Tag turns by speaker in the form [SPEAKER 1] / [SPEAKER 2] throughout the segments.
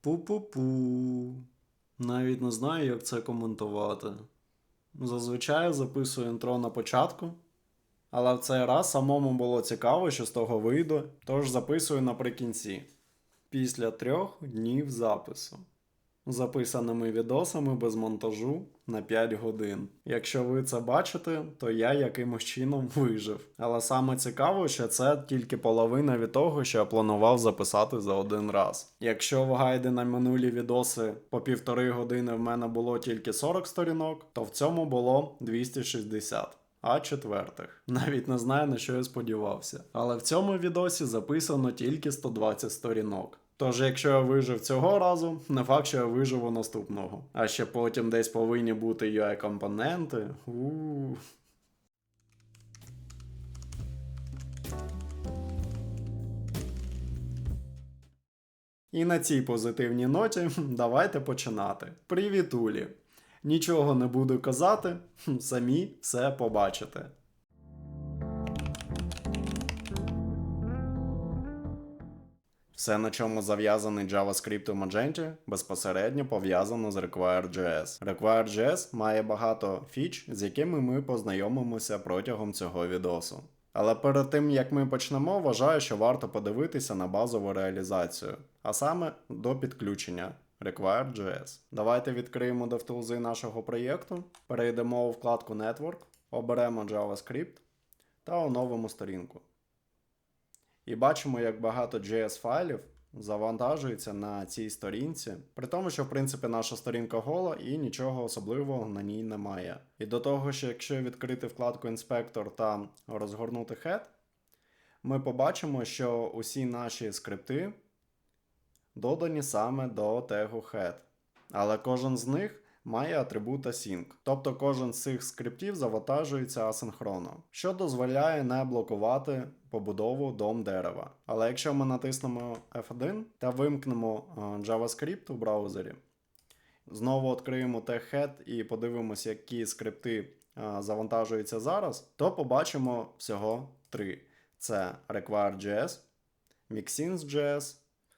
[SPEAKER 1] Пу-пу-пу. Навіть не знаю, як це коментувати. Зазвичай я записую інтро на початку, але в цей раз самому було цікаво, що з того вийде, тож записую наприкінці. Після 3 днів запису. Записаними відосами без монтажу на 5 годин. Якщо ви це бачите, то я якимось чином вижив. Але саме цікаво, що це тільки половина від того, що я планував записати за один раз. Якщо в гайди на минулі відоси по 1,5 години в мене було тільки 40 сторінок, то в цьому було 260. А четвертих. Навіть не знаю, на що я сподівався. Але в цьому відосі записано тільки 120 сторінок. Тож, якщо я вижив цього разу, не факт, що я виживу наступного. А ще потім десь повинні бути UI-компоненти. І на цій позитивній ноті давайте починати. Привітулі! Нічого не буду казати, самі все побачите. Все, на чому зав'язаний JavaScript у Magento, безпосередньо пов'язано з Require.js. Require.js має багато фіч, з якими ми познайомимося протягом цього відосу. Але перед тим, як ми почнемо, вважаю, що варто подивитися на базову реалізацію, а саме до підключення Require.js. Давайте відкриємо DevTools нашого проєкту, перейдемо у вкладку Network, оберемо JavaScript та оновимо сторінку. І бачимо, як багато JS-файлів завантажується на цій сторінці, при тому, що в принципі наша сторінка гола і нічого особливого на ній немає. І до того, що якщо відкрити вкладку Інспектор та розгорнути head, ми побачимо, що усі наші скрипти додані саме до тегу head. Але кожен з них має атрибут async, тобто кожен з цих скриптів завантажується асинхронно, що дозволяє не блокувати побудову дом дерева. Але якщо ми натиснемо F1 та вимкнемо JavaScript у браузері, знову відкриємо TechHead і подивимося, які скрипти завантажуються зараз, то побачимо всього 3. Це Require.js, Mixins.js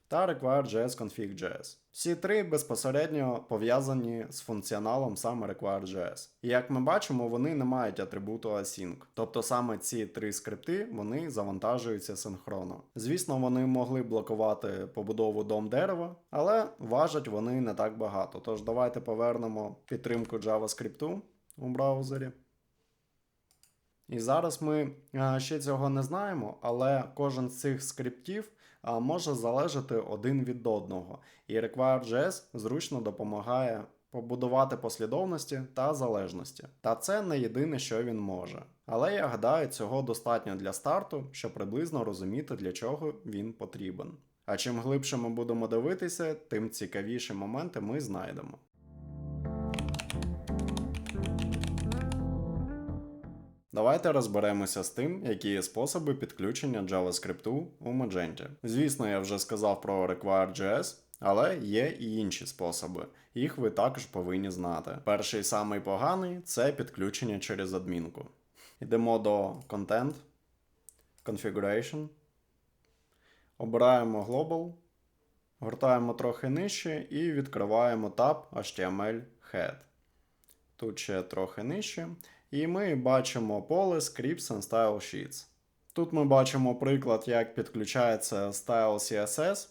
[SPEAKER 1] та Require.js Config.js. Всі 3 безпосередньо пов'язані з функціоналом саме Require.js. І як ми бачимо, вони не мають атрибуту async. Тобто саме ці 3 скрипти, вони завантажуються синхронно. Звісно, вони могли блокувати побудову дом дерева, але важать вони не так багато. Тож давайте повернемо підтримку JavaScript у браузері. І зараз ми ще цього не знаємо, але кожен з цих скриптів може залежати один від одного. І Require.js зручно допомагає побудувати послідовності та залежності. Та це не єдине, що він може. Але я гадаю, цього достатньо для старту, щоб приблизно розуміти, для чого він потрібен. А чим глибше ми будемо дивитися, тим цікавіші моменти ми знайдемо. Давайте розберемося з тим, які є способи підключення JavaScript у Magento. Звісно, я вже сказав про Require.js, але є і інші способи. Їх ви також повинні знати. Перший самий поганий – це підключення через адмінку. Йдемо до Content, Configuration, обираємо Global, гортаємо трохи нижче і відкриваємо таб HTML Head. Тут ще трохи нижче. І ми бачимо поле Scripts and Style Sheets. Тут ми бачимо приклад, як підключається Style CSS,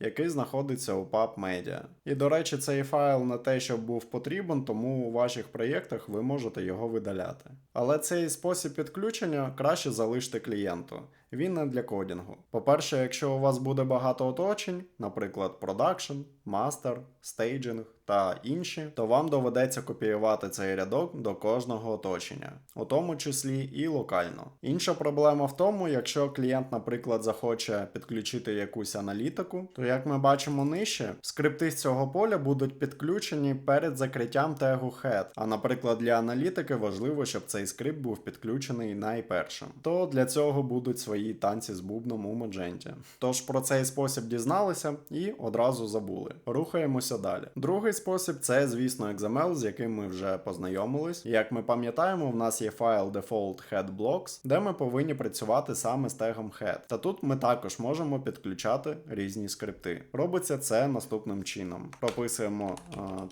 [SPEAKER 1] який знаходиться у PubMedia. І, до речі, цей файл не те, щоб був потрібен, тому у ваших проєктах ви можете його видаляти. Але цей спосіб підключення краще залиште клієнту. Він не для кодінгу. По-перше, якщо у вас буде багато оточень, наприклад, Production, Master, Staging та інші, то вам доведеться копіювати цей рядок до кожного оточення, у тому числі і локально. Інша проблема в тому, якщо клієнт, наприклад, захоче підключити якусь аналітику, то, як ми бачимо нижче, скрипти з цього поля будуть підключені перед закриттям тегу head. А, наприклад, для аналітики важливо, щоб цей скрипт був підключений найпершим. То для цього будуть свої свої танці з бубном у Magento. Тож про цей спосіб дізналися і одразу забули. Рухаємося далі. Другий спосіб це, звісно, XML, з яким ми вже познайомились. Як ми пам'ятаємо, в нас є файл default head blocks, де ми повинні працювати саме з тегом head. Та тут ми також можемо підключати різні скрипти. Робиться це наступним чином. Прописуємо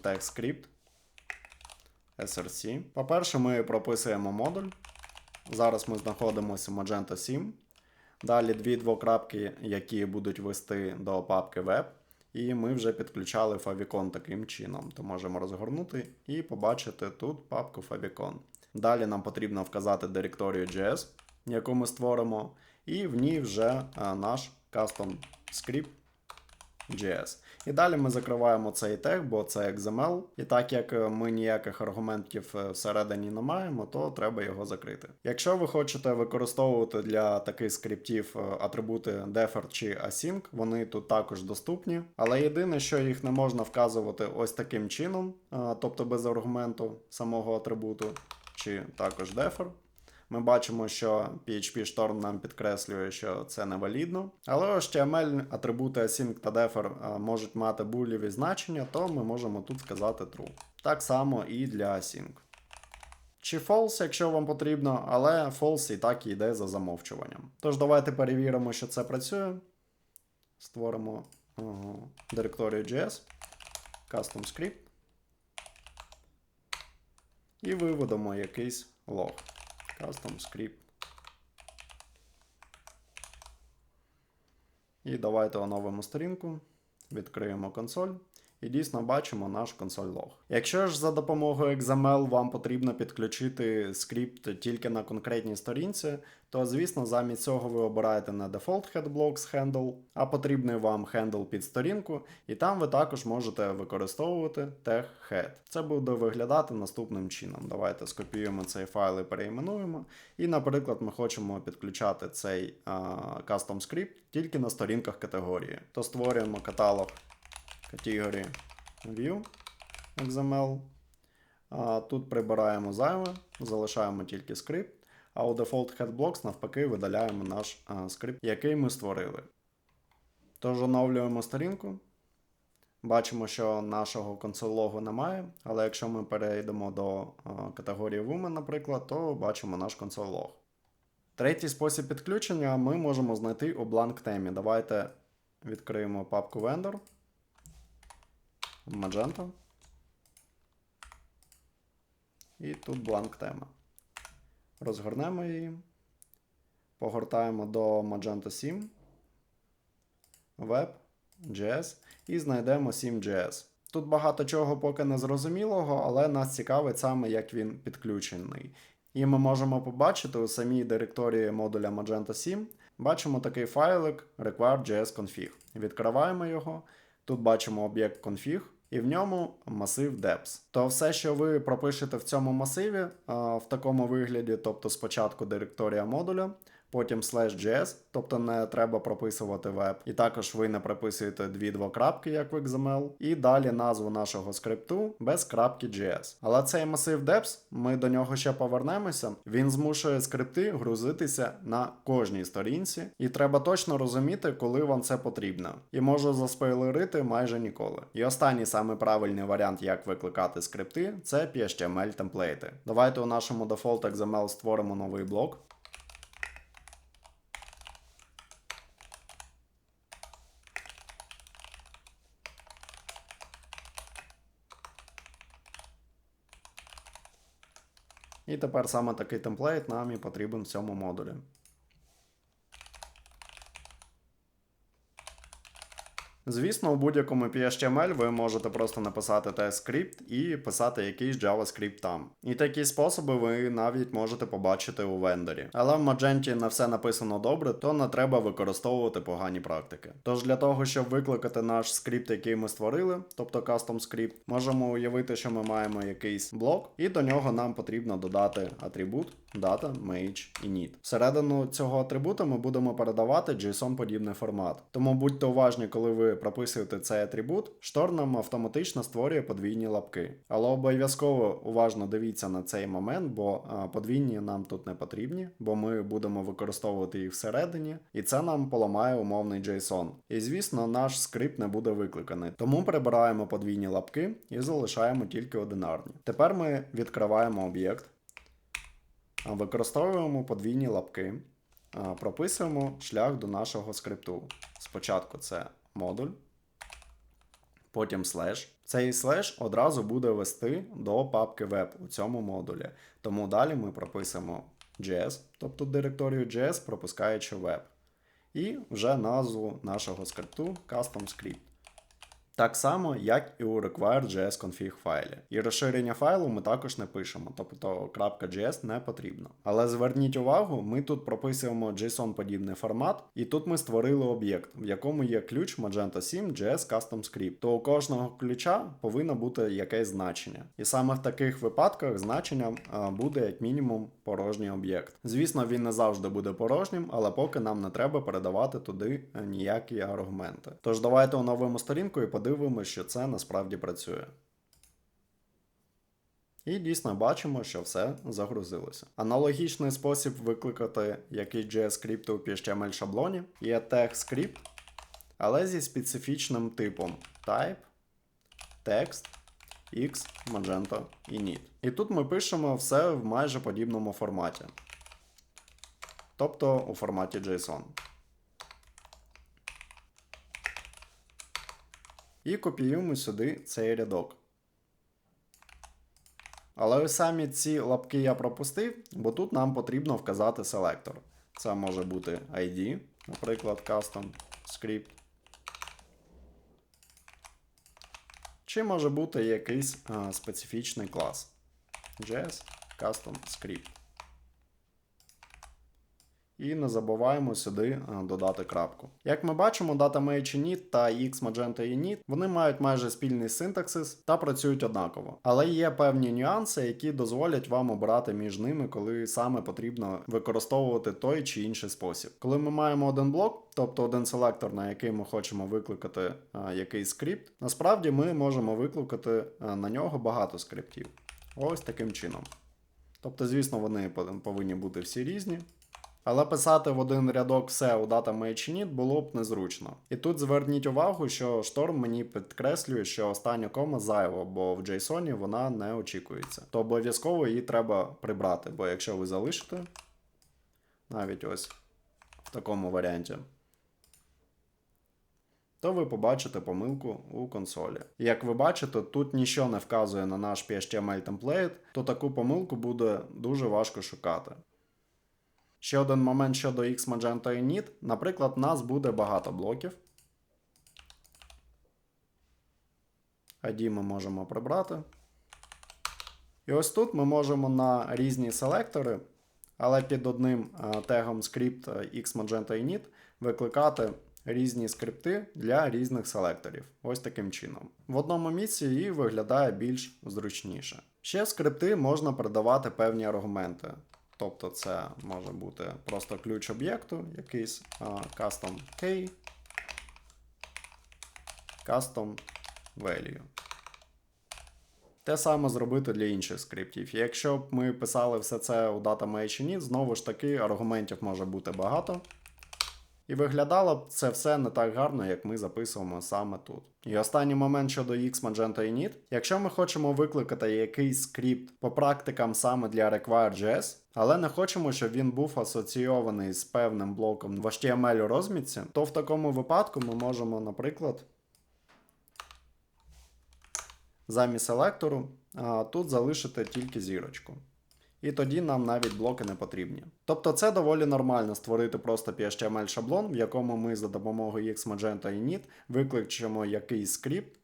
[SPEAKER 1] тег script src. По-перше, ми прописуємо модуль. Зараз ми знаходимося в Magento 7. Далі дві двокрапки, які будуть вести до папки Web. І ми вже підключали favicon таким чином. То можемо розгорнути і побачити тут папку favicon. Далі нам потрібно вказати директорію JS, яку ми створимо, і в ній вже наш custom script JS. І далі ми закриваємо цей тег, бо це XML. І так як ми ніяких аргументів всередині не маємо, то треба його закрити. Якщо ви хочете використовувати для таких скриптів атрибути defer чи async, вони тут також доступні. Але єдине, що їх не можна вказувати ось таким чином, тобто без аргументу самого атрибуту, чи також defer. Ми бачимо, що PHP Storm нам підкреслює, що це невалідно. Але HTML атрибути async та defer можуть мати буліві значення, то ми можемо тут сказати true. Так само і для async. Чи false, якщо вам потрібно, але false і так і йде за замовчуванням. Тож давайте перевіримо, що це працює. Створимо директорію JS, custom script. І виведемо якийсь лог. Custom script. І давайте оновимо сторінку, відкриємо консоль і дійсно бачимо наш консоль лог. Якщо ж за допомогою XML вам потрібно підключити скрипт тільки на конкретній сторінці, то звісно замість цього ви обираєте не default headblocks handle, а потрібний вам handle під сторінку, і там ви також можете використовувати тег head. Це буде виглядати наступним чином. Давайте скопіюємо цей файл і переіменуємо. І, наприклад, ми хочемо підключати цей custom script тільки на сторінках категорії. То створюємо каталог Category View XML. Тут прибираємо зайве, залишаємо тільки скрипт, а у Default Head Blocks навпаки видаляємо наш скрипт, який ми створили. Тож оновлюємо сторінку. Бачимо, що нашого консоль-логу немає, але якщо ми перейдемо до категорії Women, наприклад, то бачимо наш консоль-лог. Третій спосіб підключення ми можемо знайти у blank темі. Давайте відкриємо папку Vendor. Magento. І тут blank тема. Розгорнемо її. Погортаємо до Magento 7. Web, JS і знайдемо 7.js. Тут багато чого поки не зрозумілого, але нас цікавить саме, як він підключений. І ми можемо побачити у самій директорії модуля Magento 7. Бачимо такий файлик require.js-config. Відкриваємо його. Тут бачимо об'єкт config. І в ньому масив deps. То все, що ви пропишете в цьому масиві, в такому вигляді, тобто спочатку директорія модуля, потім /js, тобто не треба прописувати web. І також ви не прописуєте дві двокрапки, як в XML. І далі назву нашого скрипту без крапки JS. Але цей масив deps, ми до нього ще повернемося, він змушує скрипти грузитися на кожній сторінці. І треба точно розуміти, коли вам це потрібно. І можу заспойлерити майже ніколи. І останній саме правильний варіант, як викликати скрипти, це PHTML темплейти. Давайте у нашому default XML створимо новий блок. І тепер саме такий темплейт нам і потрібен в цьому модулі. Звісно, у будь-якому PHTML ви можете просто написати тест-скрипт і писати якийсь JavaScript там. І такі способи ви навіть можете побачити у вендорі. Але в Magento на все написано добре, то не треба використовувати погані практики. Тож для того, щоб викликати наш скрипт, який ми створили, тобто custom script, можемо уявити, що ми маємо якийсь блок, і до нього нам потрібно додати атрибут data, mage і need. Всередину цього атрибута ми будемо передавати JSON-подібний формат. Тому будьте уважні, коли ви прописуєте цей атрибут, штор нам автоматично створює подвійні лапки. Але обов'язково уважно дивіться на цей момент, бо подвійні нам тут не потрібні, бо ми будемо використовувати їх всередині, і це нам поламає умовний JSON. І звісно, наш скрипт не буде викликаний. Тому прибираємо подвійні лапки і залишаємо тільки одинарні. Тепер ми відкриваємо об'єкт, використовуємо подвійні лапки, прописуємо шлях до нашого скрипту. Спочатку це модуль, потім слеш. Цей слеш одразу буде вести до папки web у цьому модулі. Тому далі ми прописуємо JS, тобто директорію JS, пропускаючи web. І вже назву нашого скрипту Custom Script. Так само, як і у require.js config файлі. І розширення файлу ми також не пишемо, тобто .js не потрібно. Але зверніть увагу, ми тут прописуємо JSON-подібний формат, і тут ми створили об'єкт, в якому є ключ Magenta 7 JS Custom Script. То у кожного ключа повинно бути якесь значення. І саме в таких випадках значенням буде як мінімум порожній об'єкт. Звісно, він не завжди буде порожнім, але поки нам не треба передавати туди ніякі аргументи. Тож давайте оновимо сторінку і подивимося, що це насправді працює. І дійсно бачимо, що все загрузилося. Аналогічний спосіб викликати якийсь JS-скрипт у PHTML шаблоні є TextScript, але зі специфічним типом type, text, x, magenta, init. І тут ми пишемо все в майже подібному форматі. Тобто у форматі JSON. І копіюємо сюди цей рядок. Але ось самі ці лапки я пропустив, бо тут нам потрібно вказати селектор. Це може бути ID, наприклад, Custom Script. Чи може бути якийсь специфічний клас. JS Custom Script. І не забуваємо сюди додати крапку. Як ми бачимо, DataMage.init та XMagenta.init, вони мають майже спільний синтаксис та працюють однаково. Але є певні нюанси, які дозволять вам обирати між ними, коли саме потрібно використовувати той чи інший спосіб. Коли ми маємо один блок, тобто один селектор, на який ми хочемо викликати якийсь скрипт, насправді ми можемо викликати на нього багато скриптів. Ось таким чином. Тобто, звісно, вони повинні бути всі різні. Але писати в один рядок все у DataMage.init було б незручно. І тут зверніть увагу, що шторм мені підкреслює, що остання кома зайва, бо в JSON вона не очікується. То обов'язково її треба прибрати, бо якщо ви залишите, навіть ось в такому варіанті, то ви побачите помилку у консолі. Як ви бачите, тут нічого не вказує на наш PHTML темплейт, то таку помилку буде дуже важко шукати. Ще один момент щодо XMagenta.init. Наприклад, у нас буде багато блоків. ID ми можемо прибрати. І ось тут ми можемо на різні селектори, але під одним тегом script XMagenta.init викликати різні скрипти для різних селекторів. Ось таким чином. В одному місці і виглядає більш зручніше. Ще в скрипти можна передавати певні аргументи. Тобто це може бути просто ключ об'єкту, якийсь custom key, custom value. Те саме зробити для інших скриптів. Якщо б ми писали все це у DataMage.init, знову ж таки аргументів може бути багато. І виглядало б це все не так гарно, як ми записуємо саме тут. І останній момент щодо XMagenta.init. Якщо ми хочемо викликати якийсь скрипт по практикам саме для require.js, але не хочемо, щоб він був асоційований з певним блоком в HTML розмітці, то в такому випадку ми можемо, наприклад, замість селектору тут залишити тільки зірочку. І тоді нам навіть блоки не потрібні. Тобто це доволі нормально створити просто PHTML-шаблон, в якому ми за допомогою XMagenta.init викличемо якийсь скрипт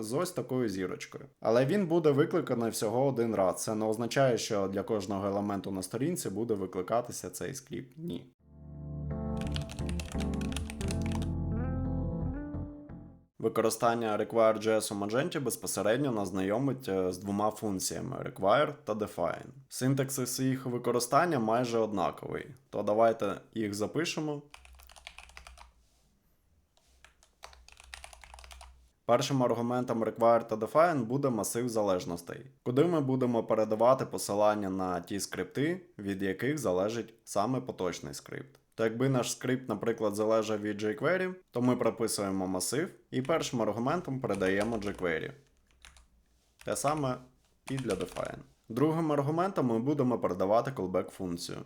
[SPEAKER 1] з ось такою зірочкою. Але він буде викликаний всього один раз. Це не означає, що для кожного елементу на сторінці буде викликатися цей скрипт. Ні. Використання require.js у Magenta безпосередньо нас знайомить з двома функціями require та define. Синтаксис їх використання майже однаковий, то давайте їх запишемо. Першим аргументом require та define буде масив залежностей, куди ми будемо передавати посилання на ті скрипти, від яких залежить саме поточний скрипт. То якби наш скрипт, наприклад, залежав від jQuery, то ми прописуємо масив і першим аргументом передаємо jQuery. Те саме і для define. Другим аргументом ми будемо передавати callback функцію.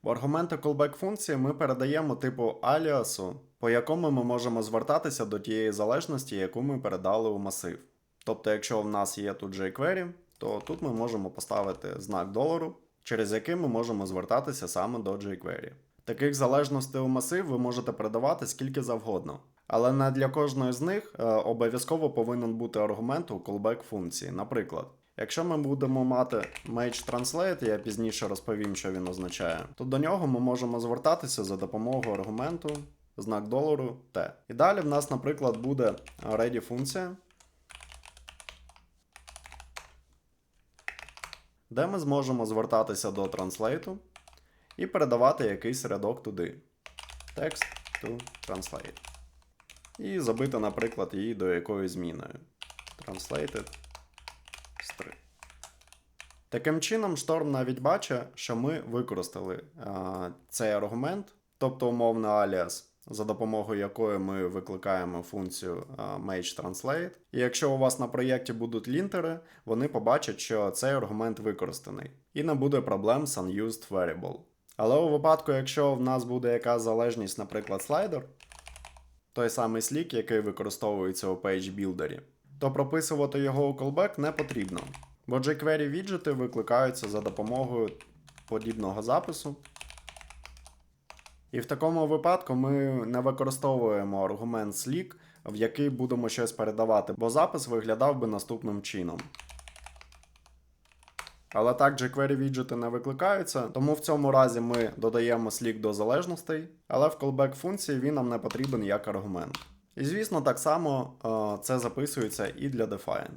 [SPEAKER 1] В аргументи callback функції ми передаємо типу аліасу, по якому ми можемо звертатися до тієї залежності, яку ми передали у масив. Тобто, якщо в нас є тут jQuery, то тут ми можемо поставити знак долару, через який ми можемо звертатися саме до jQuery. Таких залежностей у масив ви можете передавати скільки завгодно. Але не для кожної з них обов'язково повинен бути аргумент у callback функції. Наприклад, якщо ми будемо мати Mage Translate, я пізніше розповім, що він означає, то до нього ми можемо звертатися за допомогою аргументу знак долару T. І далі в нас, наприклад, буде ready функція, де ми зможемо звертатися до Translate і передавати якийсь рядок туди. Text to translate. І забити, наприклад, її до якоїсь зміною. Translated string. Таким чином, Шторм навіть бачить, що ми використали цей аргумент, тобто умовно аліас, за допомогою якої ми викликаємо функцію Mage Translate. І якщо у вас на проєкті будуть лінтери, вони побачать, що цей аргумент використаний. І не буде проблем з unused variable. Але у випадку, якщо в нас буде якась залежність, наприклад, слайдер, той самий слік, який використовується у PageBuilder, то прописувати його у callback не потрібно. Бо jQuery віджити викликаються за допомогою подібного запису. І в такому випадку ми не використовуємо аргумент sleek, в який будемо щось передавати, бо запис виглядав би наступним чином. Але так jQuery віджити не викликаються, тому в цьому разі ми додаємо sleek до залежностей, але в callback функції він нам не потрібен як аргумент. І звісно, так само це записується і для define.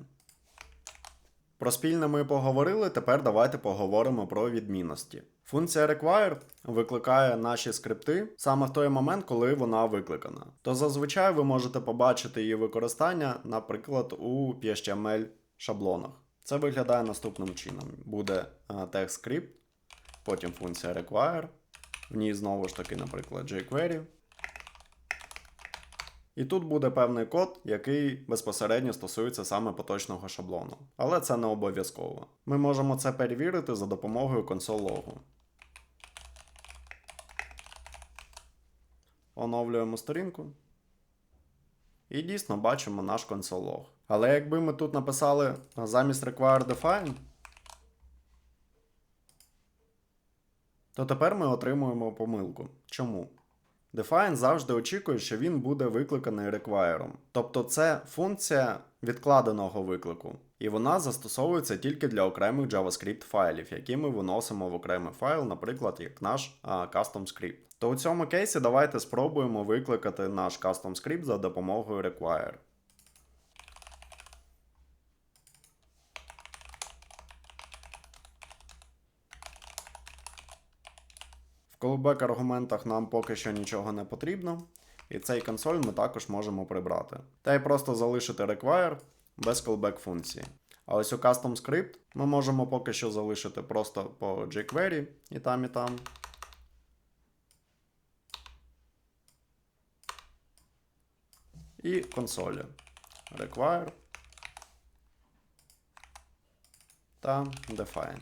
[SPEAKER 1] Про спільне ми поговорили, тепер давайте поговоримо про відмінності. Функція require викликає наші скрипти саме в той момент, коли вона викликана. То зазвичай ви можете побачити її використання, наприклад, у PHTML шаблонах. Це виглядає наступним чином. Буде text script, потім функція require, в ній знову ж таки, наприклад, jQuery. І тут буде певний код, який безпосередньо стосується саме поточного шаблону. Але це не обов'язково. Ми можемо це перевірити за допомогою console.log. Оновлюємо сторінку. І дійсно бачимо наш console.log. Але якби ми тут написали замість require define, то тепер ми отримуємо помилку. Чому? Define завжди очікує, що він буде викликаний require. Тобто це функція відкладеного виклику. І вона застосовується тільки для окремих JavaScript файлів, які ми виносимо в окремий файл, наприклад, як наш custom script. То у цьому кейсі давайте спробуємо викликати наш custom script за допомогою require. В callback аргументах нам поки що нічого не потрібно, і цей консоль ми також можемо прибрати. Та й просто залишити require без callback функції. А ось у custom script ми можемо поки що залишити просто по jQuery і там, і там. І консолі require та define.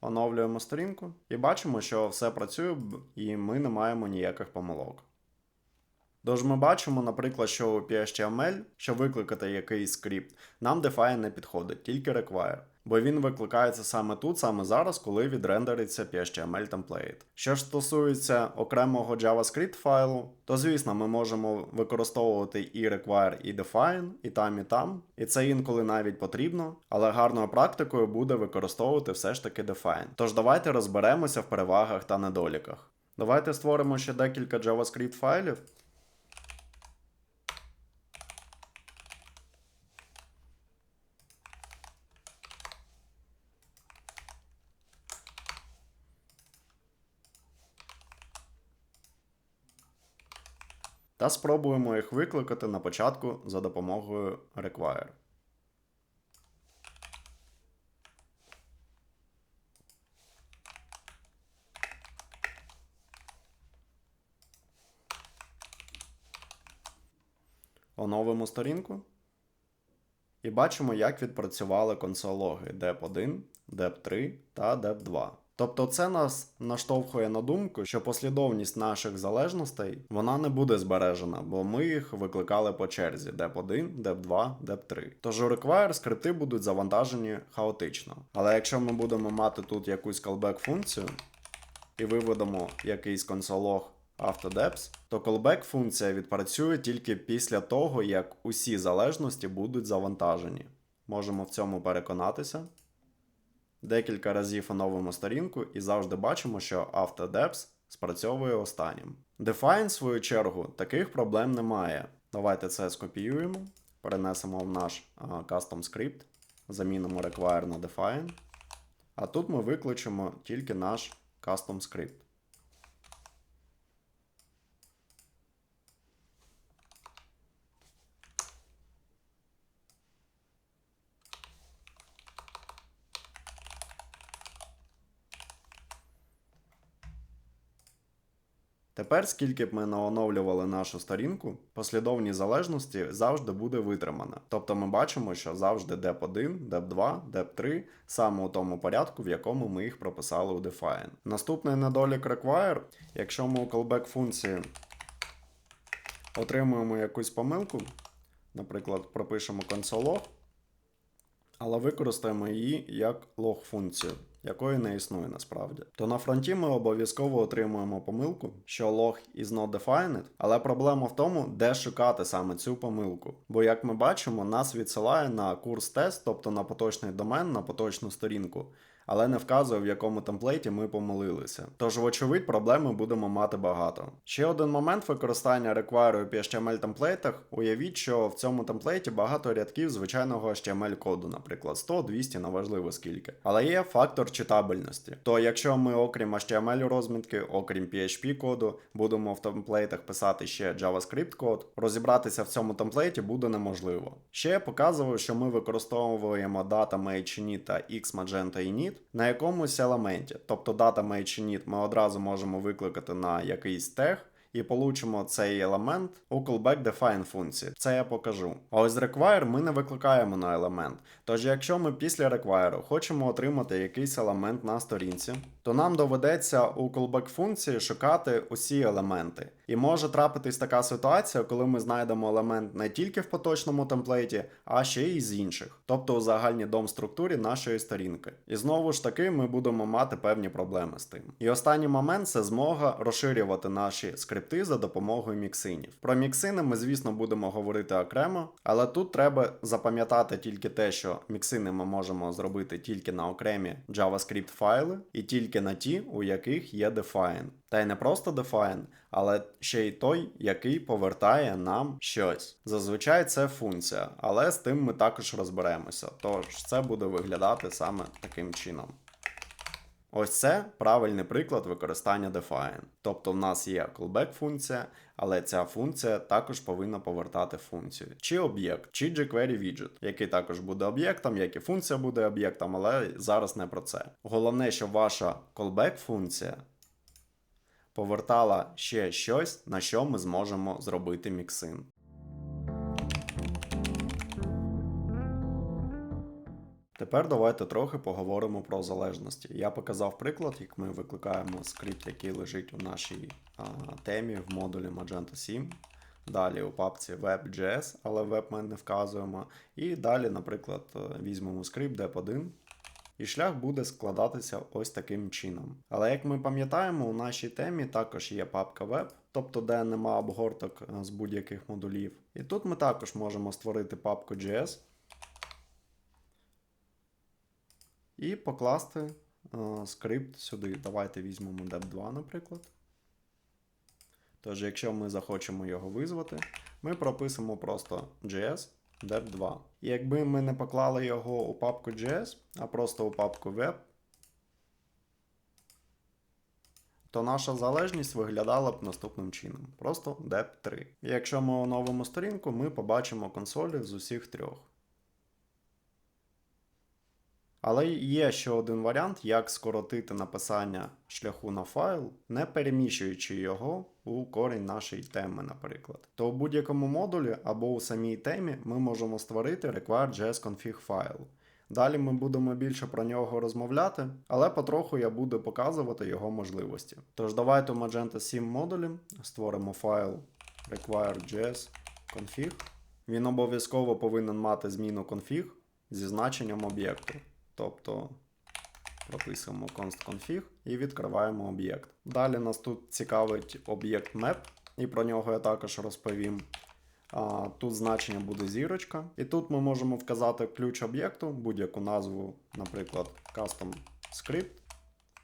[SPEAKER 1] Оновлюємо сторінку і бачимо, що все працює і ми не маємо ніяких помилок. Тож ми бачимо, наприклад, що у PHTML, щоб викликати якийсь скрипт, нам define не підходить, тільки require. Бо він викликається саме тут, саме зараз, коли відрендериться PHTML template. Що ж стосується окремого JavaScript файлу, то звісно ми можемо використовувати і require, і define, і там, і там. І це інколи навіть потрібно, але гарною практикою буде використовувати все ж таки define. Тож давайте розберемося в перевагах та недоліках. Давайте створимо ще декілька JavaScript файлів. та спробуємо їх викликати на початку за допомогою require. Оновимо сторінку. І бачимо, як відпрацювали консоль-логи dep1, dep3 та dep2. Тобто це нас наштовхує на думку, що послідовність наших залежностей вона не буде збережена, бо ми їх викликали по черзі dep1, dep2, dep3. Тож у require скрипти будуть завантажені хаотично. Але якщо ми будемо мати тут якусь callback функцію і виведемо якийсь консоль-лог AutoDeps, то callback функція відпрацює тільки після того, як усі залежності будуть завантажені. Можемо в цьому переконатися. Декілька разів оновимо сторінку і завжди бачимо, що AutoDeps спрацьовує останнім. Define, в свою чергу, таких проблем немає. Давайте це скопіюємо, перенесемо в наш custom script, замінимо require на define. А тут ми викличемо тільки наш custom script. Тепер, скільки б ми не оновлювали нашу сторінку, послідовність залежності завжди буде витримана. Тобто ми бачимо, що завжди dep1, dep2, dep3 саме у тому порядку, в якому ми їх прописали у define. Наступний недолік require, якщо ми у callback функції отримуємо якусь помилку, наприклад, пропишемо console.log, але використаємо її як лог-функцію, якої не існує насправді. То на фронті ми обов'язково отримуємо помилку, що log is not defined, але проблема в тому, де шукати саме цю помилку. Бо, як ми бачимо, нас відсилає на курс тест, тобто на поточний домен, на поточну сторінку, але не вказує, в якому темплейті ми помилилися. Тож, вочевидь, проблеми будемо мати багато. Ще один момент використання require у HTML темплейтах. Уявіть, що в цьому темплейті багато рядків звичайного HTML коду, наприклад, 100, 200, неважливо скільки. Але є фактор читабельності. То якщо ми окрім HTML розмітки, окрім PHP коду, будемо в темплейтах писати ще JavaScript код, розібратися в цьому темплейті буде неможливо. Ще я показував, що ми використовуємо data mage init та xmagenta init на якомусь елементі. Тобто data mage init ми одразу можемо викликати на якийсь тег і получимо цей елемент у callback define функції. Це я покажу. А ось з require ми не викликаємо на елемент. Тож якщо ми після require хочемо отримати якийсь елемент на сторінці, то нам доведеться у callback функції шукати усі елементи. І може трапитись така ситуація, коли ми знайдемо елемент не тільки в поточному темплейті, а ще й з інших. Тобто у загальній DOM-структурі нашої сторінки. І знову ж таки ми будемо мати певні проблеми з тим. І останній момент – це змога розширювати наші скрипти за допомогою міксинів. Про міксини ми, звісно, будемо говорити окремо, але тут треба запам'ятати тільки те, що міксини ми можемо зробити тільки на окремі JavaScript файли і тільки на ті, у яких є define. Та й не просто define, але ще й той, який повертає нам щось. Зазвичай це функція, але з тим ми також розберемося. Тож це буде виглядати саме таким чином. Ось це правильний приклад використання define. Тобто в нас є callback функція, але ця функція також повинна повертати функцію. Чи об'єкт, чи jQuery widget, який також буде об'єктом, як і функція буде об'єктом, але зараз не про це. Головне, щоб ваша callback функція повертала ще щось, на що ми зможемо зробити міксин. Тепер давайте трохи поговоримо про залежності. Я показав приклад, як ми викликаємо скрипт, який лежить у нашій темі в модулі Magento 7. Далі у папці web.js, але web ми не вказуємо. І далі, наприклад, візьмемо скрипт dep1. І шлях буде складатися ось таким чином. Але як ми пам'ятаємо, у нашій темі також є папка web, тобто де нема обгорток з будь-яких модулів. І тут ми також можемо створити папку JS і покласти скрипт сюди. Давайте візьмемо dep2, наприклад. Тож, якщо ми захочемо його визвати, ми прописимо просто JS dep2. І якби ми не поклали його у папку JS, а просто у папку web, то наша залежність виглядала б наступним чином. Просто dep3. І якщо ми оновимо сторінку, ми побачимо консолі з усіх трьох. Але є ще один варіант, як скоротити написання шляху на файл, не переміщуючи його у корінь нашої теми, наприклад. То у будь-якому модулі або у самій темі ми можемо створити require.js-config файл. Далі ми будемо більше про нього розмовляти, але потроху я буду показувати його можливості. Тож давайте у Magento 7 модулі створимо файл require.js-config. Він обов'язково повинен мати зміну config зі значенням об'єкту. Тобто прописуємо const config і відкриваємо об'єкт. Далі нас тут цікавить об'єкт map, і про нього я також розповім. Тут значення буде зірочка. І тут ми можемо вказати ключ об'єкту, будь-яку назву, наприклад, custom script,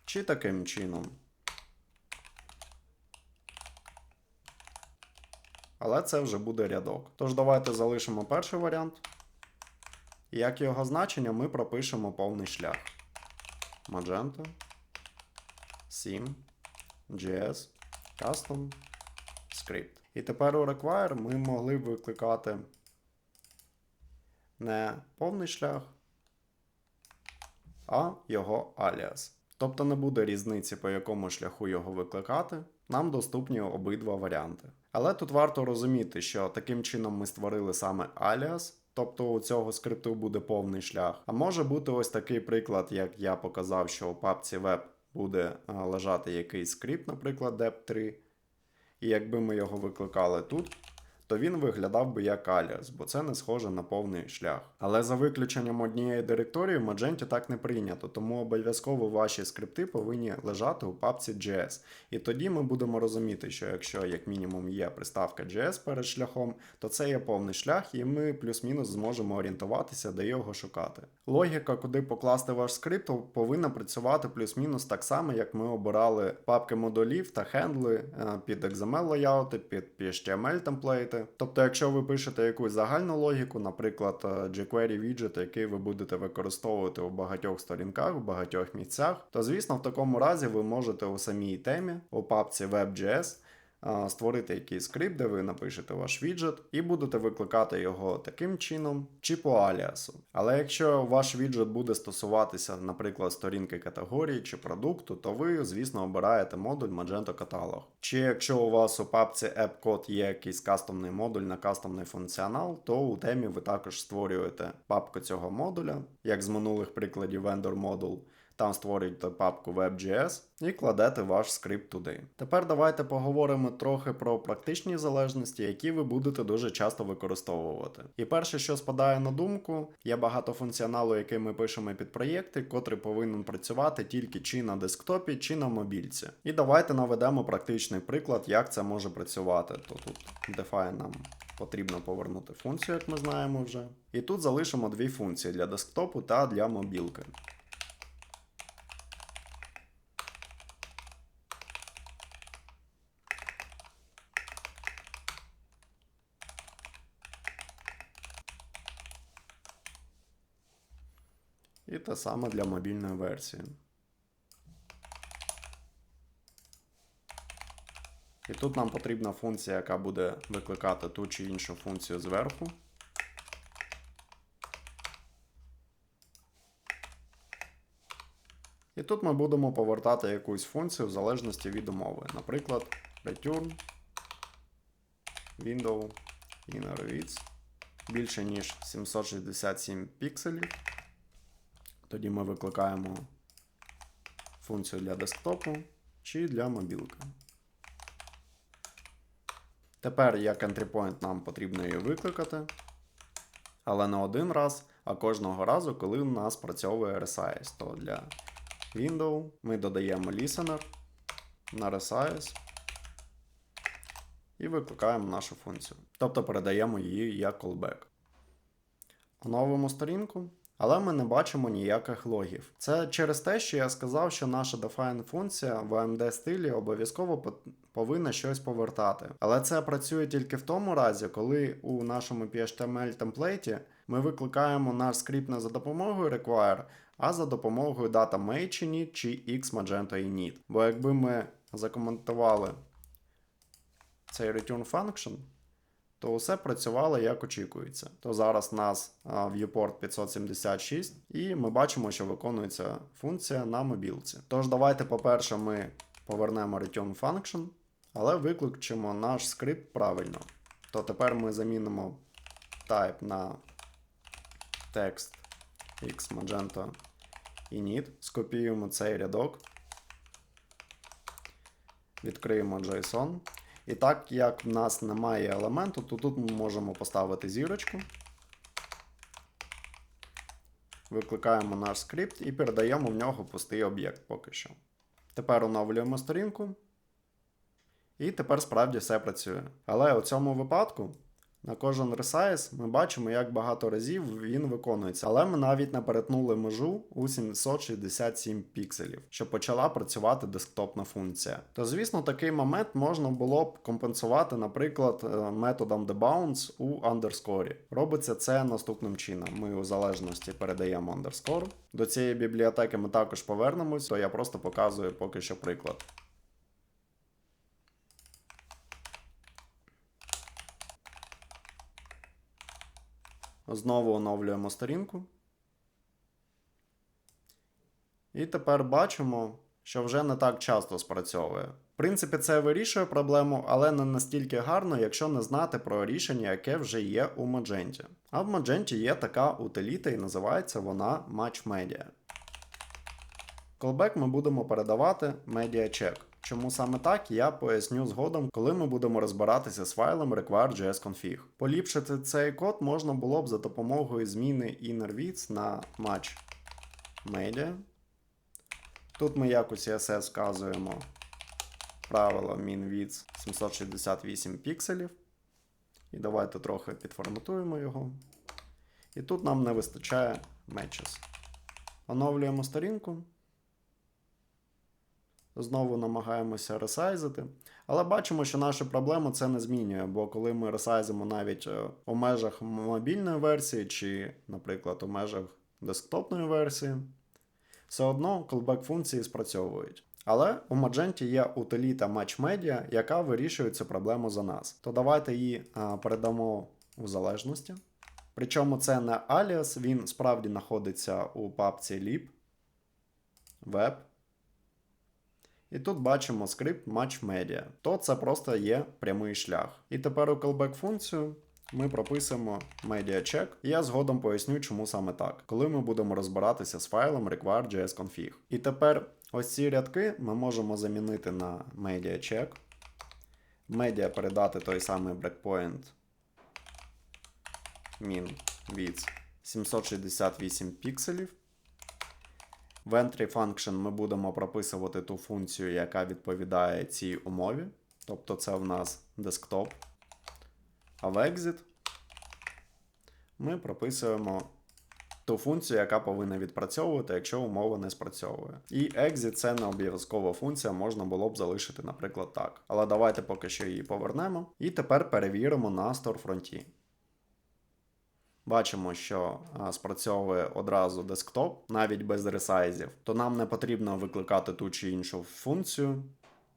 [SPEAKER 1] чи таким чином. Але це вже буде рядок. Тож давайте залишимо перший варіант. І як його значення ми пропишемо повний шлях. Magento 7 JS Custom Script. І тепер у require ми могли б викликати не повний шлях, а його аліас. Тобто не буде різниці, по якому шляху його викликати. Нам доступні обидва варіанти. Але тут варто розуміти, що таким чином ми створили саме аліас. Тобто у цього скрипту буде повний шлях. А може бути ось такий приклад, як я показав, що у папці web буде лежати якийсь скрипт, наприклад, dep3. І якби ми його викликали тут, то він виглядав би як аліас, бо це не схоже на повний шлях. Але за виключенням однієї директорії в Magento так не прийнято, тому обов'язково ваші скрипти повинні лежати у папці JS. І тоді ми будемо розуміти, що якщо як мінімум є приставка JS перед шляхом, то це є повний шлях, і ми плюс-мінус зможемо орієнтуватися, де його шукати. Логіка, куди покласти ваш скрипт, повинна працювати плюс-мінус так само, як ми обирали папки модулів та хендли під XML лейаути, під HTML темплейти. Тобто, якщо ви пишете якусь загальну логіку, наприклад, jQuery widget, який ви будете використовувати у багатьох сторінках, у багатьох місцях, то, звісно, в такому разі ви можете у самій темі, у папці Web.js, створити якийсь скрипт, де ви напишете ваш віджет і будете викликати його таким чином чи по аліасу. Але якщо ваш віджет буде стосуватися, наприклад, сторінки категорії чи продукту, то ви, звісно, обираєте модуль Magento Catalog. Чи якщо у вас у папці AppCode є якийсь кастомний модуль на кастомний функціонал, то у темі ви також створюєте папку цього модуля, як з минулих прикладів Vendor Module. Там створюєте папку Web.js і кладете ваш скрипт туди. Тепер давайте поговоримо трохи про практичні залежності, які ви будете дуже часто використовувати. І перше, що спадає на думку, є багато функціоналу, який ми пишемо під проєкти, котрий повинен працювати тільки чи на десктопі, чи на мобільці. І давайте наведемо практичний приклад, як це може працювати. То тут define нам потрібно повернути функцію, як ми знаємо вже. І тут залишимо дві функції для десктопу та для мобілки. І те саме для мобільної версії. І тут нам потрібна функція, яка буде викликати ту чи іншу функцію зверху. І тут ми будемо повертати якусь функцію в залежності від умови. Наприклад, return window inner width більше ніж 767 пікселів. Тоді ми викликаємо функцію для десктопу чи для мобілки. Тепер як entry point нам потрібно її викликати, але не один раз, а кожного разу, коли у нас працьовує resize. То для window ми додаємо listener на resize і викликаємо нашу функцію. Тобто передаємо її як callback. Оновимо сторінку. Але ми не бачимо ніяких логів. Це через те, що я сказав, що наша define функція в AMD стилі обов'язково повинна щось повертати. Але це працює тільки в тому разі, коли у нашому PHTML темплейті ми викликаємо наш скрипт не за допомогою require, а за допомогою data may чи need чи x magento init. Бо якби ми закоментували цей return function, то все працювало як очікується. То зараз у нас viewport 576, і ми бачимо, що виконується функція на мобілці. Тож давайте, по-перше, ми повернемо return function, але виключимо наш скрипт правильно. То тепер ми замінимо type на text x magenta init, скопіюємо цей рядок, відкриємо JSON. І так, як в нас немає елементу, то тут ми можемо поставити зірочку, викликаємо наш скрипт і передаємо в нього пустий об'єкт поки що. Тепер оновлюємо сторінку. І тепер справді все працює. Але у цьому випадку на кожен resize ми бачимо, як багато разів він виконується. Але ми навіть не перетнули межу у 767 пікселів, щоб почала працювати десктопна функція. То, звісно, такий момент можна було б компенсувати, наприклад, методом debounce у underscore. Робиться це наступним чином. Ми у залежності передаємо underscore. До цієї бібліотеки ми також повернемось, то я просто показую поки що приклад. Знову оновлюємо сторінку. І тепер бачимо, що вже не так часто спрацьовує. В принципі, це вирішує проблему, але не настільки гарно, якщо не знати про рішення, яке вже є у Magenta. А в Magenta є така утиліта і називається вона MatchMedia. Callback ми будемо передавати MediaCheck. Чому саме так, я поясню згодом, коли ми будемо розбиратися з файлом require.js-config. Поліпшити цей код можна було б за допомогою зміни innerWidth на MatchMedia. Тут ми як у CSS вказуємо правило min-width 768 пікселів. І давайте трохи підформатуємо його. І тут нам не вистачає matches. Оновлюємо сторінку. Знову намагаємося ресайзити. Але бачимо, що нашу проблему це не змінює, бо коли ми ресайзимо навіть у межах мобільної версії, чи, наприклад, у межах десктопної версії, все одно callback функції спрацьовують. Але у Magenta є утиліта MatchMedia, яка вирішує цю проблему за нас. То давайте її передамо у залежності. Причому це не аліас, він справді знаходиться у папці lib, web. І тут бачимо скрипт MatchMedia. То це просто є прямий шлях. І тепер у callback функцію ми прописуємо MediaCheck. І я згодом поясню, чому саме так, коли ми будемо розбиратися з файлом require.js-config. І тепер ось ці рядки ми можемо замінити на MediaCheck. Media передати той самий breakpoint min-width 768 пікселів. В entry function ми будемо прописувати ту функцію, яка відповідає цій умові. Тобто це в нас desktop. А в exit ми прописуємо ту функцію, яка повинна відпрацьовувати, якщо умова не спрацьовує. І exit це не обов'язкова функція, можна було б залишити, наприклад, так. Але давайте поки що її повернемо. І тепер перевіримо на сторфронті. Бачимо, що спрацьовує одразу десктоп, навіть без ресайзів. То нам не потрібно викликати ту чи іншу функцію,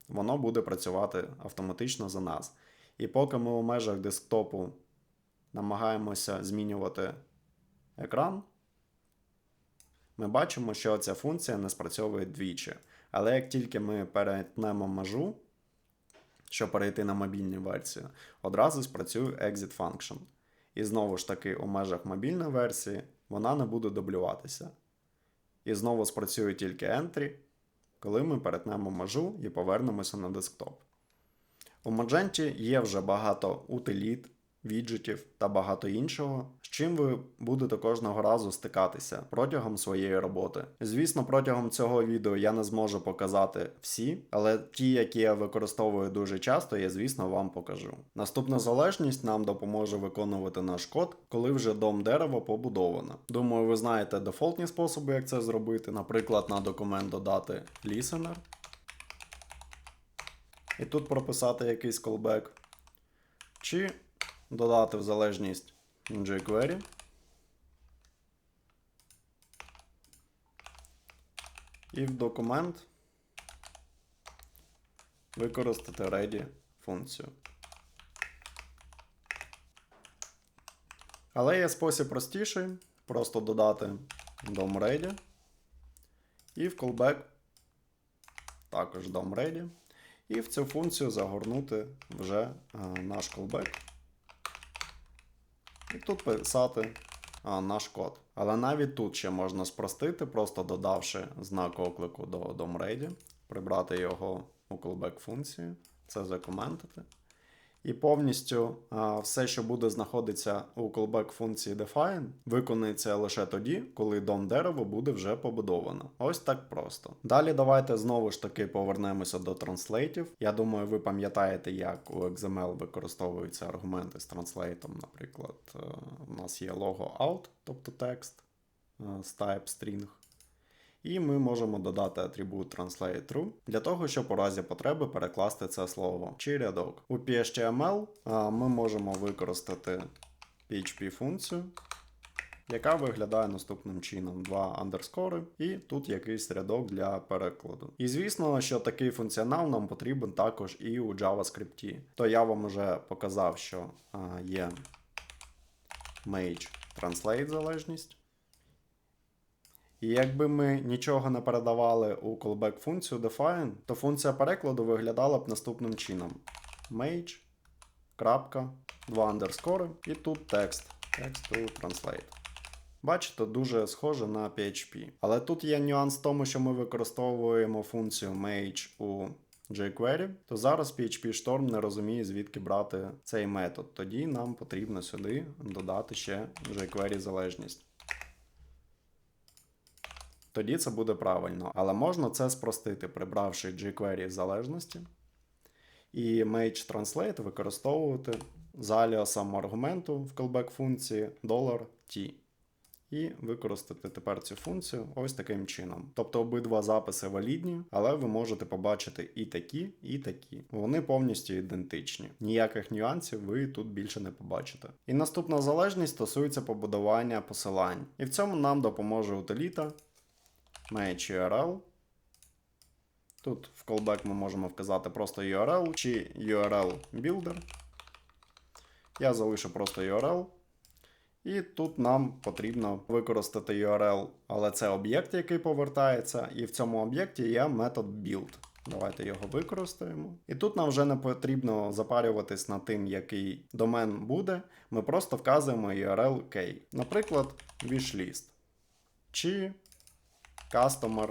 [SPEAKER 1] воно буде працювати автоматично за нас. І поки ми у межах десктопу намагаємося змінювати екран, ми бачимо, що ця функція не спрацьовує двічі. Але як тільки ми перетнемо межу, щоб перейти на мобільну версію, одразу спрацює exit function. І знову ж таки, у межах мобільної версії вона не буде дублюватися. І знову спрацює тільки entry, коли ми перетнемо межу і повернемося на десктоп. У Magenta є вже багато утиліт, віджитів та багато іншого, з чим ви будете кожного разу стикатися протягом своєї роботи. Звісно, протягом цього відео я не зможу показати всі, але ті, які я використовую дуже часто, я, звісно, вам покажу. Наступна залежність нам допоможе виконувати наш код, коли вже дом-дерево побудовано. Думаю, ви знаєте дефолтні способи, як це зробити. Наприклад, на документ додати listener. І тут прописати якийсь callback. Чи додати в залежність jQuery. І в документ використати ready функцію. Але є спосіб простіший, просто додати DOM-ready і в callback також DOM-ready. І в цю функцію загорнути вже наш callback. І тут писати наш код. Але навіть тут ще можна спростити, просто додавши знак оклику до DOM-ready, прибрати його у callback функції, це закоментити. І повністю все, що буде знаходитися у callback функції define, виконується лише тоді, коли DOM-дерево буде вже побудовано. Ось так просто. Далі давайте знову ж таки повернемося до транслейтів. Я думаю, ви пам'ятаєте, як у XML використовуються аргументи з транслейтом. Наприклад, у нас є logo out, тобто текст з type string. І ми можемо додати атрибут translate_true для того, щоб у разі потреби перекласти це слово чи рядок. У PHTML ми можемо використати PHP-функцію, яка виглядає наступним чином: два андерскори і тут якийсь рядок для перекладу. І звісно, що такий функціонал нам потрібен також і у JavaScript. То я вам вже показав, що є Mage Translate залежність. І якби ми нічого не передавали у callback функцію define, то функція перекладу виглядала б наступним чином: mage, крапка, два андерскори і тут текст. Text to translate. Бачите, дуже схоже на PHP. Але тут є нюанс в тому, що ми використовуємо функцію mage у jQuery, то зараз PHP Storm не розуміє, звідки брати цей метод. Тоді нам потрібно сюди додати ще jQuery залежність. Тоді це буде правильно. Але можна це спростити, прибравши jQuery залежності. І Mage Translate використовувати з аліасом аргументу в callback функції $T. І використати тепер цю функцію ось таким чином. Тобто обидва записи валідні, але ви можете побачити і такі, і такі. Вони повністю ідентичні. Ніяких нюансів ви тут більше не побачите. І наступна залежність стосується побудування посилань. І в цьому нам допоможе утиліта Match URL. Тут в callback ми можемо вказати просто URL чи URL Builder. Я залишу просто URL. І тут нам потрібно використати URL, але це об'єкт, який повертається, і в цьому об'єкті є метод build. Давайте його використаємо. І тут нам вже не потрібно запарюватись над тим, який домен буде. Ми просто вказуємо URL key. Наприклад, wishlist. Чи customer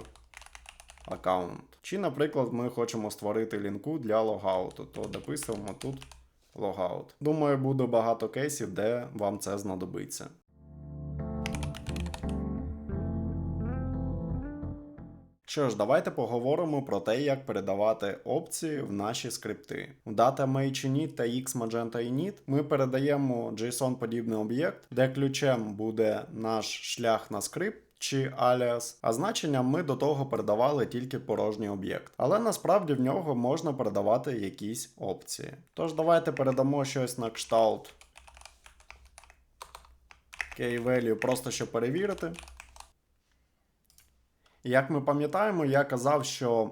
[SPEAKER 1] account. Чи, наприклад, ми хочемо створити лінку для логауту, то дописуємо тут logout. Думаю, буде багато кейсів, де вам це знадобиться. Що ж, давайте поговоримо про те, як передавати опції в наші скрипти. У DataMage та XMagenta init ми передаємо JSON-подібний об'єкт, де ключем буде наш шлях на скрипт чи аліас, а значенням ми до того передавали тільки порожній об'єкт. Але насправді в нього можна передавати якісь опції. Тож давайте передамо щось на кшталт key-value, просто щоб перевірити. Як ми пам'ятаємо, я казав, що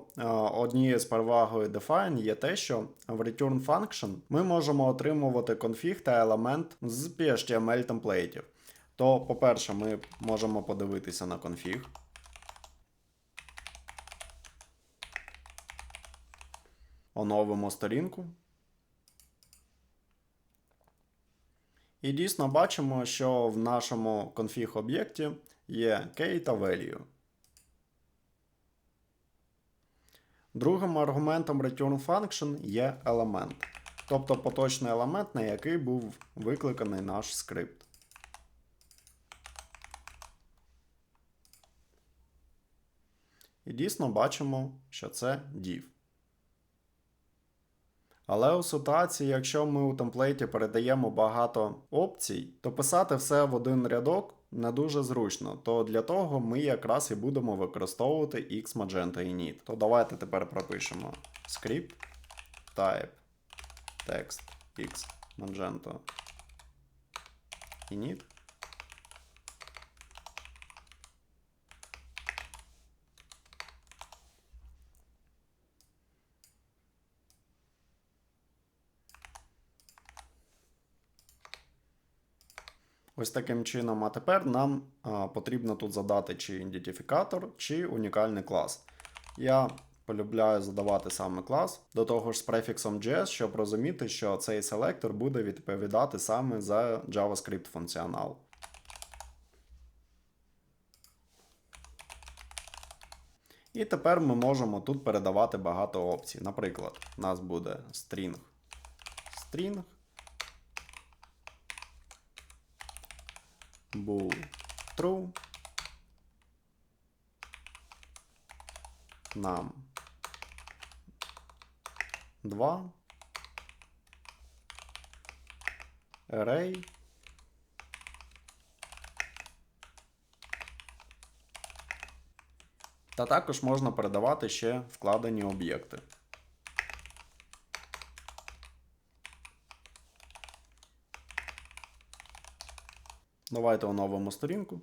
[SPEAKER 1] однією з перевагою define є те, що в return function ми можемо отримувати конфіг та елемент з PHTML темплейтів. То, по-перше, ми можемо подивитися на конфіг. Оновимо сторінку. І дійсно бачимо, що в нашому конфіг-об'єкті є key та value. Другим аргументом return function є елемент. Тобто поточний елемент, на який був викликаний наш скрипт. І дійсно бачимо, що це div. Але у ситуації, якщо ми у темплейті передаємо багато опцій, то писати все в один рядок не дуже зручно. То для того ми якраз і будемо використовувати XMagenta init. То давайте тепер пропишемо script type text XMagenta init. Ось таким чином, а тепер нам потрібно тут задати чи ідентифікатор, чи унікальний клас. Я полюбляю задавати саме клас, до того ж з префіксом JS, щоб розуміти, що цей селектор буде відповідати саме за JavaScript функціонал. І тепер ми можемо тут передавати багато опцій. Наприклад, у нас буде string, bool true, num 2, array, та також можна передавати ще вкладені об'єкти. Давайте оновимо сторінку.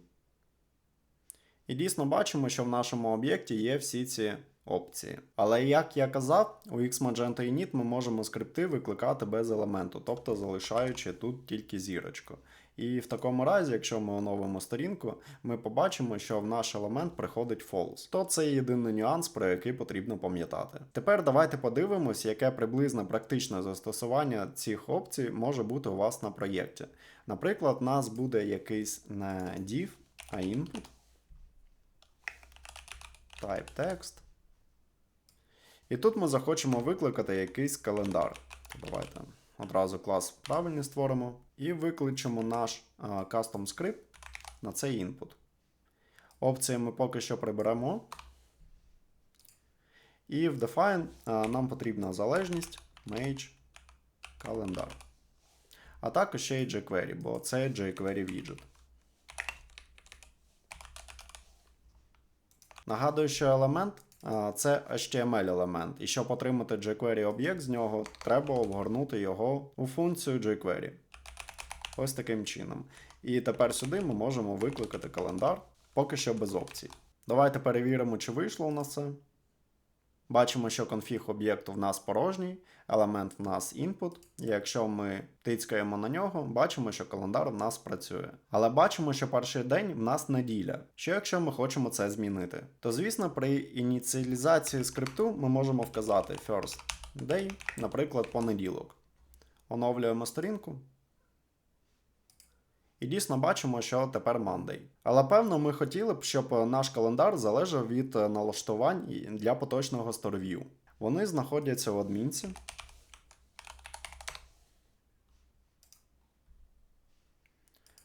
[SPEAKER 1] І дійсно бачимо, що в нашому об'єкті є всі ці опції. Але як я казав, у XMagento Init ми можемо скрипти викликати без елементу, тобто залишаючи тут тільки зірочку. І в такому разі, якщо ми оновимо сторінку, ми побачимо, що в наш елемент приходить false. То це єдиний нюанс, про який потрібно пам'ятати. Тепер давайте подивимось, яке приблизне практичне застосування цих опцій може бути у вас на проєкті. Наприклад, у нас буде якийсь не div, а input, type text. І тут ми захочемо викликати якийсь календар. Давайте одразу клас правильний створимо. І викличемо наш custom script на цей input. Опції ми поки що приберемо. І в define нам потрібна залежність Mage календар. А також ще й jQuery, бо це jQuery widget. Нагадую, що елемент це HTML елемент, і щоб отримати jQuery об'єкт з нього, треба обгорнути його у функцію jQuery. Ось таким чином. І тепер сюди ми можемо викликати календар, поки що без опцій. Давайте перевіримо, чи вийшло у нас це. Бачимо, що конфіг об'єкту в нас порожній, елемент в нас input, і якщо ми тицькаємо на нього, бачимо, що календар в нас працює. Але бачимо, що перший день в нас неділя. Що якщо ми хочемо це змінити? То звісно, при ініціалізації скрипту ми можемо вказати first day, наприклад, понеділок. Оновлюємо сторінку. І дійсно бачимо, що тепер Monday. Але певно ми хотіли б, щоб наш календар залежав від налаштувань для поточного StoreView. Вони знаходяться в адмінці.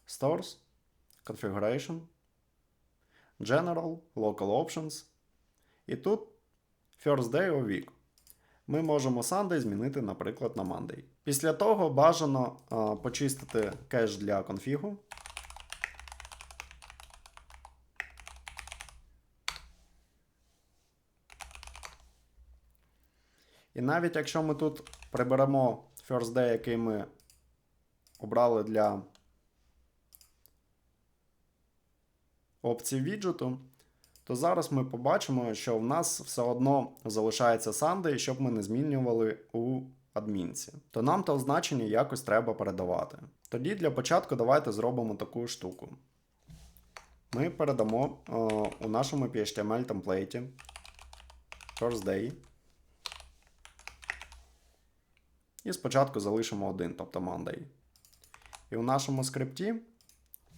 [SPEAKER 1] Stores, Configuration, General, Local Options. І тут First Day of Week. Ми можемо Sunday змінити, наприклад, на Monday. Після того бажано почистити кеш для конфігу. І навіть якщо ми тут приберемо First Day, який ми обрали для опції віджиту, то зараз ми побачимо, що в нас все одно залишається Sunday, щоб ми не змінювали у адмінці. То нам те означення якось треба передавати. Тоді для початку давайте зробимо таку штуку. Ми передамо у нашому PHTML темплейті First Day. І спочатку залишимо один, тобто Monday. І у нашому скрипті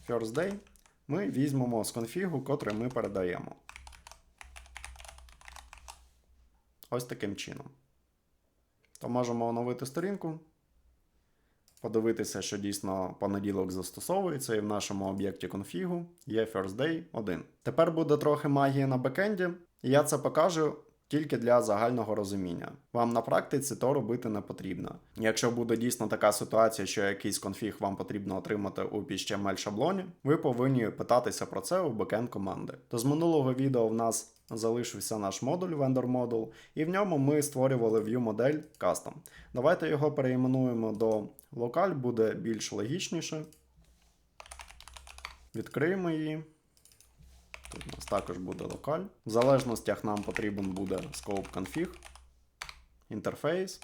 [SPEAKER 1] First Day ми візьмемо з конфігу, котрий ми передаємо. Ось таким чином. То можемо оновити сторінку, подивитися, що дійсно понеділок застосовується, і в нашому об'єкті конфігу є First Day 1. Тепер буде трохи магії на бекенді, і я це покажу тільки для загального розуміння. Вам на практиці то робити не потрібно. Якщо буде дійсно така ситуація, що якийсь конфіг вам потрібно отримати у PHTML шаблоні, ви повинні питатися про це у бекенд команди. То з минулого відео в нас залишився наш модуль, vendor model, і в ньому ми створювали view-модель custom. Давайте його переіменуємо до local, буде більш логічніше. Відкриємо її. Тут у нас також буде локаль. В залежностях нам потрібен буде scope config, інтерфейс.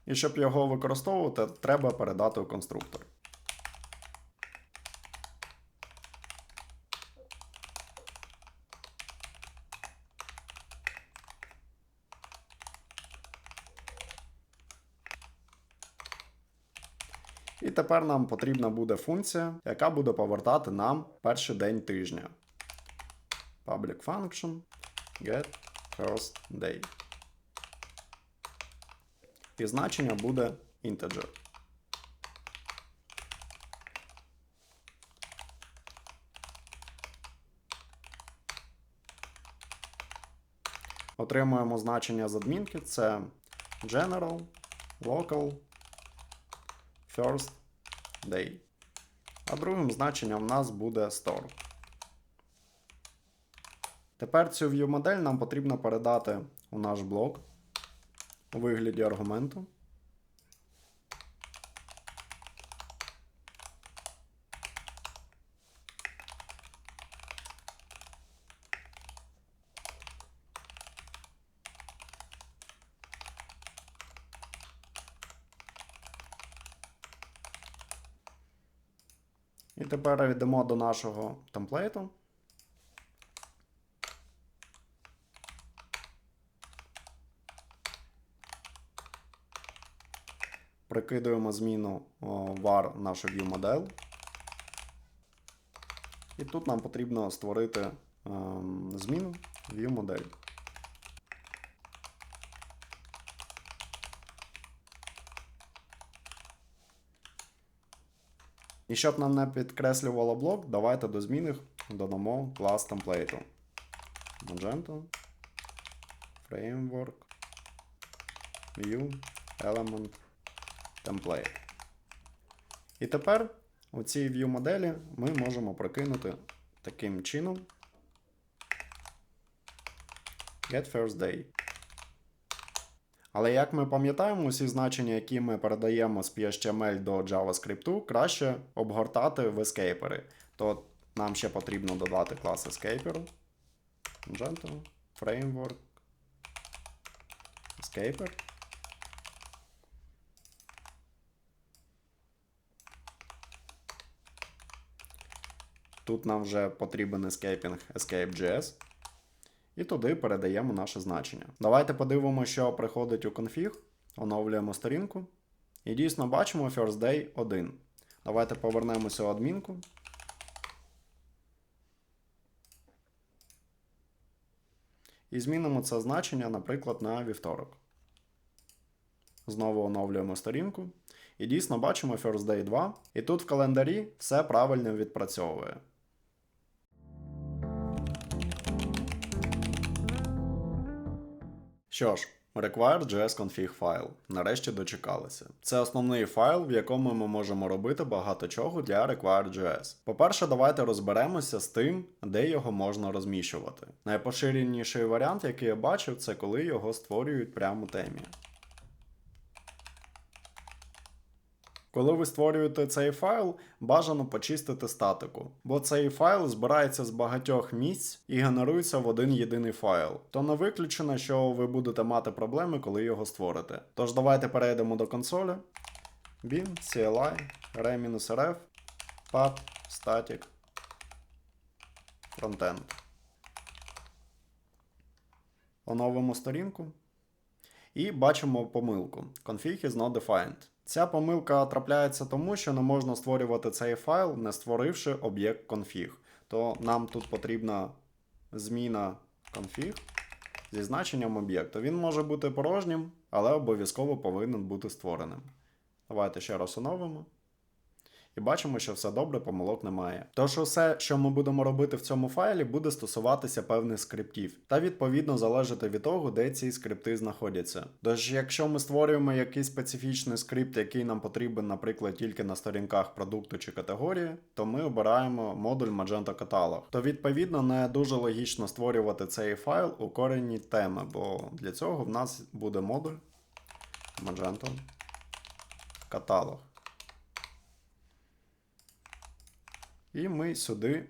[SPEAKER 1] І щоб його використовувати, треба передати у конструктор. І тепер нам потрібна буде функція, яка буде повертати нам перший день тижня. Public function get first day. І значення буде integer. Отримуємо значення з адмінки, це general, local, first day. А другим значенням в нас буде store. Тепер цю view-модель нам потрібно передати у наш блок у вигляді аргументу. І тепер йдемо до нашого темплейту. Прикидуємо зміну var в нашу view-модель. І тут нам потрібно створити зміну view-модель. І щоб нам не підкреслювало блок, давайте до зміни додамо клас темплейту. Magento, Framework, View, Element, Template. І тепер у цій view моделі ми можемо прокинути таким чином getFirstDay. Але як ми пам'ятаємо, усі значення, які ми передаємо з PHTML до JavaScript, краще обгортати в escaper. То нам ще потрібно додати клас escaper. Magento, Framework, escaper. Тут нам вже потрібен escaping escape.js. І туди передаємо наше значення. Давайте подивимося, що приходить у config. Оновлюємо сторінку. І дійсно бачимо firstday 1. Давайте повернемося у адмінку. І змінимо це значення, наприклад, на вівторок. Знову оновлюємо сторінку. І дійсно бачимо firstday 2. І тут в календарі все правильно відпрацьовує. Що ж, require.js config файл. Нарешті дочекалися. Це основний файл, в якому ми можемо робити багато чого для require.js. По-перше, давайте розберемося з тим, де його можна розміщувати. Найпоширеніший варіант, який я бачив, це коли його створюють прямо у темі. Коли ви створюєте цей файл, бажано почистити статику, бо цей файл збирається з багатьох місць і генерується в один єдиний файл. То не виключено, що ви будете мати проблеми, коли його створите. Тож давайте перейдемо до консолі. bin cli re-ref pub static frontend. Оновимо сторінку. І бачимо помилку. Config is not defined. Ця помилка трапляється тому, що не можна створювати цей файл, не створивши об'єкт config. То нам тут потрібна зміна config зі значенням об'єкту. Він може бути порожнім, але обов'язково повинен бути створеним. Давайте ще раз оновимо. І бачимо, що все добре, помилок немає. Тож усе, що ми будемо робити в цьому файлі, буде стосуватися певних скриптів. Та відповідно залежати від того, де ці скрипти знаходяться. Тож, якщо ми створюємо якийсь специфічний скрипт, який нам потрібен, наприклад, тільки на сторінках продукту чи категорії, то ми обираємо модуль Magento Catalog. То відповідно не дуже логічно створювати цей файл у корені теми, бо для цього в нас буде модуль Magento Catalog. І ми сюди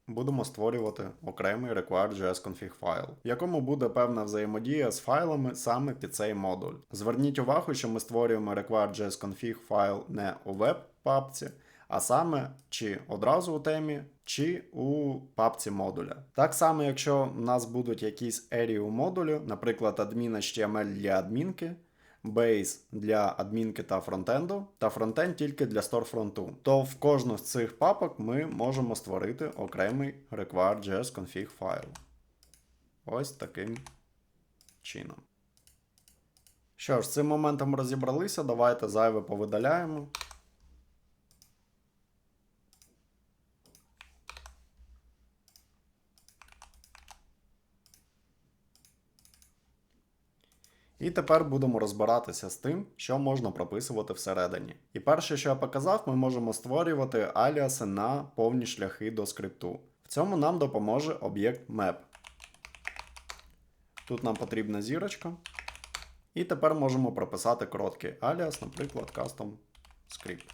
[SPEAKER 1] будемо створювати окремий require.js config файл, в якому буде певна взаємодія з файлами саме під цей модуль. Зверніть увагу, що ми створюємо require.js config файл не у веб-папці, а саме чи одразу у темі, чи у папці модуля. Так само, якщо в нас будуть якісь арії у модулю, наприклад, admin.html для адмінки, base для адмінки та фронтенду, та фронтенд тільки для сторфронту, то в кожну з цих папок ми можемо створити окремий require.js config файл. Ось таким чином. Що ж, з цим моментом розібралися, давайте зайве повидаляємо. І тепер будемо розбиратися з тим, що можна прописувати всередині. І перше, що я показав, ми можемо створювати аліаси на повні шляхи до скрипту. В цьому нам допоможе об'єкт map. Тут нам потрібна зірочка. І тепер можемо прописати короткий аліас, наприклад, custom script.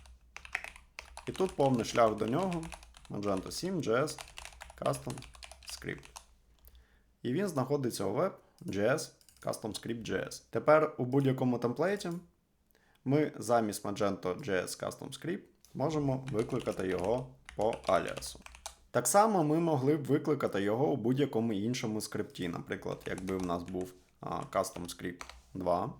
[SPEAKER 1] І тут повний шлях до нього Magento 7 JS custom script. І він знаходиться у web.js custom-script.js. Тепер у будь-якому темплейті ми замість Magento.js custom-script можемо викликати його по аліасу. Так само ми могли б викликати його у будь-якому іншому скрипті. Наприклад, якби в нас був custom-script 2,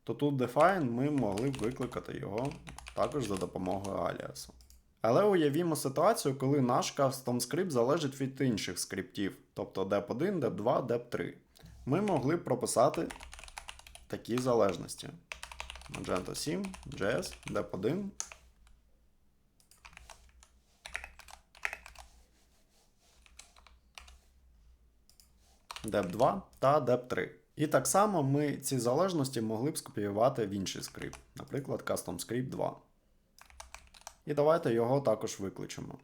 [SPEAKER 1] то тут define ми могли б викликати його також за допомогою аліасу. Але уявімо ситуацію, коли наш custom script залежить від інших скриптів, тобто dep1, dep2, dep3. Ми могли б прописати такі залежності. Magento 7, JS, dep1. dep2 та dep3. І так само ми ці залежності могли б скопіювати в інший скрипт, наприклад, custom script 2. І давайте його також викличемо.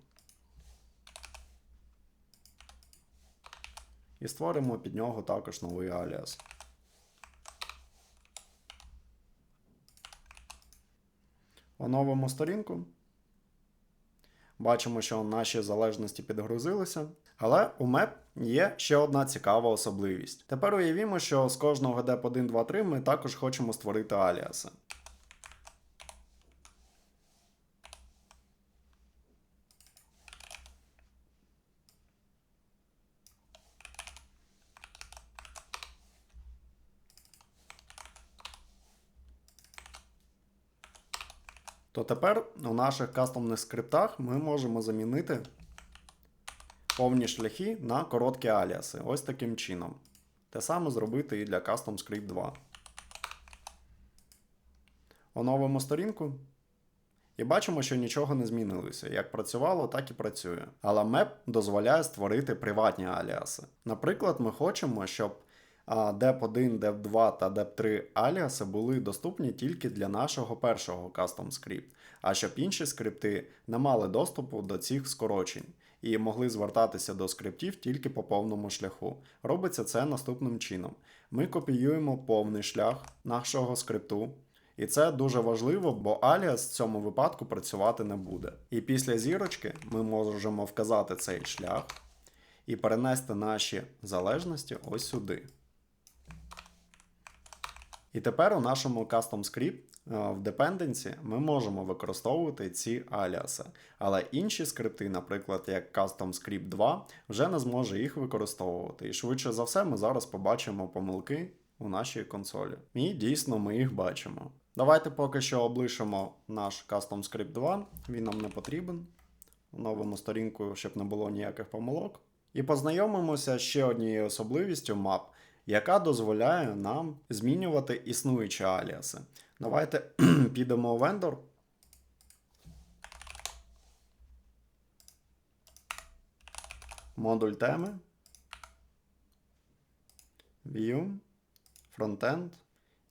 [SPEAKER 1] І створимо під нього також новий аліас. Оновимо сторінку. Бачимо, що наші залежності підгрузилися. Але у map є ще одна цікава особливість. Тепер уявімо, що з кожного dep1, 2, 3 ми також хочемо створити аліаси. То тепер у наших кастомних скриптах ми можемо замінити повні шляхи на короткі аліаси. Ось таким чином. Те саме зробити і для Custom Script 2. Оновимо сторінку. І бачимо, що нічого не змінилося. Як працювало, так і працює. Але map дозволяє створити приватні аліаси. Наприклад, ми хочемо, щоб dep1, dep2 та dep3 аліаси були доступні тільки для нашого першого custom script, а щоб інші скрипти не мали доступу до цих скорочень і могли звертатися до скриптів тільки по повному шляху. Робиться це наступним чином. Ми копіюємо повний шлях нашого скрипту. І це дуже важливо, бо аліас в цьому випадку працювати не буде. І після зірочки ми можемо вказати цей шлях і перенести наші залежності ось сюди. І тепер у нашому custom script в dependency ми можемо використовувати ці аліаси. Але інші скрипти, наприклад, як custom script 2, вже не зможе їх використовувати. І швидше за все ми зараз побачимо помилки у нашій консолі. І дійсно ми їх бачимо. Давайте поки що облишимо наш custom script 2, він нам не потрібен. Оновимо сторінку, щоб не було ніяких помилок. І познайомимося з ще однією особливістю map, яка дозволяє нам змінювати існуючі аліаси. Давайте підемо у vendor. Модуль теми. View. Frontend.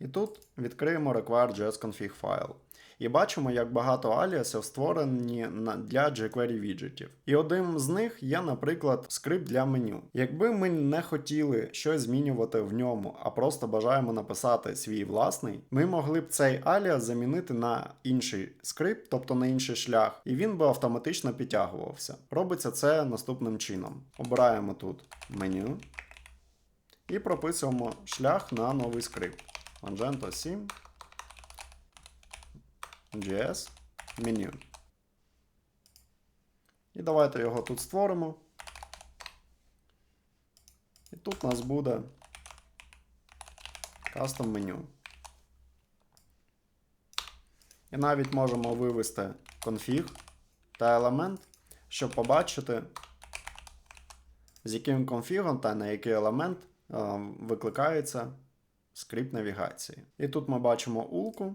[SPEAKER 1] І тут відкриємо require.js config файл. І бачимо, як багато аліасів створені для jQuery віджитів. І одним з них є, наприклад, скрипт для меню. Якби ми не хотіли щось змінювати в ньому, а просто бажаємо написати свій власний, ми могли б цей аліас замінити на інший скрипт, тобто на інший шлях, і він би автоматично підтягувався. Робиться це наступним чином. Обираємо тут меню і прописуємо шлях на новий скрипт. Magento 7 JS Menu. І давайте його тут створимо. І тут у нас буде Custom меню. І навіть можемо вивести config та елемент, щоб побачити, з яким конфігом та на який елемент викликається скрипт навігації. І тут ми бачимо улку,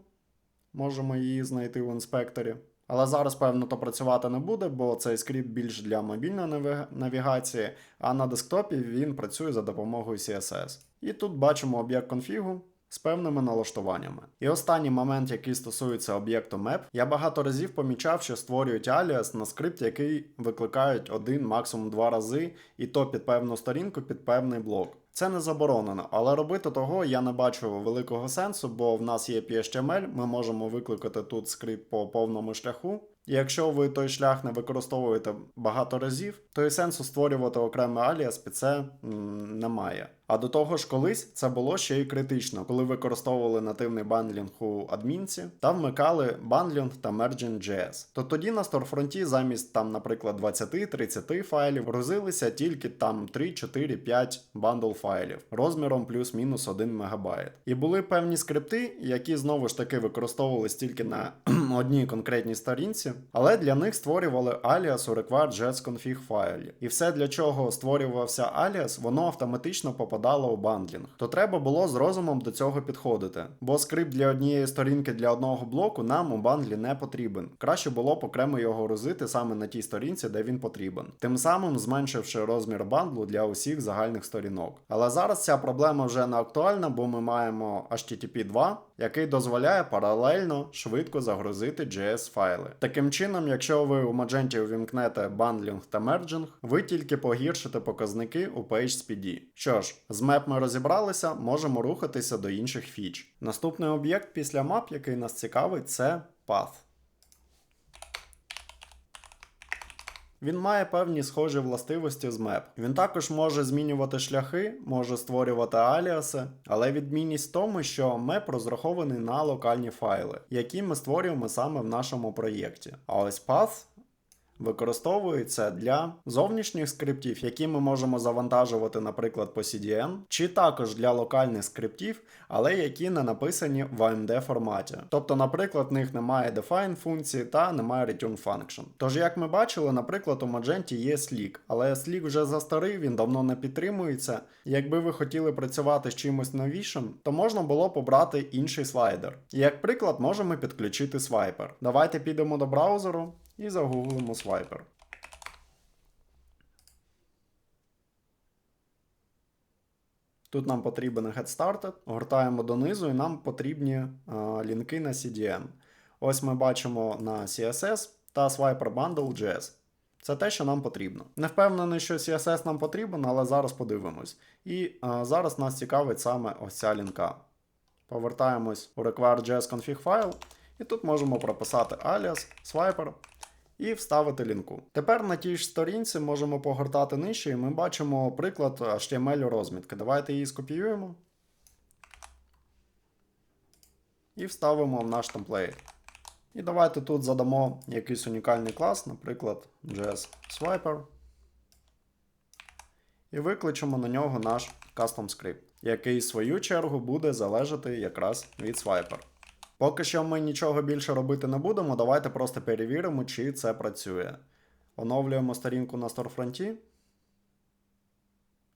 [SPEAKER 1] можемо її знайти в інспекторі. Але зараз, певно, то працювати не буде, бо цей скрипт більш для мобільної навігації, а на десктопі він працює за допомогою CSS. І тут бачимо об'єкт конфігу з певними налаштуваннями. І останній момент, який стосується об'єкту map, я багато разів помічав, що створюють аліас на скрипт, який викликають один, максимум 2 рази, і то під певну сторінку, під певний блок. Це не заборонено, але робити того я не бачу великого сенсу, бо в нас є PHTML, ми можемо викликати тут скрипт по повному шляху. І якщо ви той шлях не використовуєте багато разів, то і сенсу створювати окремий аліас під це немає. А до того ж колись це було ще й критично, коли використовували нативний бандлінг у адмінці та вмикали бандлінг та merging.js. То тоді на сторфронті замість там, наприклад, 20-30 файлів грузилися тільки там 3, 4, 5 бандл файлів розміром плюс-мінус 1 МБ. І були певні скрипти, які знову ж таки використовувались тільки на одній конкретній сторінці, але для них створювали аліас у require.js config файлі. І все, для чого створювався аліас, воно автоматично попадало у бандлінг. То треба було з розумом до цього підходити, бо скрипт для однієї сторінки для одного блоку нам у бандлі не потрібен. Краще було б окремо його грузити саме на тій сторінці, де він потрібен. Тим самим зменшивши розмір бандлу для усіх загальних сторінок. Але зараз ця проблема вже не актуальна, бо ми маємо HTTP 2, який дозволяє паралельно швидко загрузити JS файли. Таким чином, якщо ви у Magento увімкнете бандлінг та мерджинг, ви тільки погіршите показники у PageSpeed. Що ж, з map ми розібралися, можемо рухатися до інших фіч. Наступний об'єкт після map, який нас цікавить, це path. Він має певні схожі властивості з map. Він також може змінювати шляхи, може створювати аліаси, але відмінність в тому, що map розрахований на локальні файли, які ми створюємо саме в нашому проєкті. А ось path використовується для зовнішніх скриптів, які ми можемо завантажувати, наприклад, по CDN, чи також для локальних скриптів, але які не написані в AMD форматі. Тобто, наприклад, в них немає define функції та немає return function. Тож, як ми бачили, наприклад, у Magento є Sleek, але Sleek вже застарий, він давно не підтримується. Якби ви хотіли працювати з чимось новішим, то можна було побрати інший слайдер. І як приклад, можемо підключити Swiper. Давайте підемо до браузеру і загуглимо Swiper. Тут нам потрібен Get Started, гортаємо донизу і нам потрібні лінки на CDN. Ось ми бачимо на CSS та Swiper Bundle.js. Це те, що нам потрібно. Не впевнений, що CSS нам потрібен, але зараз подивимось. І зараз нас цікавить саме ось ця лінка. Повертаємось у require.js config файл, і тут можемо прописати alias, Swiper, і вставити лінку. Тепер на тій ж сторінці можемо погортати нижче, і ми бачимо приклад HTML розмітки. Давайте її скопіюємо і вставимо в наш темплейт. І давайте тут задамо якийсь унікальний клас, наприклад, JS Swiper. І викличемо на нього наш custom script, який в свою чергу буде залежати якраз від Swiper. Поки що ми нічого більше робити не будемо, давайте просто перевіримо, чи це працює. Оновлюємо сторінку на сторфронті.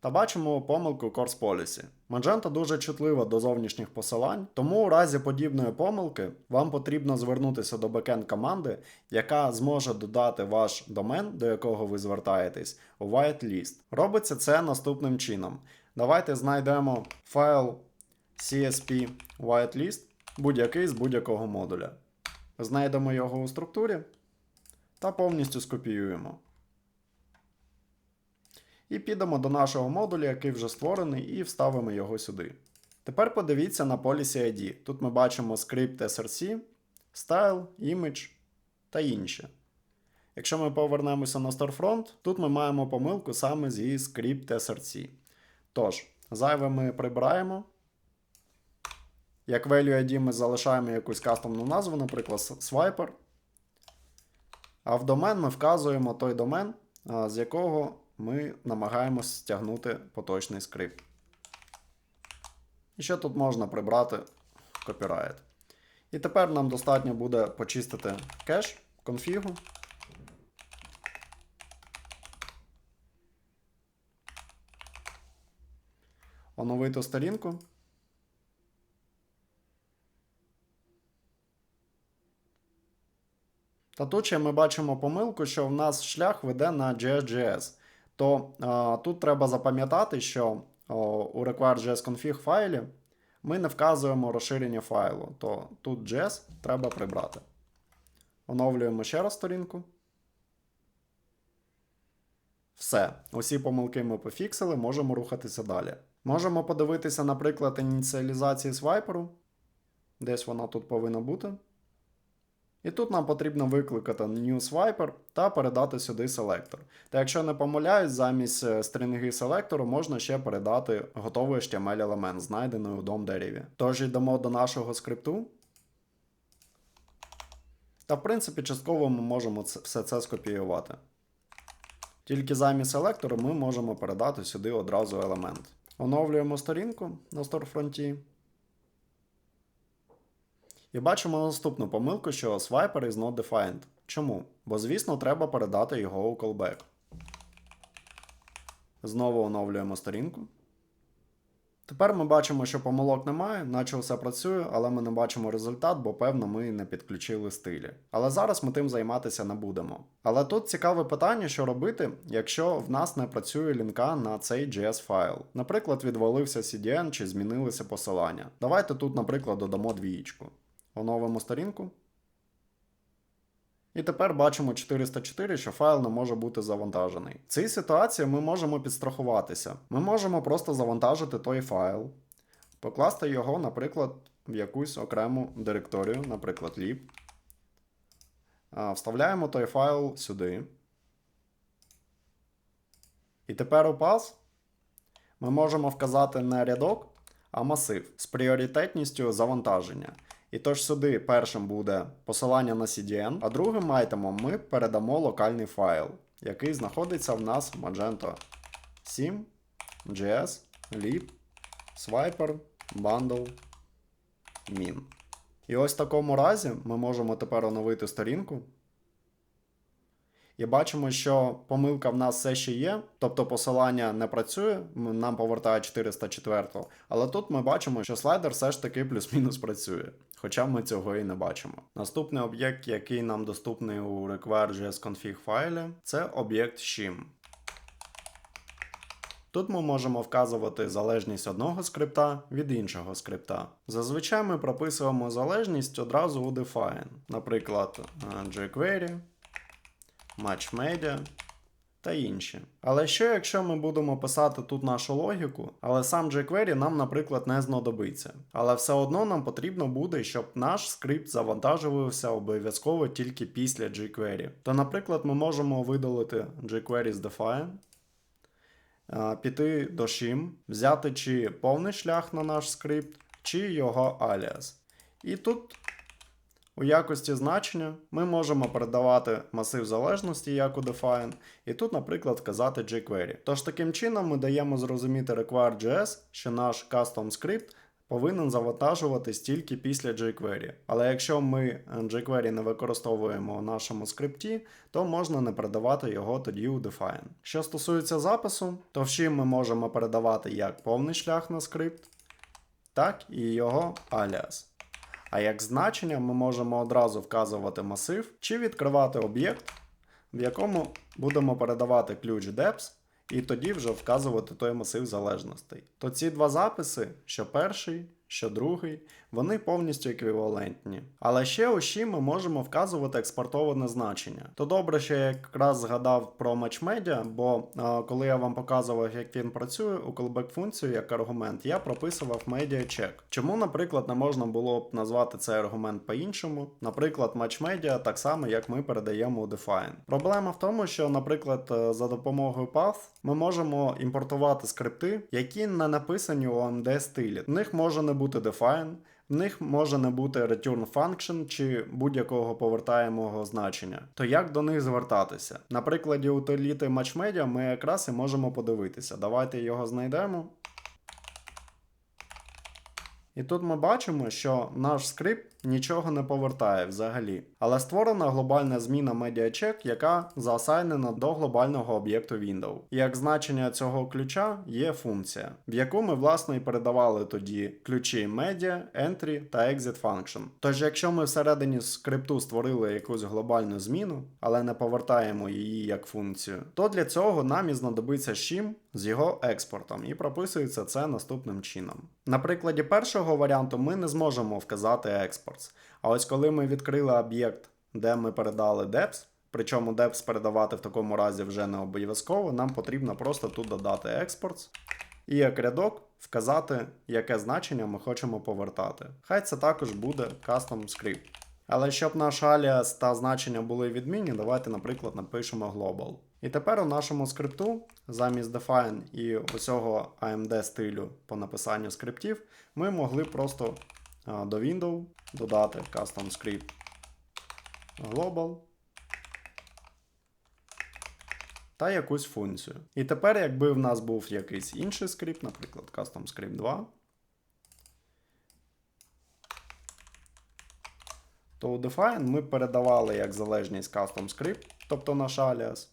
[SPEAKER 1] Та бачимо помилку Course Policy. Magento дуже чутлива до зовнішніх посилань, тому у разі подібної помилки вам потрібно звернутися до бекенд команди, яка зможе додати ваш домен, до якого ви звертаєтесь, у whitelist. Робиться це наступним чином. Давайте знайдемо файл CSP whitelist, будь-який з будь-якого модуля. Знайдемо його у структурі та повністю скопіюємо. І підемо до нашого модуля, який вже створений, і вставимо його сюди. Тепер подивіться на Policy ID. Тут ми бачимо скрипт SRC, Style, Image та інші. Якщо ми повернемося на Storefront, тут ми маємо помилку саме зі script SRC. Тож, зайве ми прибираємо. Як value ID ми залишаємо якусь кастомну назву, наприклад, Swiper. А в домен ми вказуємо той домен, з якого ми намагаємось стягнути поточний скрипт. І ще тут можна прибрати копірайт. І тепер нам достатньо буде почистити кеш конфігу. Оновити сторінку. Та тут ще ми бачимо помилку, що в нас шлях веде на JS.js. То тут треба запам'ятати, що у require.js config файлі ми не вказуємо розширення файлу. То тут JS треба прибрати. Оновлюємо ще раз сторінку. Все. Усі помилки ми пофіксили, можемо рухатися далі. Можемо подивитися, наприклад, ініціалізації свайперу. Десь вона тут повинна бути. І тут нам потрібно викликати New Swiper та передати сюди селектор. Та якщо не помиляюсь, замість стрінги селектору можна ще передати готовий HTML-елемент, знайдений у DOM-дереві. Тож йдемо до нашого скрипту. Та в принципі частково ми можемо все це скопіювати. Тільки замість селектору ми можемо передати сюди одразу елемент. Оновлюємо сторінку на сторфронті. І бачимо наступну помилку, що swiper is not defined. Чому? Бо, звісно, треба передати його у callback. Знову оновлюємо сторінку. Тепер ми бачимо, що помилок немає, наче все працює, але ми не бачимо результат, бо, певно, ми не підключили стилі. Але зараз ми тим займатися не будемо. Але тут цікаве питання, що робити, якщо в нас не працює лінка на цей JS файл. Наприклад, відвалився CDN чи змінилися посилання. Давайте тут, наприклад, додамо двієчку. Оновимо сторінку. І тепер бачимо 404, що файл не може бути завантажений. В цій ситуації ми можемо підстрахуватися. Ми можемо просто завантажити той файл, покласти його, наприклад, в якусь окрему директорію, наприклад, lib. Вставляємо той файл сюди. І тепер у path ми можемо вказати не рядок, а масив з пріоритетністю завантаження. І тож сюди першим буде посилання на CDN, а другим айтемом ми передамо локальний файл, який знаходиться в нас в Magento 7, JS, lib, swiper, bundle, min. І ось в такому разі ми можемо тепер оновити сторінку. І бачимо, що помилка в нас все ще є, тобто посилання не працює, нам повертає 404, але тут ми бачимо, що слайдер все ж таки плюс-мінус працює, хоча ми цього і не бачимо. Наступний об'єкт, який нам доступний у require.js config файлі, це об'єкт shim. Тут ми можемо вказувати залежність одного скрипта від іншого скрипта. Зазвичай ми прописуємо залежність одразу у define, наприклад, jQuery, MatchMedia та інші. Але що якщо ми будемо писати тут нашу логіку, але сам jQuery нам, наприклад, не знадобиться. Але все одно нам потрібно буде, щоб наш скрипт завантажувався обов'язково тільки після jQuery. То, наприклад, ми можемо видалити jQuery з define, піти до shim, взяти чи повний шлях на наш скрипт, чи його аліас. І тут у якості значення ми можемо передавати масив залежності, як у define, і тут, наприклад, вказати jQuery. Тож таким чином ми даємо зрозуміти require.js, що наш custom скрипт повинен завантажуватись тільки після jQuery. Але якщо ми jQuery не використовуємо у нашому скрипті, то можна не передавати його тоді у define. Що стосується запису, то в чим ми можемо передавати як повний шлях на скрипт, так і його аліас. А як значення ми можемо одразу вказувати масив чи відкривати об'єкт, в якому будемо передавати ключ depth, і тоді вже вказувати той масив залежностей. То ці два записи, що перший, що другий, вони повністю еквівалентні. Але ще у shim ми можемо вказувати експортоване значення. То добре, що я якраз згадав про MatchMedia, бо коли я вам показував, як він працює, у callback функцію як аргумент, я прописував MediaCheck. Чому, наприклад, не можна було б назвати цей аргумент по-іншому? Наприклад, MatchMedia так само, як ми передаємо у define. Проблема в тому, що, наприклад, за допомогою path ми можемо імпортувати скрипти, які не написані у AMD стилі. В них може не бути define, в них може не бути return function чи будь-якого повертаємого значення. То як до них звертатися? На прикладі утиліти MatchMedia ми якраз і можемо подивитися. Давайте його знайдемо. І тут ми бачимо, що наш скрипт нічого не повертає взагалі. Але створена глобальна зміна MediaCheck, яка заасайнена до глобального об'єкту Window. І як значення цього ключа є функція, в яку ми власне і передавали тоді ключі Media, Entry та Exit Function. Тож, якщо ми всередині скрипту створили якусь глобальну зміну, але не повертаємо її як функцію, то для цього нам і знадобиться shim з його експортом, і прописується це наступним чином. На прикладі першого варіанту ми не зможемо вказати експортс. А ось коли ми відкрили об'єкт, де ми передали deps, причому deps передавати в такому разі вже не обов'язково, нам потрібно просто тут додати експортс і як рядок вказати, яке значення ми хочемо повертати. Хай це також буде custom script. Але щоб наш аліас та значення були відмінні, давайте, наприклад, напишемо global. І тепер у нашому скрипту замість define і усього AMD стилю по написанню скриптів ми могли просто до Windows додати custom script global та якусь функцію. І тепер, якби в нас був якийсь інший скрипт, наприклад, custom script 2, то у define ми передавали як залежність custom script, тобто наш аліас,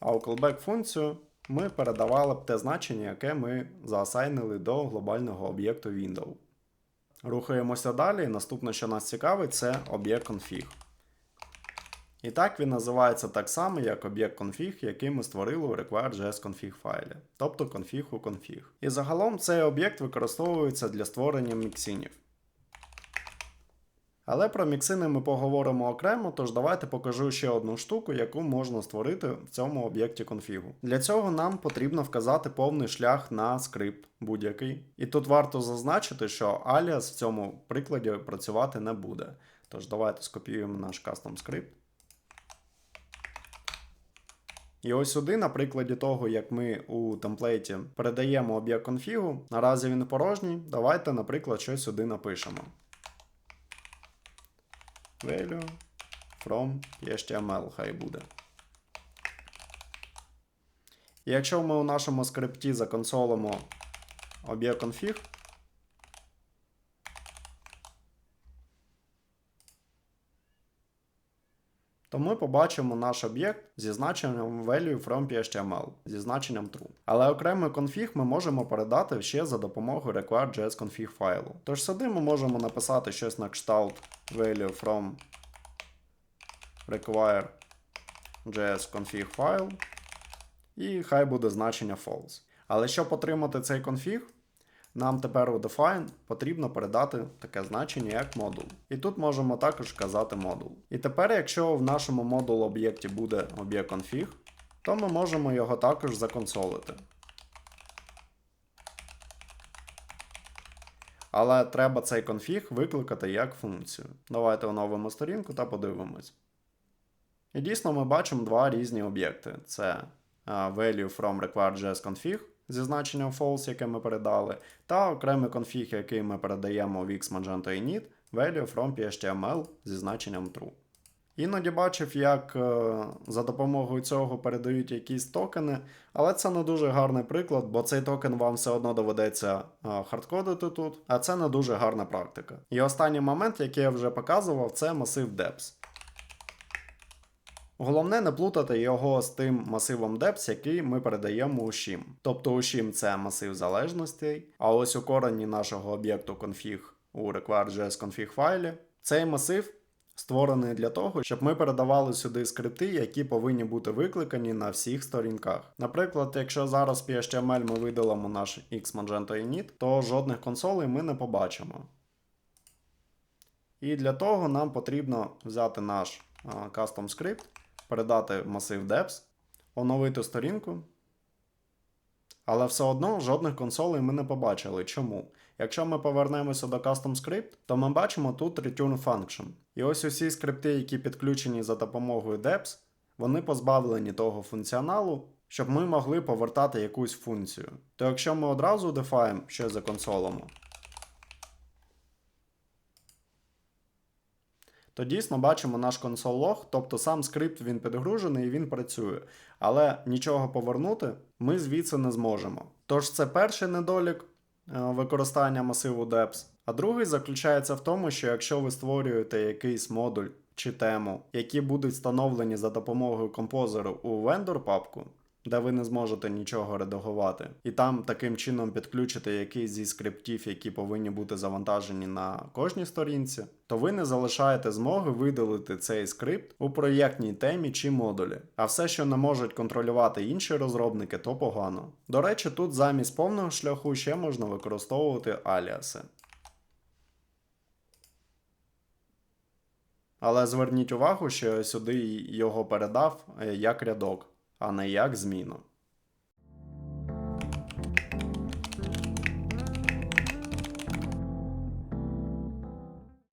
[SPEAKER 1] а у callback функцію ми передавали б те значення, яке ми заасайнили до глобального об'єкту Window. Рухаємося далі. Наступне, що нас цікавить, це об'єкт config. І так він називається так само, як об'єкт config, який ми створили у require.js config файлі, тобто config у config. І загалом цей об'єкт використовується для створення міксинів. Але про міксини ми поговоримо окремо, тож давайте покажу ще одну штуку, яку можна створити в цьому об'єкті конфігу. Для цього нам потрібно вказати повний шлях на скрипт будь-який. І тут варто зазначити, що аліас в цьому прикладі працювати не буде. Тож давайте скопіюємо наш custom скрипт. І ось сюди, на прикладі того, як ми у темплейті передаємо об'єкт конфігу, наразі він порожній, давайте, наприклад, щось сюди напишемо. Value from HTML хай буде. І якщо ми у нашому скрипті законсолимо об'єкт config, то ми побачимо наш об'єкт зі значенням value from HTML, зі значенням true. Але окремий конфіг ми можемо передати ще за допомогою require.js config файлу. Тож сюди ми можемо написати щось на кшталт value from require.js config файл, і хай буде значення false. Але щоб отримати цей конфіг, нам тепер у define потрібно передати таке значення, як модул. І тут можемо також вказати модул. І тепер, якщо в нашому модул об'єкті буде об'єкт config, то ми можемо його також законсолити. Але треба цей конфіг викликати як функцію. Давайте оновимо сторінку та подивимось. І дійсно ми бачимо два різні об'єкти. Це value from require.js config зі значенням false, яке ми передали, та окремий конфіг, який ми передаємо в X, Magento init, value from PHTML зі значенням true. Іноді бачив, як за допомогою цього передають якісь токени, але це не дуже гарний приклад, бо цей токен вам все одно доведеться хардкодити тут, а це не дуже гарна практика. І останній момент, який я вже показував, це масив deps. Головне не плутати його з тим масивом deps, який ми передаємо у shim. Тобто у shim це масив залежностей, а ось у корені нашого об'єкту config у require.js config файлі цей масив створений для того, щоб ми передавали сюди скрипти, які повинні бути викликані на всіх сторінках. Наприклад, якщо зараз в PHTML ми видалимо наш X Magento init, то жодних консолей ми не побачимо. І для того нам потрібно взяти наш custom скрипт, передати масив deps, оновити сторінку, але все одно жодних консолей ми не побачили. Чому? Якщо ми повернемося до custom script, то ми бачимо тут return function. І ось усі скрипти, які підключені за допомогою deps, вони позбавлені того функціоналу, щоб ми могли повертати якусь функцію. То якщо ми одразу define щось законсолимо, то дійсно бачимо наш console.log, тобто сам скрипт він підгружений і він працює. Але нічого повернути ми звідси не зможемо. Тож це перший недолік використання масиву deps. А другий заключається в тому, що якщо ви створюєте якийсь модуль чи тему, які будуть встановлені за допомогою композеру у vendor папку, де ви не зможете нічого редагувати, і там таким чином підключити якийсь зі скриптів, які повинні бути завантажені на кожній сторінці, то ви не залишаєте змоги видалити цей скрипт у проєктній темі чи модулі. А все, що не можуть контролювати інші розробники, то погано. До речі, тут замість повного шляху ще можна використовувати аліаси. Але зверніть увагу, що я сюди його передав як рядок, а не як зміну.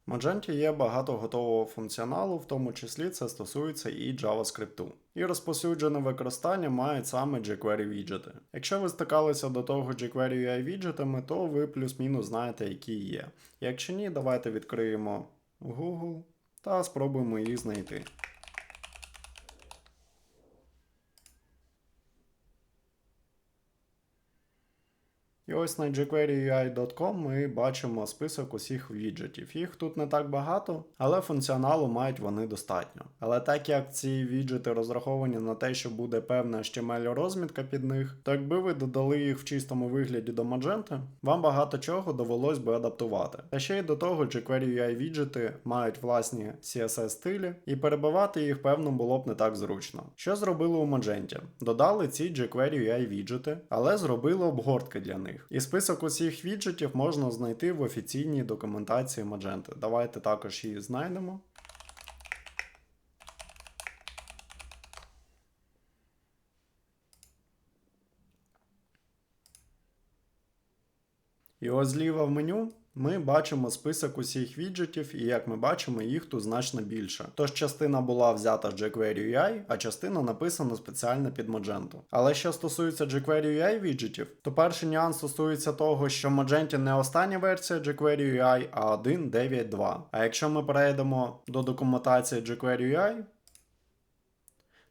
[SPEAKER 1] В Magento є багато готового функціоналу, в тому числі це стосується і JavaScript. І розповсюджене використання мають саме jQuery віджити. Якщо ви стикалися до того jQuery UI віджитами, то ви плюс-мінус знаєте, які є. Якщо ні, давайте відкриємо Google та спробуємо їх знайти. І ось на jQueryui.com ми бачимо список усіх віджитів. Їх тут не так багато, але функціоналу мають вони достатньо. Але так як ці віджити розраховані на те, що буде певна HTML-розмітка під них, то якби ви додали їх в чистому вигляді до Magento, вам багато чого довелось би адаптувати. Та ще й до того jQuery віджити мають власні CSS-стилі, і перебивати їх, певно, було б не так зручно. Що зробили у Magento? Додали ці jQuery віджити, але зробили обгортки для них. І список усіх віджитів можна знайти в офіційній документації Magento. Давайте також її знайдемо. І ось зліва в меню ми бачимо список усіх віджитів, і як ми бачимо, їх тут значно більше. Тож частина була взята з jQuery UI, а частина написана спеціально під Magento. Але що стосується jQuery UI віджитів, то перший нюанс стосується того, що в Magento не остання версія jQuery UI, а 1.9.2. А якщо ми перейдемо до документації jQuery UI,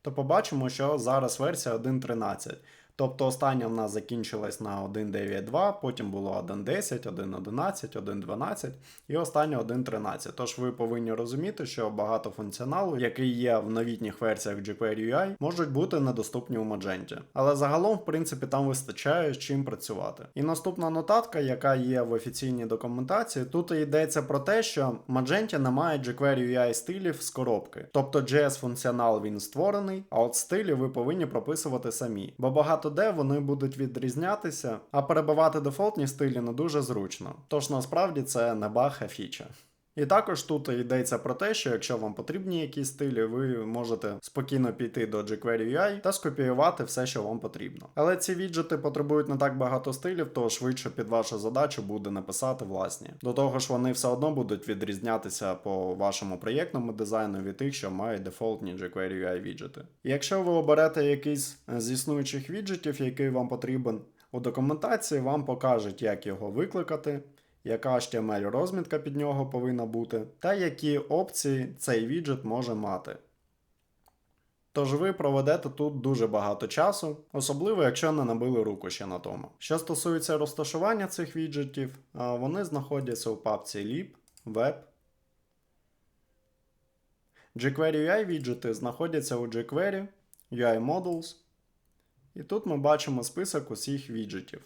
[SPEAKER 1] то побачимо, що зараз версія 1.13. Тобто остання в нас закінчилась на 1.9.2, потім було 1.10, 1.11, 1.12 і остання 1.13. Тож ви повинні розуміти, що багато функціоналу, який є в новітніх версіях jQuery UI, можуть бути недоступні у Magento. Але загалом, в принципі, там вистачає з чим працювати. І наступна нотатка, яка є в офіційній документації, тут йдеться про те, що Magento не має jQuery UI стилів з коробки. Тобто JS-функціонал він створений, а от стилі ви повинні прописувати самі. Бо багато де вони будуть відрізнятися, а перебивати дефолтні стилі не дуже зручно. Тож насправді це не баг, а фіча. І також тут йдеться про те, що якщо вам потрібні якісь стилі, ви можете спокійно піти до jQuery UI та скопіювати все, що вам потрібно. Але ці віджити потребують не так багато стилів, то швидше під вашу задачу буде написати власні. До того ж, вони все одно будуть відрізнятися по вашому проєктному дизайну від тих, що мають дефолтні jQuery UI віджити. І якщо ви оберете якийсь з існуючих віджитів, який вам потрібен, у документації вам покажуть, як його викликати, яка HTML-розмітка під нього повинна бути, та які опції цей віджит може мати. Тож ви проведете тут дуже багато часу, особливо якщо не набили руку ще на тому. Що стосується розташування цих віджитів, вони знаходяться у папці lib, web. jQuery UI віджити знаходяться у jQuery, UI Modules. І тут ми бачимо список усіх віджитів.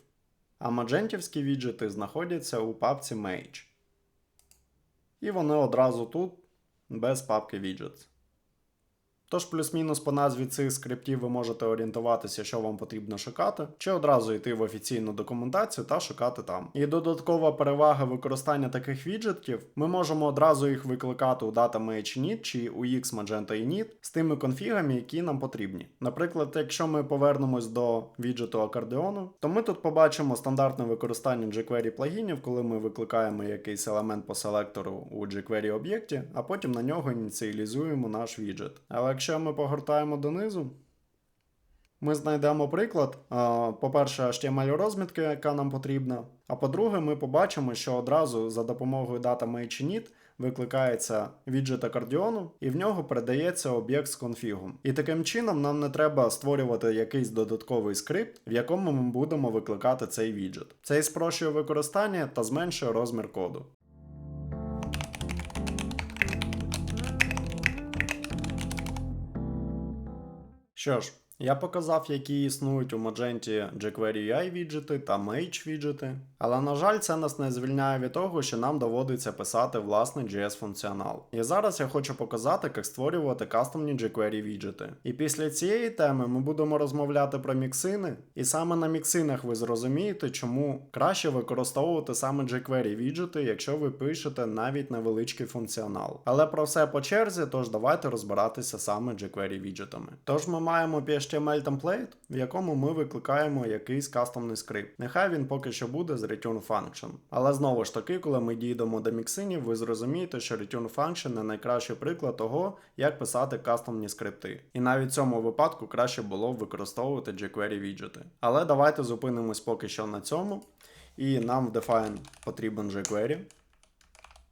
[SPEAKER 1] А маджентівські віджити знаходяться у папці Mage. І вони одразу тут, без папки Widgets. Тож плюс-мінус по назві цих скриптів ви можете орієнтуватися, що вам потрібно шукати, чи одразу йти в офіційну документацію та шукати там. І додаткова перевага використання таких віджитів, ми можемо одразу їх викликати у DataMage Init чи у X Magento Init з тими конфігами, які нам потрібні. Наприклад, якщо ми повернемось до віджиту акордеону, то ми тут побачимо стандартне використання jQuery плагінів, коли ми викликаємо якийсь елемент по селектору у jQuery об'єкті, а потім на нього ініціалізуємо наш віджит. Але якщо ми погортаємо донизу, ми знайдемо приклад, по-перше, HTML-розмітки, яка нам потрібна, а по-друге, ми побачимо, що одразу за допомогою DataMage Init викликається віджит акордіону, і в нього передається об'єкт з конфігом. І таким чином нам не треба створювати якийсь додатковий скрипт, в якому ми будемо викликати цей віджит. Це і спрощує використання та зменшує розмір коду. Що ж, я показав, які існують у Magento jQuery UI віджити та Mage віджити, але на жаль, це нас не звільняє від того, що нам доводиться писати власний JS-функціонал. І зараз я хочу показати, як створювати кастомні jQuery віджити. І після цієї теми ми будемо розмовляти про міксини, і саме на міксинах ви зрозумієте, чому краще використовувати саме jQuery віджити, якщо ви пишете навіть невеличкий функціонал. Але про все по черзі, тож давайте розбиратися саме jQuery віджитами. Тож ми маємо HTML темплейт, в якому ми викликаємо якийсь кастомний скрипт. Нехай він поки що буде з return function. Але знову ж таки, коли ми дійдемо до міксинів, ви зрозумієте, що return function не найкращий приклад того, як писати кастомні скрипти. І навіть в цьому випадку краще було б використовувати jQuery віджити. Але давайте зупинимось поки що на цьому. І нам в define потрібен jQuery.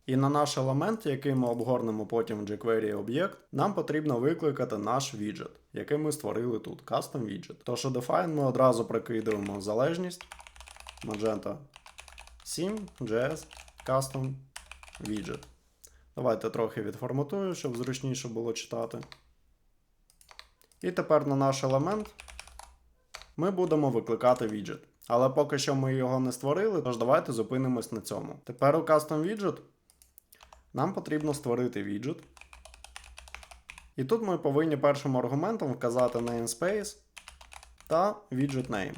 [SPEAKER 1] І на наш елемент, який ми обгорнемо потім в jQuery об'єкт, нам потрібно викликати наш віджит, який ми створили тут, custom widget. Тож у define ми одразу прикидуємо залежність Magento 7 JS custom widget. Давайте трохи відформатую, щоб зручніше було читати. І тепер на наш елемент ми будемо викликати віджит. Але поки що ми його не створили, тож давайте зупинимось на цьому. Тепер у custom widget нам потрібно створити віджит. І тут ми повинні першим аргументом вказати namespace та widget name.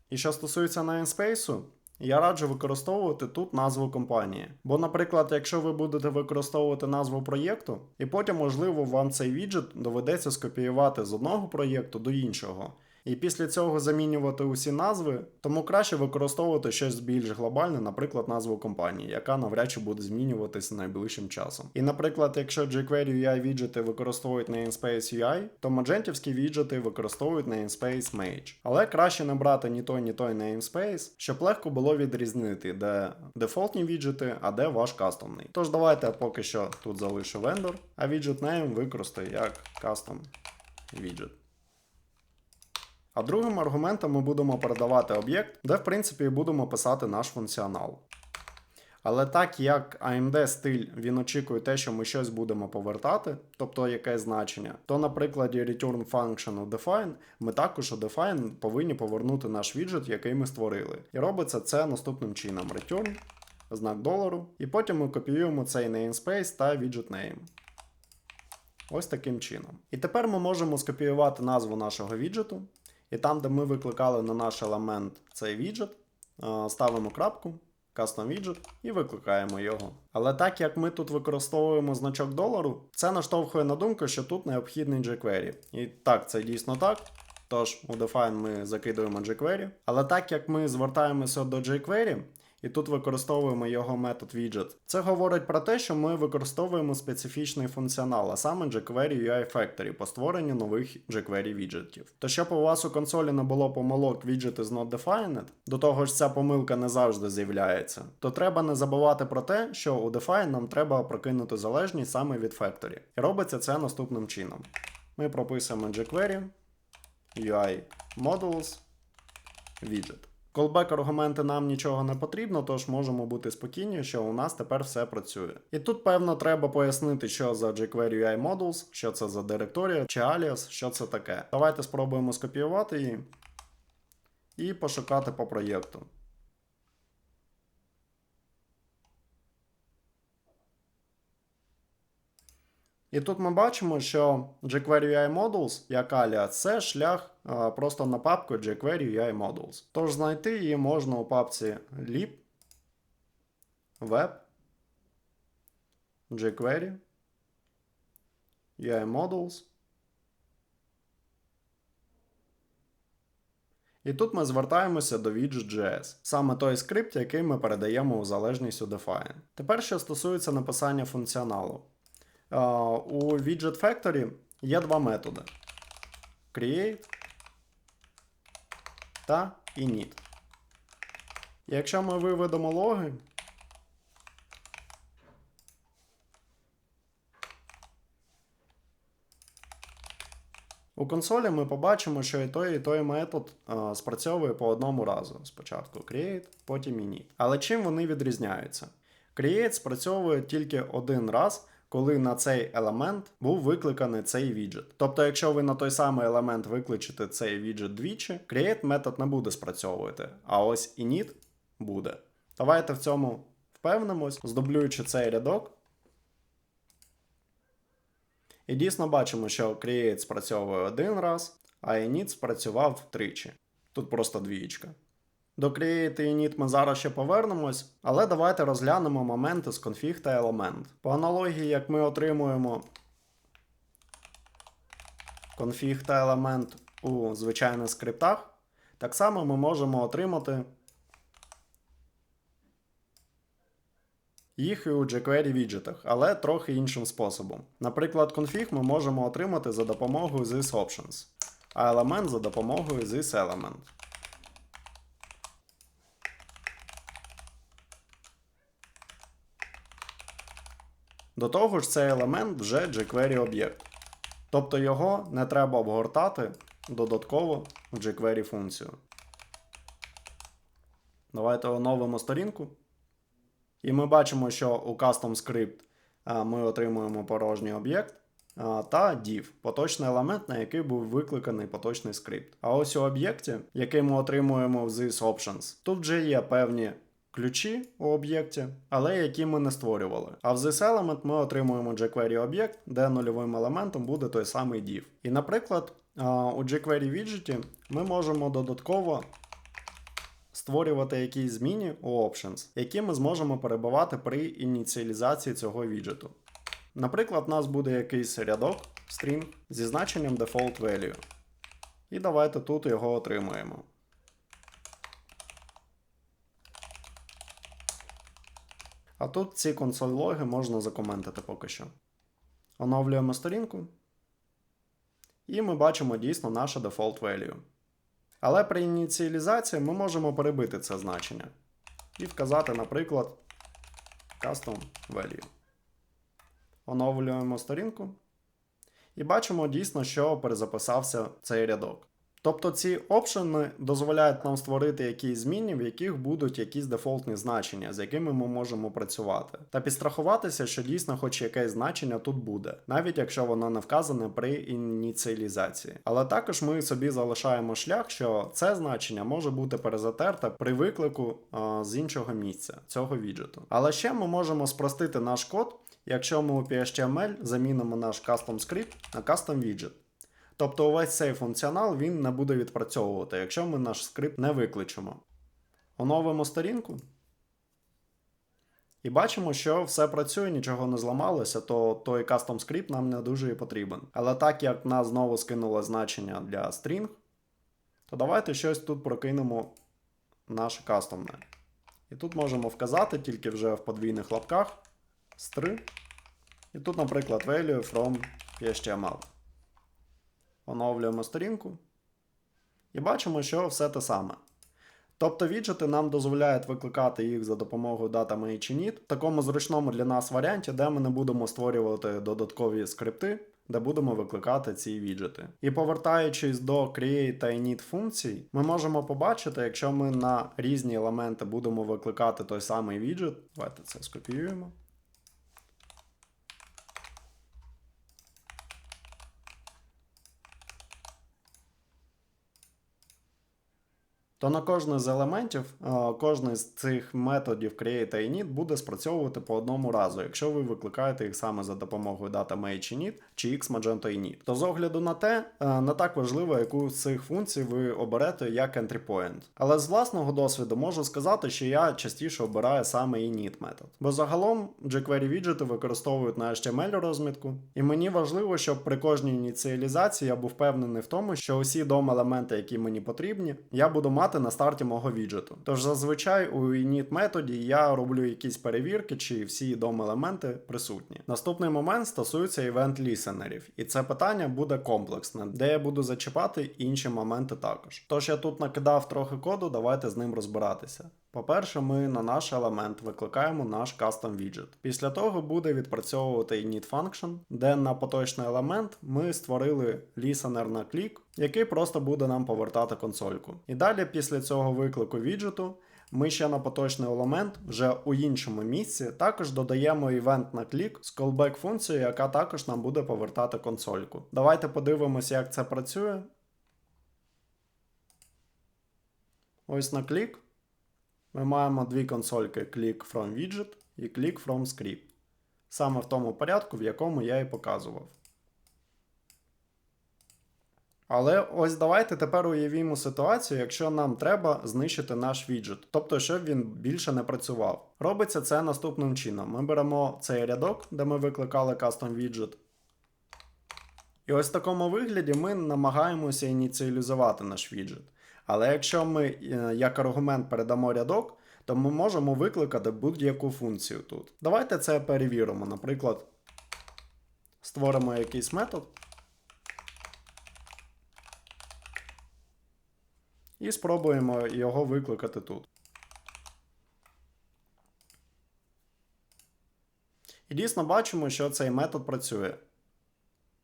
[SPEAKER 1] І що стосується namespace, я раджу використовувати тут назву компанії. Бо, наприклад, якщо ви будете використовувати назву проєкту, і потім, можливо, вам цей віджит доведеться скопіювати з одного проєкту до іншого. І після цього замінювати усі назви, тому краще використовувати щось більш глобальне, наприклад, назву компанії, яка навряд чи буде змінюватися найближчим часом. І, наприклад, якщо jQuery UI віджити використовують namespace UI, то маджентівські віджити використовують namespace Mage. Але краще не брати ні той namespace, щоб легко було відрізнити, де дефолтні віджити, а де ваш кастомний. Тож давайте поки що тут залишу vendor, а widget name використаю як custom widget. А другим аргументом ми будемо передавати об'єкт, де в принципі будемо писати наш функціонал. Але так як AMD стиль він очікує те, що ми щось будемо повертати, тобто якесь значення, то на прикладі return function у define ми також у define повинні повернути наш віджит, який ми створили. І робиться це наступним чином: return, знак $, і потім ми копіюємо цей namespace та widget name. Ось таким чином. І тепер ми можемо скопіювати назву нашого віджиту. І там, де ми викликали на наш елемент цей віджит, ставимо крапку, custom widget і викликаємо його. Але так як ми тут використовуємо значок $, це наштовхує на думку, що тут необхідний jQuery. І так, це дійсно так. Тож у define ми закидуємо jQuery. Але так як ми звертаємося до jQuery, і тут використовуємо його метод widget. Це говорить про те, що ми використовуємо специфічний функціонал, а саме jQuery UI Factory по створенню нових jQuery віджитів. То щоб у вас у консолі не було помилок widget is not defined, до того ж ця помилка не завжди з'являється, то треба не забувати про те, що у define нам треба прокинути залежність саме від Factory. І робиться це наступним чином. Ми прописуємо jQuery UI Modules widget. Callback аргументи нам нічого не потрібно, тож можемо бути спокійні, що у нас тепер все працює. І тут, певно, треба пояснити, що за jQuery UI Modules, що це за директорія чи alias, що це таке. Давайте спробуємо скопіювати її і пошукати по проєкту. І тут ми бачимо, що jQuery UI Modules, як alias, це шлях просто на папку jQuery UI Modules. Тож знайти її можна у папці lib, web, jQuery, UI Modules. І тут ми звертаємося до widget.js, саме той скрипт, який ми передаємо у залежність у define. Тепер, що стосується написання функціоналу. У Widget Factory є два методи: create та init. Якщо ми виведемо логи, У консолі ми побачимо, що і той метод спрацьовує по одному разу. Спочатку create, потім init. Але чим вони відрізняються? Create спрацьовує тільки один раз, коли на цей елемент був викликаний цей віджит. Тобто, якщо ви на той самий елемент викличете цей віджит двічі, create метод не буде спрацьовувати, а ось init буде. Давайте в цьому впевнимось, здублюючи цей рядок. І дійсно бачимо, що create спрацьовує один раз, а init спрацював втричі. Тут просто двієчка. До create і init ми зараз ще повернемось, але давайте розглянемо моменти з config та element. По аналогії, як ми отримуємо config та element у звичайних скриптах, так само ми можемо отримати їх і у jQuery віджитах, але трохи іншим способом. Наприклад, config ми можемо отримати за допомогою thisOptions, а element за допомогою thisElement. До того ж, цей елемент вже jQuery об'єкт. Тобто його не треба обгортати додатково в jQuery функцію. Давайте оновимо сторінку. І ми бачимо, що у CustomScript ми отримуємо порожній об'єкт та div, поточний елемент, на який був викликаний поточний скрипт. А ось у об'єкті, який ми отримуємо в thisOptions, тут вже є певні ключі у об'єкті, але які ми не створювали. А в thisElement ми отримуємо jQuery об'єкт, де нульовим елементом буде той самий div. І, наприклад, у jQuery віджиті ми можемо додатково створювати якісь зміни у Options, які ми зможемо перебивати при ініціалізації цього віджиту. Наприклад, у нас буде якийсь рядок, string, зі значенням default value. І давайте тут його отримуємо. А тут ці консоль-логи можна закоментити поки що. Оновлюємо сторінку. І ми бачимо дійсно наше default value. Але при ініціалізації ми можемо перебити це значення. І вказати, наприклад, custom value. Оновлюємо сторінку. І бачимо дійсно, що перезаписався цей рядок. Тобто ці опшени дозволяють нам створити якісь зміни, в яких будуть якісь дефолтні значення, з якими ми можемо працювати. Та підстрахуватися, що дійсно хоч якесь значення тут буде, навіть якщо воно не вказане при ініціалізації. Але також ми собі залишаємо шлях, що це значення може бути перезатерте при виклику з іншого місця цього віджиту. Але ще ми можемо спростити наш код, якщо ми у PHTML замінимо наш CustomScript на CustomWidget. Тобто увесь цей функціонал він не буде відпрацьовувати, якщо ми наш скрипт не викличемо. Оновимо сторінку. І бачимо, що все працює, нічого не зламалося, то той CustomScript нам не дуже і потрібен. Але так як в нас знову скинуло значення для string, то давайте щось тут прокинемо наше кастомне. І тут можемо вказати тільки вже в подвійних лапках str. І тут, наприклад, value from PHTML. Оновлюємо сторінку. І бачимо, що все те саме. Тобто віджити нам дозволяють викликати їх за допомогою DataMainInit в такому зручному для нас варіанті, де ми не будемо створювати додаткові скрипти, де будемо викликати ці віджити. І повертаючись до create та init функцій, ми можемо побачити, якщо ми на різні елементи будемо викликати той самий віджит. Давайте це скопіюємо. То на кожний з елементів, кожний з цих методів create та init буде спрацьовувати по одному разу, якщо ви викликаєте їх саме за допомогою DataMainInit чи XMagento-init. То з огляду на те, не так важливо, яку з цих функцій ви оберете як entry point. Але з власного досвіду можу сказати, що я частіше обираю саме init метод. Бо загалом jQuery віджити використовують на HTML розмітку, і мені важливо, щоб при кожній ініціалізації я був впевнений в тому, що усі DOM-елементи, які мені потрібні, я буду мати на старті мого віджиту. Тож зазвичай у init методі я роблю якісь перевірки, чи всі DOM-елементи присутні. Наступний момент стосується event-лісенерів, і це питання буде комплексне, де я буду зачіпати інші моменти також. Тож я тут накидав трохи коду, давайте з ним розбиратися. По-перше, ми на наш елемент викликаємо наш custom widget. Після того буде відпрацьовувати init function, де на поточний елемент ми створили listener на клік, який просто буде нам повертати консольку. І далі після цього виклику віджиту ми ще на поточний елемент вже у іншому місці також додаємо event на клік з callback функцією, яка також нам буде повертати консольку. Давайте подивимося, як це працює. Ось на клік. Ми маємо дві консольки click from widget і click from script. Саме в тому порядку, в якому я і показував. Але ось давайте тепер уявімо ситуацію, якщо нам треба знищити наш віджит, тобто, щоб він більше не працював. Робиться це наступним чином. Ми беремо цей рядок, де ми викликали custom widget. І ось в такому вигляді ми намагаємося ініціалізувати наш віджит. Але якщо ми як аргумент передамо рядок, то ми можемо викликати будь-яку функцію тут. Давайте це перевіримо. Наприклад, створимо якийсь метод. І спробуємо його викликати тут. І дійсно бачимо, що цей метод працює.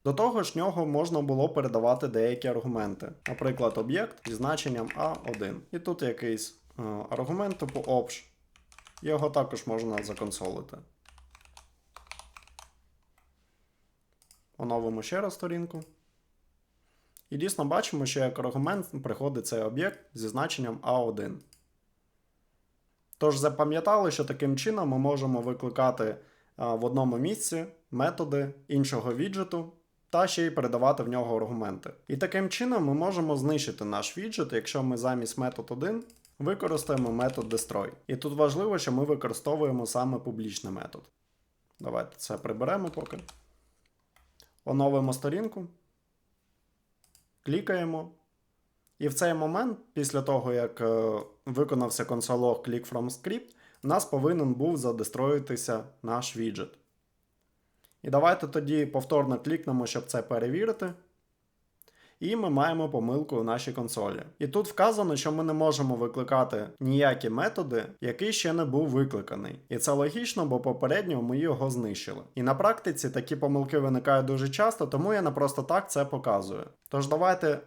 [SPEAKER 1] До того ж, нього можна було передавати деякі аргументи. Наприклад, об'єкт зі значенням A1. І тут якийсь аргумент типу obj. Його також можна законсолити. Оновимо ще раз сторінку. І дійсно бачимо, що як аргумент приходить цей об'єкт зі значенням A1. Тож запам'ятали, що таким чином ми можемо викликати в одному місці методи іншого віджиту та ще й передавати в нього аргументи. І таким чином ми можемо знищити наш віджит, якщо ми замість метод 1 використаємо метод destroy. І тут важливо, що ми використовуємо саме публічний метод. Давайте це приберемо поки. Оновимо сторінку. Клікаємо. І в цей момент, після того, як виконався консолог click from script, у нас повинен був задестроїтися наш віджит. І давайте тоді повторно клікнемо, щоб це перевірити. І ми маємо помилку в нашій консолі. І тут вказано, що ми не можемо викликати ніякі методи, який ще не був викликаний. І це логічно, бо попередньо ми його знищили. І на практиці такі помилки виникають дуже часто, тому я не просто так це показую. Тож давайте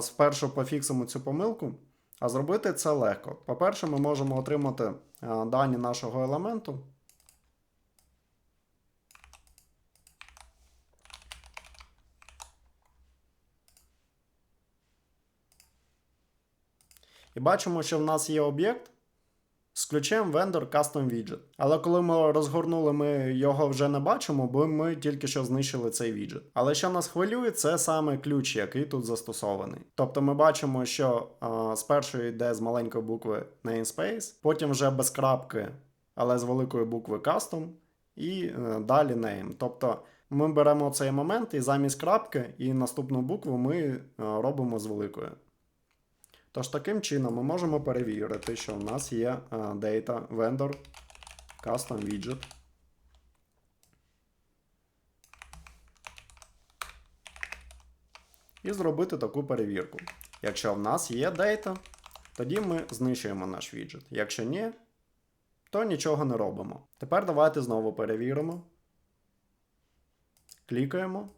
[SPEAKER 1] спершу пофіксимо цю помилку, а зробити це легко. По-перше, ми можемо отримати дані нашого елементу. І бачимо, що в нас є об'єкт з ключем vendor custom widget. Але коли ми розгорнули, ми його вже не бачимо, бо ми тільки що знищили цей віджит. Але що нас хвилює, це саме ключ, який тут застосований. Тобто ми бачимо, що спершу йде з маленької букви namespace, потім вже без крапки, але з великої букви custom, і далі name. Тобто ми беремо цей момент і замість крапки і наступну букву ми робимо з великою. Тож таким чином ми можемо перевірити, що в нас є data vendor custom widget. І зробити таку перевірку. Якщо в нас є data, тоді ми знищуємо наш віджит. Якщо ні, то нічого не робимо. Тепер давайте знову перевіримо. Клікаємо.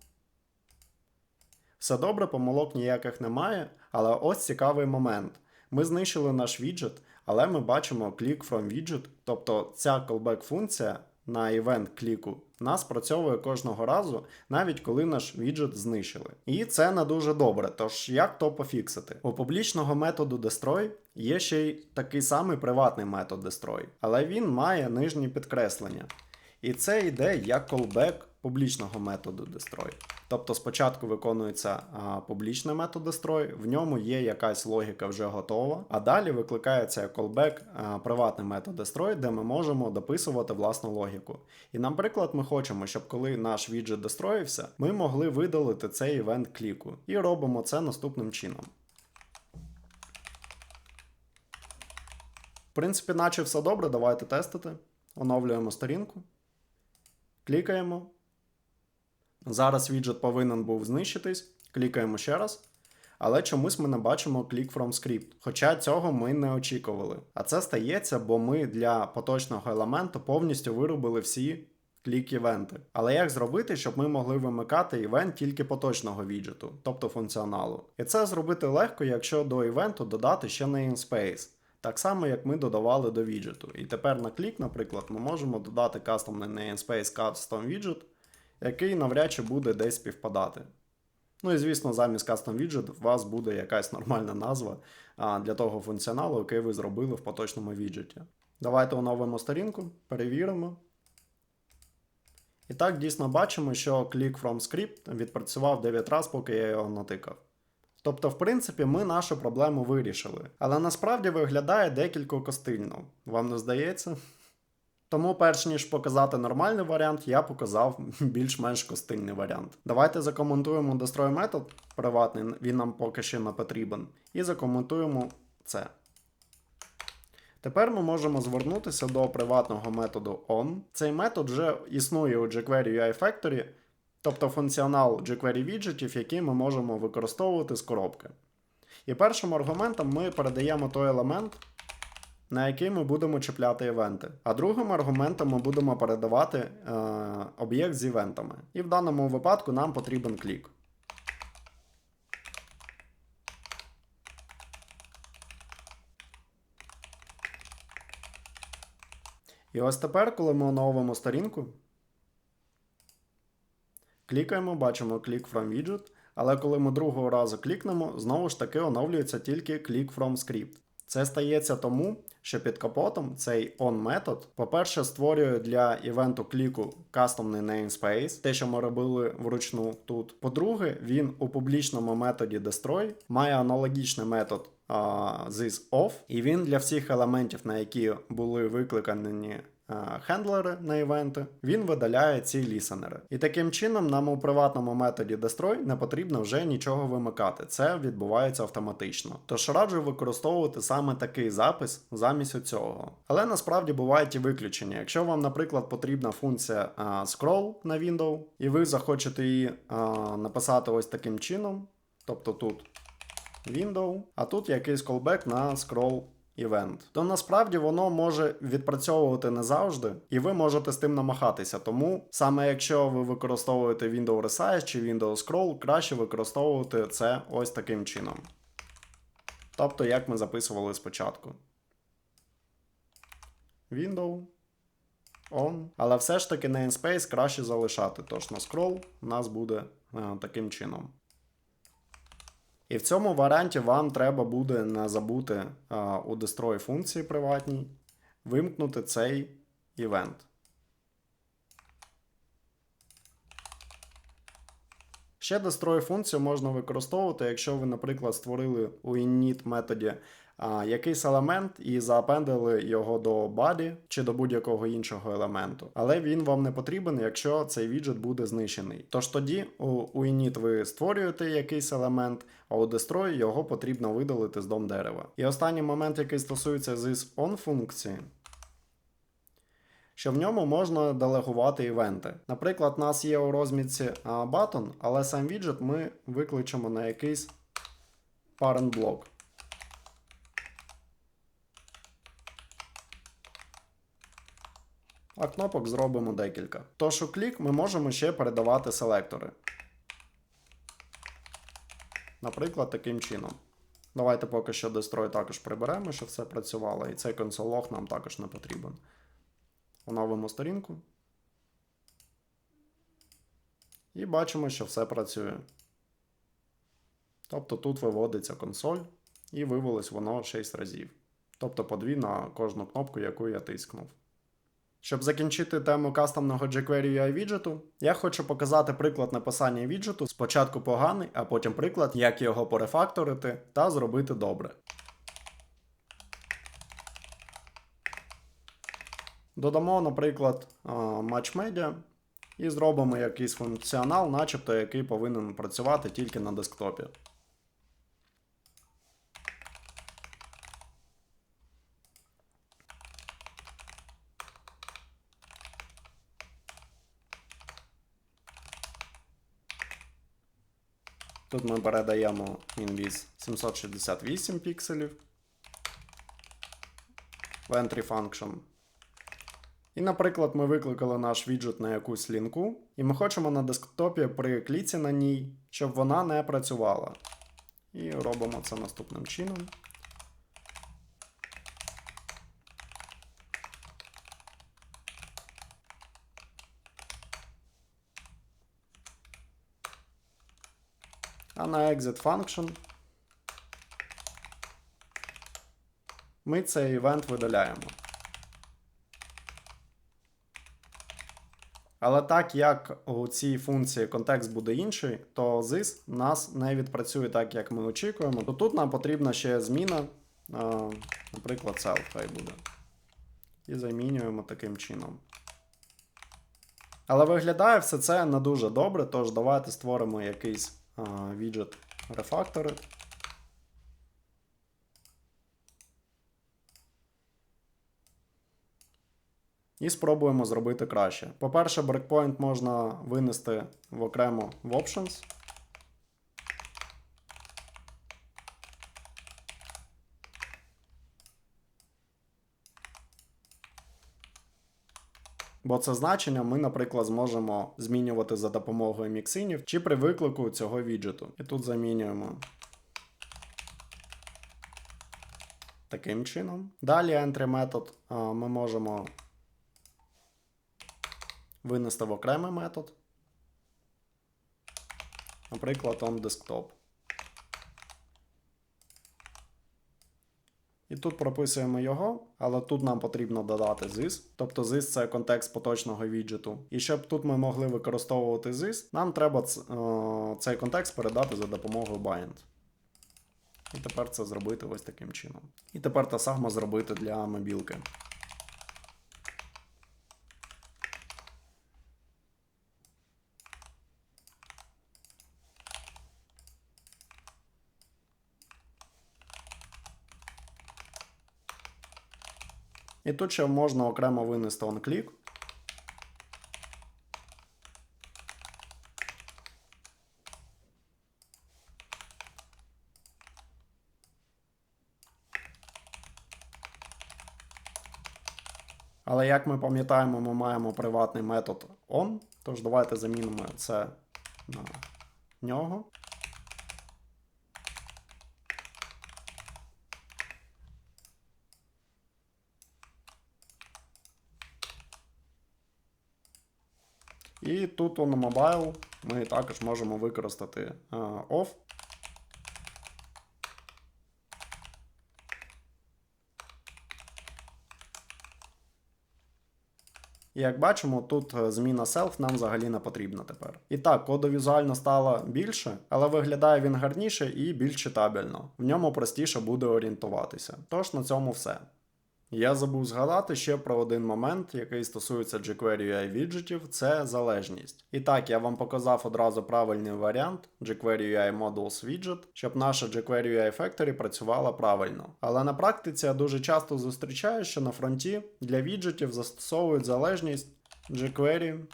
[SPEAKER 1] Все добре, помилок ніяких немає, але ось цікавий момент. Ми знищили наш віджит, але ми бачимо click from widget, тобто ця callback функція на event кліку в нас спрацьовує кожного разу, навіть коли наш віджит знищили. І це не дуже добре, тож як то пофіксити? У публічного методу destroy є ще й такий самий приватний метод destroy, але він має нижні підкреслення. І це йде як callback публічного методу destroy. Тобто спочатку виконується публічний метод destroy, в ньому є якась логіка вже готова, а далі викликається callback приватний метод destroy, де ми можемо дописувати власну логіку. І, наприклад, ми хочемо, щоб коли наш віджит дестроївся, ми могли видалити цей івент кліку. І робимо це наступним чином. В принципі, наче все добре, давайте тестити. Оновлюємо сторінку. Клікаємо. Зараз віджит повинен був знищитись. Клікаємо ще раз. Але чомусь ми не бачимо click from script, хоча цього ми не очікували. А це стається, бо ми для поточного елементу повністю виробили всі клік-івенти. Але як зробити, щоб ми могли вимикати івент тільки поточного віджиту, тобто функціоналу? І це зробити легко, якщо до івенту додати ще namespace. Так само, як ми додавали до віджиту. І тепер на клік, наприклад, ми можемо додати кастомний namespace custom widget, який навряд чи буде десь співпадати. Ну і звісно, замість custom widget у вас буде якась нормальна назва для того функціоналу, який ви зробили в поточному віджеті. Давайте оновимо сторінку, перевіримо. І так дійсно бачимо, що click from script відпрацював 9 разів, поки я його натикав. Тобто, в принципі, ми нашу проблему вирішили. Але насправді виглядає декілька стильно. Вам не здається? Тому, перш ніж показати нормальний варіант, я показав більш-менш костильний варіант. Давайте закоментуємо destroy метод приватний, він нам поки що не потрібен. І закоментуємо це. Тепер ми можемо звернутися до приватного методу on. Цей метод вже існує у jQuery UI Factory, тобто функціонал jQuery віджитів, який ми можемо використовувати з коробки. І першим аргументом ми передаємо той елемент, на який ми будемо чіпляти івенти. А другим аргументом ми будемо передавати об'єкт з івентами. І в даному випадку нам потрібен клік. І ось тепер, коли ми оновимо сторінку, клікаємо, бачимо click from widget, але коли ми другого разу клікнемо, знову ж таки оновлюється тільки click from script. Це стається тому, що під капотом цей onMethod, по-перше, створює для івенту кліку кастомний namespace, те, що ми робили вручну тут. По-друге, він у публічному методі destroy має аналогічний метод thisOff, і він для всіх елементів, на які були викликані хендлери на івенти, він видаляє ці лісенери. І таким чином нам у приватному методі destroy не потрібно вже нічого вимикати. Це відбувається автоматично. Тож раджу використовувати саме такий запис замість цього. Але насправді бувають і виключення. Якщо вам, наприклад, потрібна функція scroll на window, і ви захочете її написати ось таким чином, тобто тут window, а тут якийсь callback на scroll event, то насправді воно може відпрацьовувати не завжди, і ви можете з тим намагатися. Тому саме якщо ви використовуєте Windows Resize чи Windows Scroll, краще використовувати це ось таким чином. Тобто, як ми записували спочатку. Window, on. Але все ж таки namespace краще залишати, тож на scroll у нас буде таким чином. І в цьому варіанті вам треба буде не забути у destroy функції приватній вимкнути цей івент. Ще destroy функцію можна використовувати, якщо ви, наприклад, створили у init методі якийсь елемент і заапендили його до body чи до будь-якого іншого елементу. Але він вам не потрібен, якщо цей віджит буде знищений. Тож тоді у init ви створюєте якийсь елемент, а у destroy його потрібно видалити з дом дерева. І останній момент, який стосується thisOn функції, що в ньому можна делегувати івенти. Наприклад, у нас є у розмітці button, але сам віджит ми викличемо на якийсь parent блок. А кнопок зробимо декілька. Тож у клік ми можемо ще передавати селектори. Наприклад, таким чином. Давайте поки що destroy також приберемо, щоб все працювало, і цей console.log нам також не потрібен. Оновимо сторінку. І бачимо, що все працює. Тобто тут виводиться консоль, і вивелось воно 6 разів. Тобто по 2 на кожну кнопку, яку я тискнув. Щоб закінчити тему кастомного jQuery UI віджиту, я хочу показати приклад написання віджиту. Спочатку поганий, а потім приклад, як його порефакторити та зробити добре. Додамо, наприклад, MatchMedia і зробимо якийсь функціонал, начебто який повинен працювати тільки на десктопі. Тут ми передаємо invis 768 пікселів в entry function. І, наприклад, ми викликали наш віджит на якусь лінку, і ми хочемо на десктопі при кліці на ній, щоб вона не працювала. І робимо це наступним чином. А на exit function ми цей івент видаляємо. Але так як у цій функції контекст буде інший, то this нас не відпрацює так, як ми очікуємо. То тут нам потрібна ще зміна, наприклад, self хай буде. І замінюємо таким чином. Але виглядає все це не дуже добре, тож давайте створимо якийсь віджит refactored. І спробуємо зробити краще. По-перше, breakpoint можна винести окремо в Options. Бо це значення ми, наприклад, зможемо змінювати за допомогою міксинів чи при виклику цього віджиту. І тут замінюємо таким чином. Далі entry метод ми можемо винести в окремий метод. Наприклад, onDesktop. І тут прописуємо його, але тут нам потрібно додати this. Тобто this – це контекст поточного віджиту. І щоб тут ми могли використовувати this, нам треба цей контекст передати за допомогою bind. І тепер це зробити ось таким чином. І тепер те саме зробити для мобілки. І тут ще можна окремо винести onClick. Але як ми пам'ятаємо, ми маємо приватний метод on, тож давайте замінимо це на нього. І тут on mobile ми також можемо використати off. І як бачимо, тут зміна self нам взагалі не потрібна тепер. І так, коду візуально стало більше, але виглядає він гарніше і більш читабельно. В ньому простіше буде орієнтуватися. Тож на цьому все. Я забув згадати ще про один момент, який стосується jQuery UI віджитів, це залежність. І так, я вам показав одразу правильний варіант jQuery UI Modules Widget, щоб наша jQuery UI Factory працювала правильно. Але на практиці я дуже часто зустрічаю, що на фронті для віджитів застосовують залежність jQuery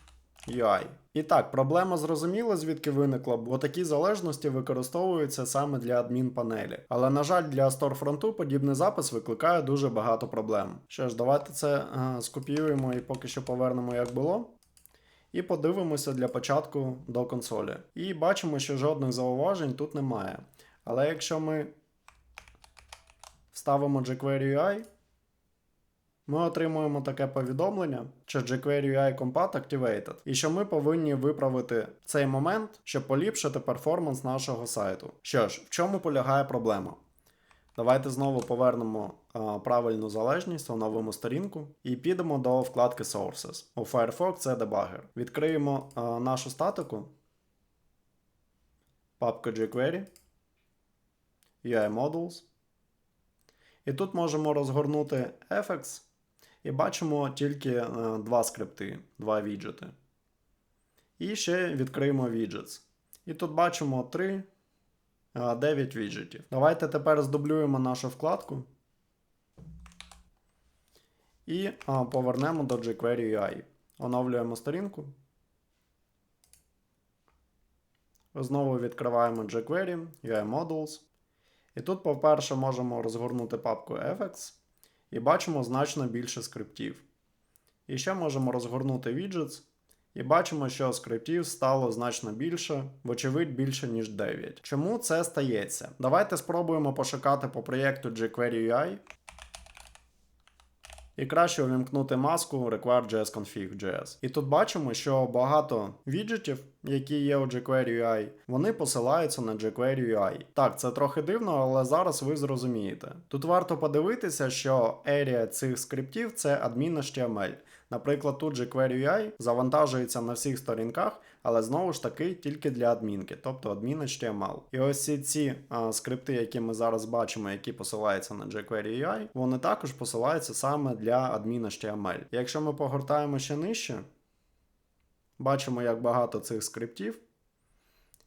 [SPEAKER 1] UI. І так, проблема зрозуміла, звідки виникла, бо такі залежності використовуються саме для адмінпанелі. Але, на жаль, для сторфронту подібний запис викликає дуже багато проблем. Що ж, давайте це скопіюємо і поки що повернемо, як було. І подивимося для початку до консолі. І бачимо, що жодних зауважень тут немає. Але якщо ми вставимо jQuery UI, ми отримуємо таке повідомлення, що jQuery UI Compat Activated, і що ми повинні виправити цей момент, щоб поліпшити перформанс нашого сайту. Що ж, в чому полягає проблема? Давайте знову повернемо правильну залежність, оновимо сторінку і підемо до вкладки Sources. У Firefox це дебагер. Відкриємо нашу статику, папку jQuery, UI Modules. І тут можемо розгорнути FX. І бачимо тільки два скрипти, два віджити. І ще відкриємо widgets. І тут бачимо 9 віджитів. Давайте тепер здублюємо нашу вкладку. І повернемо до jQuery UI. Оновлюємо сторінку. Знову відкриваємо jQuery, UI Modules. І тут, по-перше, можемо розгорнути папку FX і бачимо значно більше скриптів. І ще можемо розгорнути Widgets і бачимо, що скриптів стало значно більше, вочевидь більше, ніж 9. Чому це стається? Давайте спробуємо пошукати по проєкту jQuery UI. І краще увімкнути маску require.js config.js. І тут бачимо, що багато віджитів, які є у jQuery UI, вони посилаються на jQuery UI. Так, це трохи дивно, але зараз ви зрозумієте. Тут варто подивитися, що area цих скриптів це admin.html. Наприклад, тут jQuery UI завантажується на всіх сторінках, але знову ж таки тільки для адмінки, тобто admin.html. І ось ці скрипти, які ми зараз бачимо, які посилаються на jQuery UI, вони також посилаються саме для admin.html. Якщо ми погортаємо ще нижче, бачимо, як багато цих скриптів.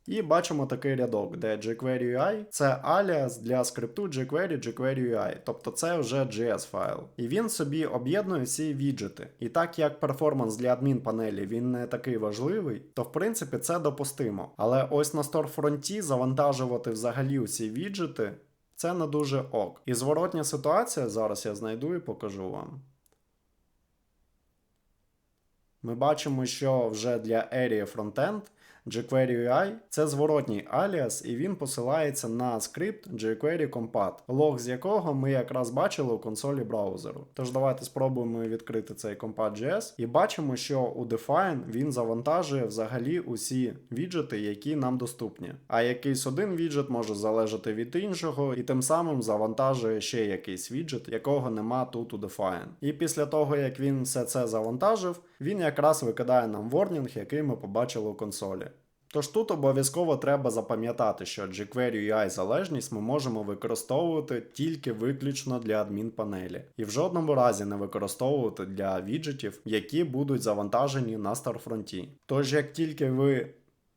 [SPEAKER 1] І бачимо такий рядок, де jQuery UI – це аліас для скрипту jQuery UI, тобто це вже JS файл. І він собі об'єднує всі віджити. І так як перформанс для адмін-панелі він не такий важливий, то в принципі це допустимо. Але ось на сторфронті завантажувати взагалі усі віджити – це не дуже ок. І зворотня ситуація, зараз я знайду і покажу вам. Ми бачимо, що вже для Area Frontend jQuery UI – це зворотній аліас, і він посилається на скрипт jQuery Compat, лог з якого ми якраз бачили у консолі браузеру. Тож давайте спробуємо відкрити цей Compat.js і бачимо, що у Define він завантажує взагалі усі віджити, які нам доступні. А якийсь один віджит може залежати від іншого, і тим самим завантажує ще якийсь віджит, якого нема тут у Define. І після того, як він все це завантажив, він якраз викидає нам warning, який ми побачили у консолі. Тож тут обов'язково треба запам'ятати, що jQuery UI залежність ми можемо використовувати тільки виключно для адмінпанелі. І в жодному разі не використовувати для віджитів, які будуть завантажені на старфронті. Тож як тільки ви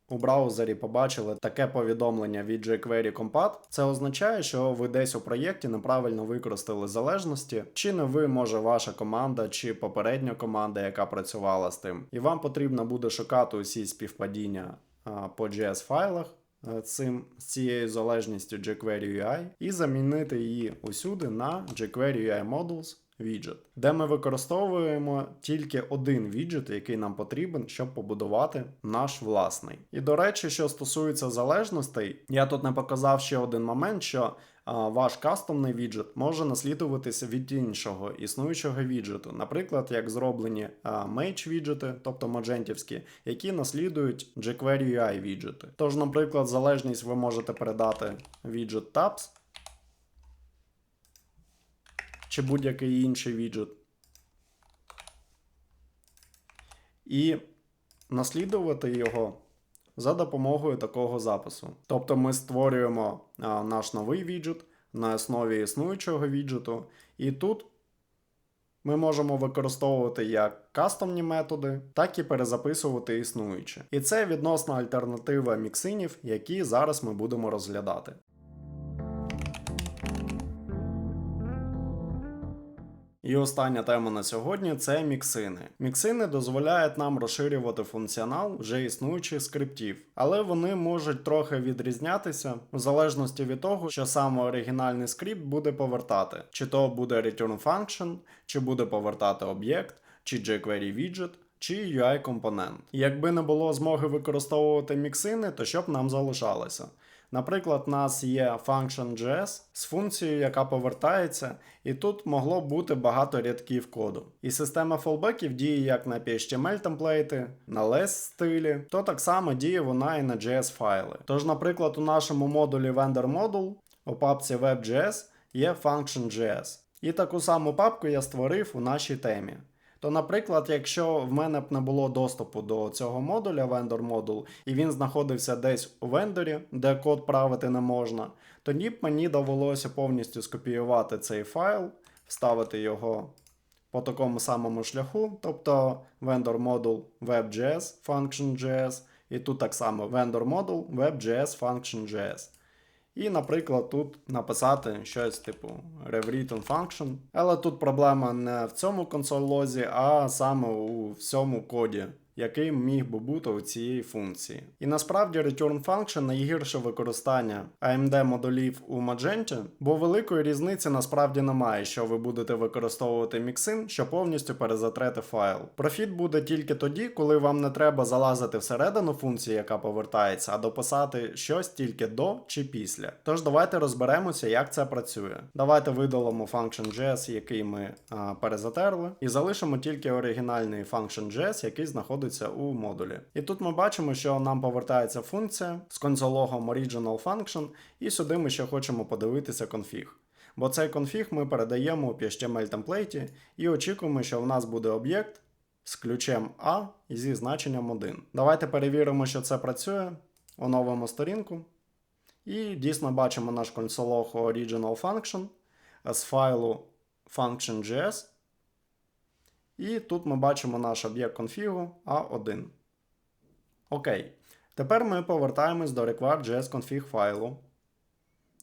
[SPEAKER 1] у браузері побачили таке повідомлення від jQuery Compat, це означає, що ви десь у проєкті неправильно використали залежності, чи не ви, може, ваша команда, чи попередня команда, яка працювала з тим. І вам потрібно буде шукати усі співпадіння по JS-файлах з цією залежністю jQuery UI і замінити її усюди на jQuery UI Modules віджит, де ми використовуємо тільки один віджит, який нам потрібен, щоб побудувати наш власний. І до речі, що стосується залежностей, я тут не показав ще один момент, що ваш кастомний віджит може наслідуватися від іншого існуючого віджиту. Наприклад, як зроблені Mage віджити, тобто маджентівські, які наслідують jQuery UI віджити. Тож, наприклад, залежність ви можете передати віджит Tabs, чи будь-який інший віджит. І наслідувати його за допомогою такого запису. Тобто ми створюємо наш новий віджит на основі існуючого віджиту, і тут ми можемо використовувати як кастомні методи, так і перезаписувати існуючі. І це відносна альтернатива міксинів, які зараз ми будемо розглядати. І остання тема на сьогодні – це міксини. Міксини дозволяють нам розширювати функціонал вже існуючих скриптів, але вони можуть трохи відрізнятися в залежності від того, що саме оригінальний скрипт буде повертати. Чи то буде return function, чи буде повертати об'єкт, чи jQuery widget, чи UI компонент. І якби не було змоги використовувати міксини, то що б нам залишалося? Наприклад, у нас є function.js з функцією, яка повертається, і тут могло б бути багато рядків коду. І система фолбеків діє як на HTML темплейти, на less стилі, то так само діє вона і на JS файли. Тож, наприклад, у нашому модулі vendor-module у папці web.js є function.js. І таку саму папку я створив у нашій темі. То, наприклад, якщо в мене б не було доступу до цього модуля, vendor module, і він знаходився десь у вендорі, де код правити не можна, тоді б мені довелося повністю скопіювати цей файл, вставити його по такому самому шляху, тобто vendor module web.js function.js, і тут так само vendor module web.js function.js. І, наприклад, тут написати щось типу rewritten function. Але тут проблема не в цьому консоль-лозі, а саме у всьому коді, який міг би бути у цієї функції. І насправді return function найгірше використання AMD модулів у Magento, бо великої різниці насправді немає, що ви будете використовувати Mixin, що повністю перезатрети файл. Профіт буде тільки тоді, коли вам не треба залазити всередину функції, яка повертається, а дописати щось тільки до чи після. Тож давайте розберемося, як це працює. Давайте видалимо function.js, який ми перезатерли, і залишимо тільки оригінальний function.js, який знаходиться у модулі. І тут ми бачимо, що нам повертається функція з консольогом original function, і сюди ми ще хочемо подивитися конфіг. Бо цей конфіг ми передаємо у HTML темплейті і очікуємо, що в нас буде об'єкт з ключем А і зі значенням 1. Давайте перевіримо, що це працює. Оновимо сторінку. І дійсно бачимо наш консолог original function з файлу function.js. І тут ми бачимо наш об'єкт конфігу A1. Окей. Тепер ми повертаємось до require.js config файлу.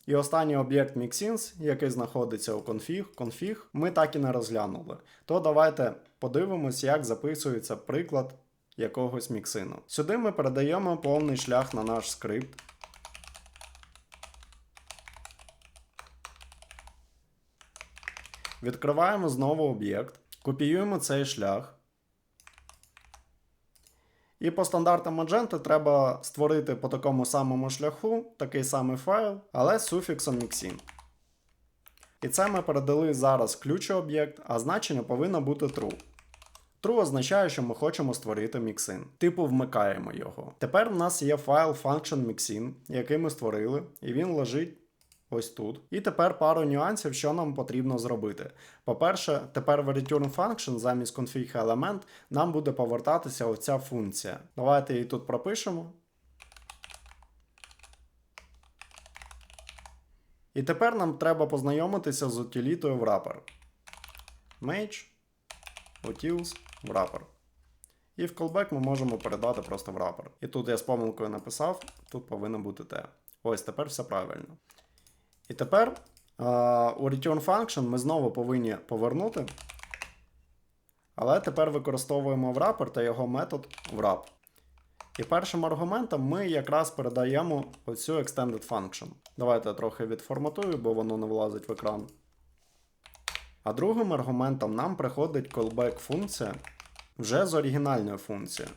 [SPEAKER 1] І останній об'єкт mixins, який знаходиться у config, ми так і не розглянули. То давайте подивимось, як записується приклад якогось міксину. Сюди ми передаємо повний шлях на наш скрипт. Відкриваємо знову об'єкт, копіюємо цей шлях. І по стандартам Magento треба створити по такому самому шляху такий самий файл, але з суфіксом mixin. І це ми передали зараз ключовий об'єкт, а значення повинно бути true. True означає, що ми хочемо створити міксин. Типу вмикаємо його. Тепер в нас є файл function mixin, який ми створили, і він лежить ось тут. І тепер пару нюансів, що нам потрібно зробити. По-перше, тепер в return function замість config element нам буде повертатися оця функція. Давайте її тут пропишемо. І тепер нам треба познайомитися з утилітою wrapper. Mage, utils, wrapper. І в callback ми можемо передати просто wrapper. І тут я з помилкою написав, тут повинно бути те. Ось тепер все правильно. І тепер у return function ми знову повинні повернути. Але тепер використовуємо wrapper та його метод wrap. І першим аргументом ми якраз передаємо оцю extended function. Давайте я трохи відформатую, бо воно не влазить в екран. А другим аргументом нам приходить callback функція вже з оригінальною функцією,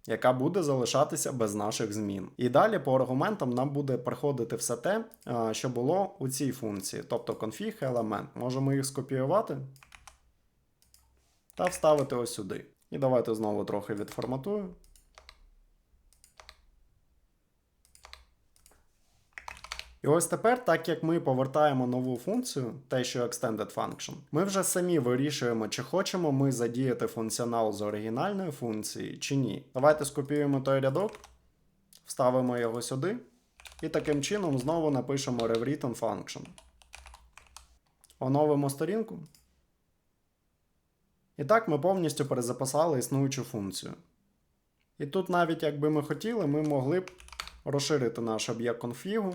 [SPEAKER 1] яка буде залишатися без наших змін. І далі по аргументам нам буде приходити все те, що було у цій функції, тобто config element. Можемо їх скопіювати та вставити ось сюди. І давайте знову трохи відформатую. І ось тепер, так як ми повертаємо нову функцію, те, що extended function, ми вже самі вирішуємо, чи хочемо ми задіяти функціонал з оригінальної функції, чи ні. Давайте скопіюємо той рядок, вставимо його сюди, і таким чином знову напишемо rewritten function. Оновимо сторінку. І так ми повністю перезаписали існуючу функцію. І тут навіть якби ми хотіли, ми могли б розширити наш об'єкт конфігу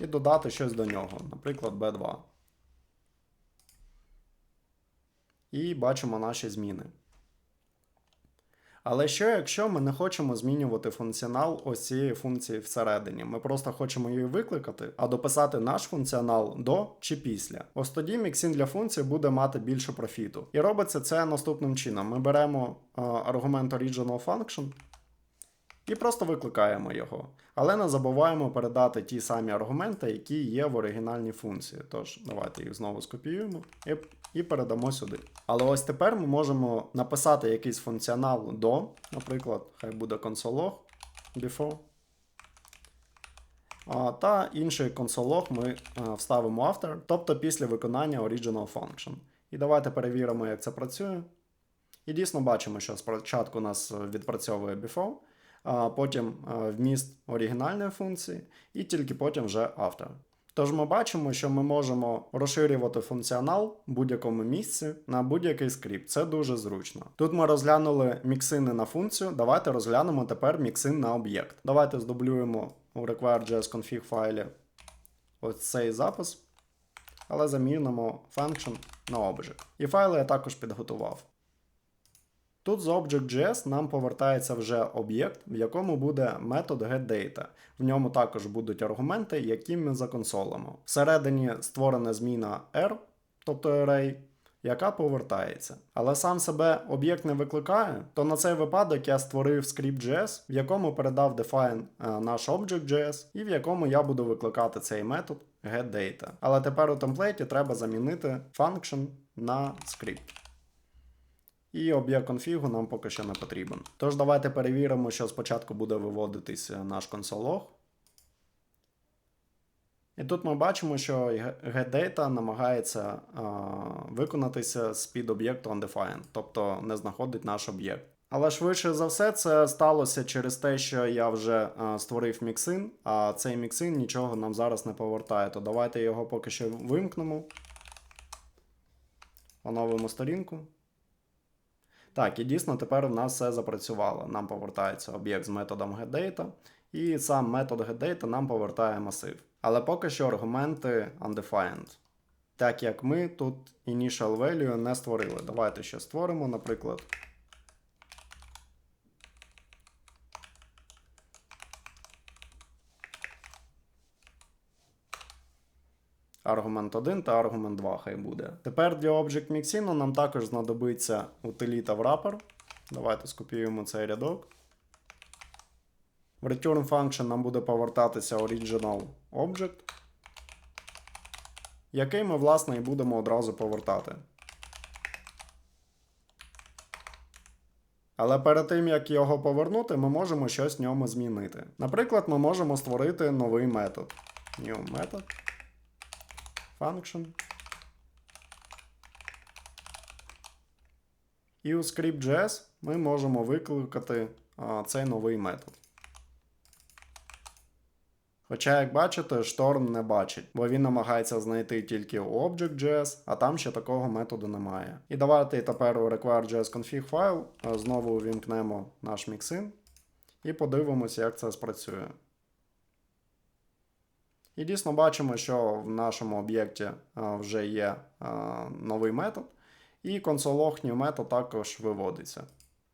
[SPEAKER 1] і додати щось до нього, наприклад, B2. І бачимо наші зміни. Але що, якщо ми не хочемо змінювати функціонал ось цієї функції всередині? Ми просто хочемо її викликати, а дописати наш функціонал до чи після. Ось тоді міксин для функції буде мати більше профіту. І робиться це наступним чином. Ми беремо аргумент original function і просто викликаємо його. Але не забуваємо передати ті самі аргументи, які є в оригінальній функції. Тож, давайте їх знову скопіюємо і передамо сюди. Але ось тепер ми можемо написати якийсь функціонал до, наприклад, хай буде console.log before. Та інший console.log ми вставимо after, тобто після виконання original function. І давайте перевіримо, як це працює. І дійсно бачимо, що спочатку у нас відпрацьовує before, потім вміст оригінальної функції, і тільки потім вже after. Тож ми бачимо, що ми можемо розширювати функціонал в будь-якому місці на будь-який скрипт. Це дуже зручно. Тут ми розглянули міксини на функцію, давайте розглянемо тепер міксин на об'єкт. Давайте здублюємо у require.js config файлі ось цей запис, але замінимо function на object. І файли я також підготував. Тут з Object.js нам повертається вже об'єкт, в якому буде метод getData. В ньому також будуть аргументи, які ми законсолимо. Всередині створена зміна R, тобто array, яка повертається. Але сам себе об'єкт не викликає, то на цей випадок я створив Script.js, в якому передав define наш Object.js і в якому я буду викликати цей метод getData. Але тепер у темплейті треба замінити function на script. І об'єкт конфігу нам поки що не потрібен. Тож давайте перевіримо, що спочатку буде виводитись наш console.log. І тут ми бачимо, що getData намагається виконатися з-під об'єкту undefined, тобто не знаходить наш об'єкт. Але швидше за все це сталося через те, що я вже створив mixin, а цей mixin нічого нам зараз не повертає. То давайте його поки що вимкнемо. Оновимо сторінку. Так, і дійсно тепер у нас все запрацювало. Нам повертається об'єкт з методом getData, і сам метод getData нам повертає масив. Але поки що аргументи undefined. Так як ми тут initial value не створили. Давайте ще створимо, наприклад. Аргумент 1 та аргумент 2 хай буде. Тепер для Object Mixin нам також знадобиться утиліта wrapper. Давайте скопіюємо цей рядок. В return function нам буде повертатися original object, який ми, власне, і будемо одразу повертати. Але перед тим, як його повернути, ми можемо щось в ньому змінити. Наприклад, ми можемо створити новий метод. New method. Function. І у Script.js ми можемо викликати цей новий метод. Хоча, як бачите, шторм не бачить, бо він намагається знайти тільки у Object.js, а там ще такого методу немає. І давайте тепер у require.js config файл знову увімкнемо наш mixin і подивимося, як це спрацює. І дійсно бачимо, що в нашому об'єкті вже є новий метод, і console.log new метод також виводиться.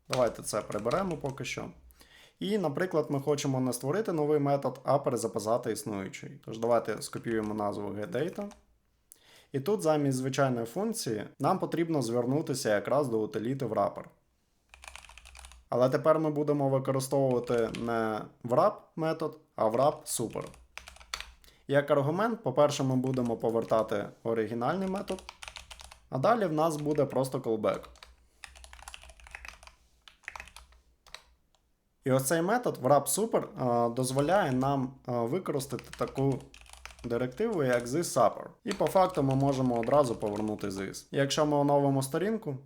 [SPEAKER 1] Давайте це приберемо поки що. І, наприклад, ми хочемо не створити новий метод, а перезаписати існуючий. Тож давайте скопіюємо назву getData. І тут замість звичайної функції нам потрібно звернутися якраз до утиліти wrapper. Але тепер ми будемо використовувати не wrap метод, а wrap super. Як аргумент, по-перше, ми будемо повертати оригінальний метод, а далі в нас буде просто callback. І ось цей метод wrapSuper дозволяє нам використати таку директиву, як thisSupper. І по факту ми можемо одразу повернути this. Якщо ми оновимо сторінку, в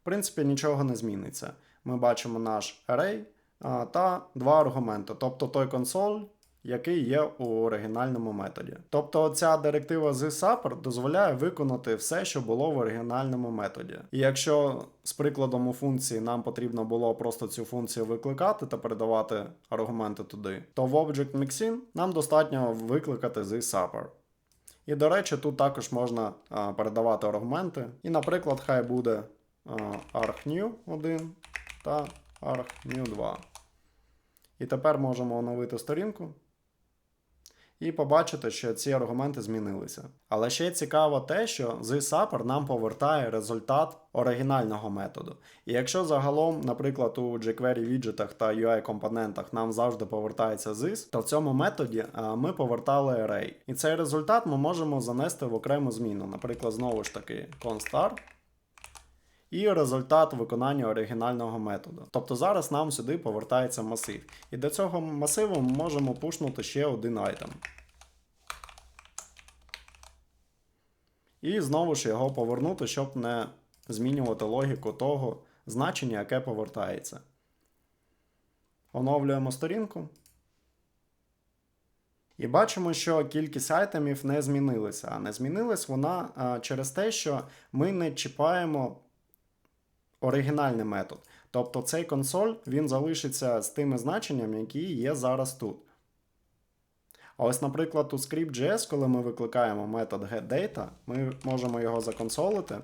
[SPEAKER 1] принципі нічого не зміниться. Ми бачимо наш array та два аргументи, тобто той консоль, який є у оригінальному методі. Тобто ця директива thisSupper дозволяє виконати все, що було в оригінальному методі. І якщо з прикладом у функції нам потрібно було просто цю функцію викликати та передавати аргументи туди, то в Object Mixin нам достатньо викликати thisSupper. І, до речі, тут також можна передавати аргументи. І, наприклад, хай буде argnew1 та argnew2. І тепер можемо оновити сторінку і побачити, що ці аргументи змінилися. Але ще цікаво те, що thisSupper нам повертає результат оригінального методу. І якщо загалом, наприклад, у jQuery віджитах та UI-компонентах нам завжди повертається this, то в цьому методі ми повертали array. І цей результат ми можемо занести в окрему зміну. Наприклад, знову ж таки, const_r. І результат виконання оригінального методу. Тобто зараз нам сюди повертається масив. І до цього масиву ми можемо пушнути ще один айтем. І знову ж його повернути, щоб не змінювати логіку того значення, яке повертається. Оновлюємо сторінку. І бачимо, що кількість айтемів не змінилася. А не змінилась вона через те, що ми не чіпаємо оригінальний метод. Тобто цей консоль, він залишиться з тими значеннями, які є зараз тут. А ось, наприклад, у Script.js, коли ми викликаємо метод getData, ми можемо його законсолити.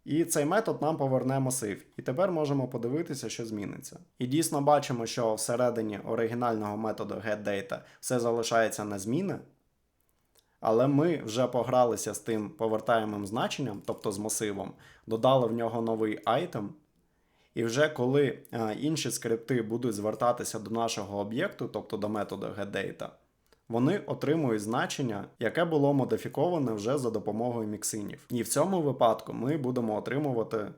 [SPEAKER 1] І цей метод нам поверне масив. І тепер можемо подивитися, що зміниться. І дійсно бачимо, що всередині оригінального методу getData все залишається незмінне. Але ми вже погралися з тим повертаємим значенням, тобто з масивом, додали в нього новий айтем. І вже коли інші скрипти будуть звертатися до нашого об'єкту, тобто до методу getData, вони отримують значення, яке було модифіковане вже за допомогою міксинів. І в цьому випадку ми будемо отримувати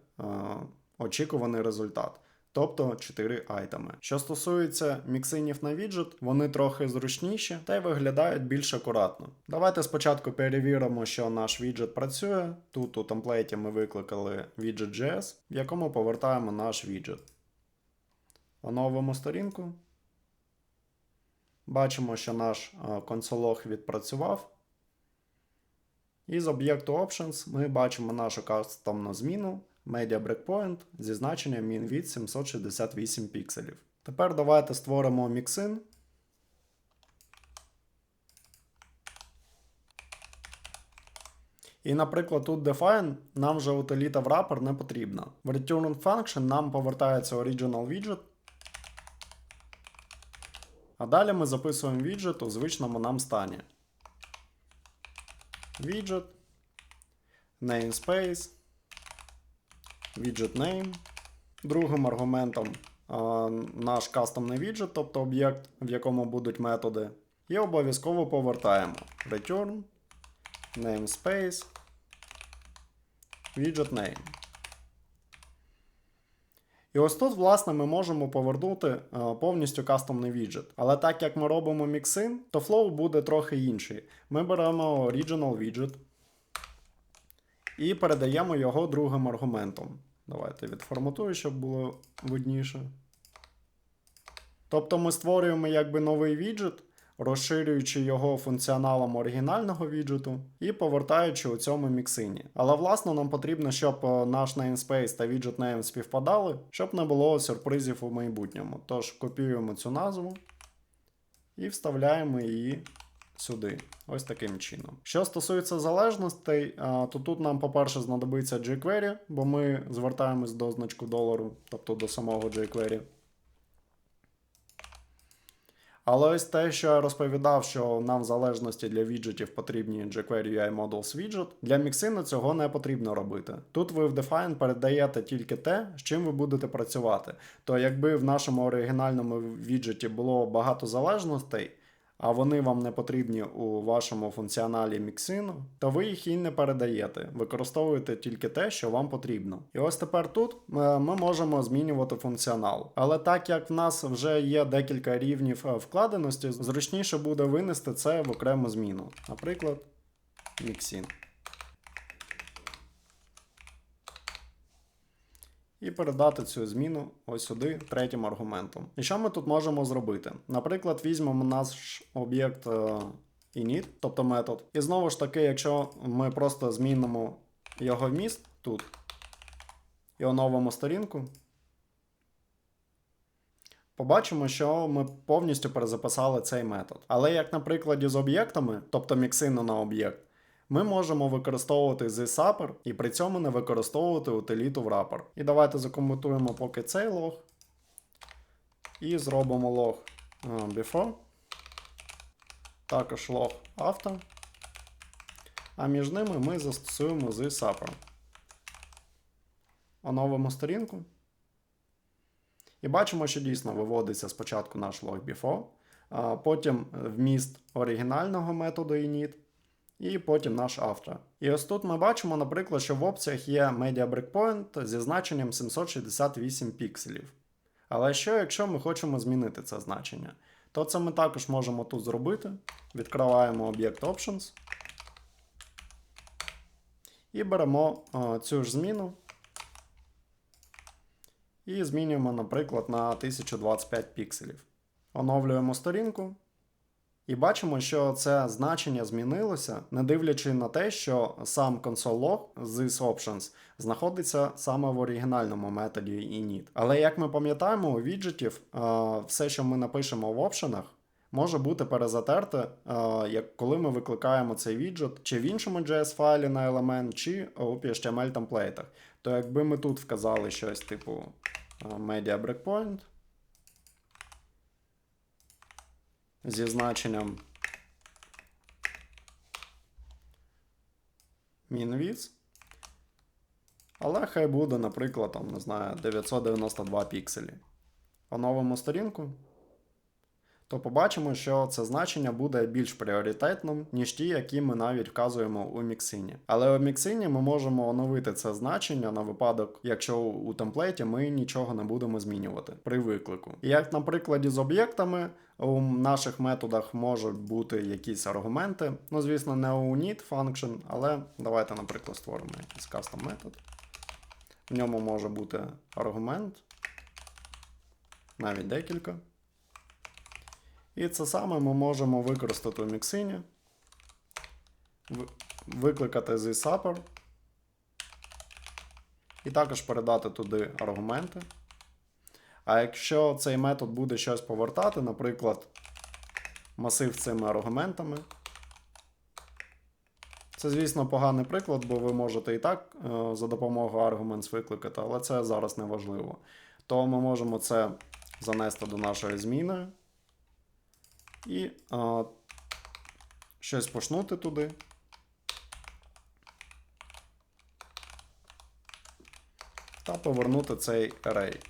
[SPEAKER 1] очікуваний результат. Тобто 4 айтеми. Що стосується міксинів на віджит, вони трохи зручніші та й виглядають більш акуратно. Давайте спочатку перевіримо, що наш віджит працює. Тут у темплейті ми викликали widget.js, в якому повертаємо наш віджит. Оновимо сторінку. Бачимо, що наш консолог відпрацював. І з об'єкту Options ми бачимо нашу кастомну зміну Media Breakpoint зі значенням min-width 768 пікселів. Тепер давайте створимо міксин. І, наприклад, тут define нам вже утиліта wrapper не потрібна. В return function нам повертається original widget. А далі ми записуємо віджит у звичному нам стані. Widget, namespace, widget name. Другим аргументом наш кастомний віджит, тобто об'єкт, в якому будуть методи. І обов'язково повертаємо return, namespace, widget name. І ось тут, власне, ми можемо повернути повністю кастомний віджит. Але так як ми робимо міксин, то флоу буде трохи інший. Ми беремо original widget і передаємо його другим аргументом. Давайте відформатую, щоб було видніше. Тобто ми створюємо якби новий віджит, розширюючи його функціоналом оригінального віджиту і повертаючи у цьому міксині. Але власне нам потрібно, щоб наш namespace та widget name співпадали, щоб не було сюрпризів у майбутньому. Тож копіюємо цю назву і вставляємо її сюди. Ось таким чином. Що стосується залежностей, то тут нам, по-перше, знадобиться jQuery, бо ми звертаємось до значку $, тобто до самого jQuery. Але ось те, що я розповідав, що нам в залежності для віджитів потрібні jQuery UI Models Widget, для міксину цього не потрібно робити. Тут ви в define передаєте тільки те, з чим ви будете працювати. То якби в нашому оригінальному віджиті було багато залежностей, а вони вам не потрібні у вашому функціоналі міксину, то ви їх і не передаєте. Використовуєте тільки те, що вам потрібно. І ось тепер тут ми можемо змінювати функціонал. Але так як в нас вже є декілька рівнів вкладеності, зручніше буде винести це в окрему зміну. Наприклад, mixin. І передати цю зміну ось сюди третім аргументом. І що ми тут можемо зробити? Наприклад, візьмемо наш об'єкт init, тобто метод. І знову ж таки, якщо ми просто змінимо його вміст тут і оновимо сторінку, побачимо, що ми повністю перезаписали цей метод. Але як на прикладі з об'єктами, тобто міксину на об'єкт, ми можемо використовувати this-upper і при цьому не використовувати утиліту wrapper. І давайте закоментуємо поки цей лог. І зробимо лог before. Також лог after. А між ними ми застосуємо this-upper. Оновимо сторінку. І бачимо, що дійсно виводиться спочатку наш лог before, а потім вміст оригінального методу init. І потім наш after. І ось тут ми бачимо, наприклад, що в опціях є Media Breakpoint зі значенням 768 пікселів. Але що, якщо ми хочемо змінити це значення? То це ми також можемо тут зробити. Відкриваємо об'єкт Options. І беремо цю ж зміну. І змінюємо, наприклад, на 1025 пікселів. Оновлюємо сторінку. І бачимо, що це значення змінилося, не дивлячи на те, що сам console.log з options знаходиться саме в оригінальному методі init. Але як ми пам'ятаємо, у віджитів все, що ми напишемо в опшенах, може бути перезатерте, як коли ми викликаємо цей віджит чи в іншому JS-файлі на елемент, чи у HTML темплейтах. То якби ми тут вказали щось типу Media Breakpoint зі значенням min-width, але хай буде, наприклад, там, не знаю, 992 пікселі. Оновимо сторінку, то побачимо, що це значення буде більш пріоритетним, ніж ті, які ми навіть вказуємо у міксині. Але у міксині ми можемо оновити це значення на випадок, якщо у темплейті ми нічого не будемо змінювати при виклику. І як на прикладі з об'єктами, у наших методах можуть бути якісь аргументи. Ну, звісно, не у need function, але давайте, наприклад, створимо якийсь custom метод. В ньому може бути аргумент, навіть декілька. І це саме ми можемо використати у міксині, викликати zSupper і також передати туди аргументи. А якщо цей метод буде щось повертати, наприклад, масив з цими аргументами, це, звісно, поганий приклад, бо ви можете і так за допомогою arguments викликати, але це зараз не важливо. То ми можемо це занести до нашої зміни і щось пошнути туди. Та повернути цей array.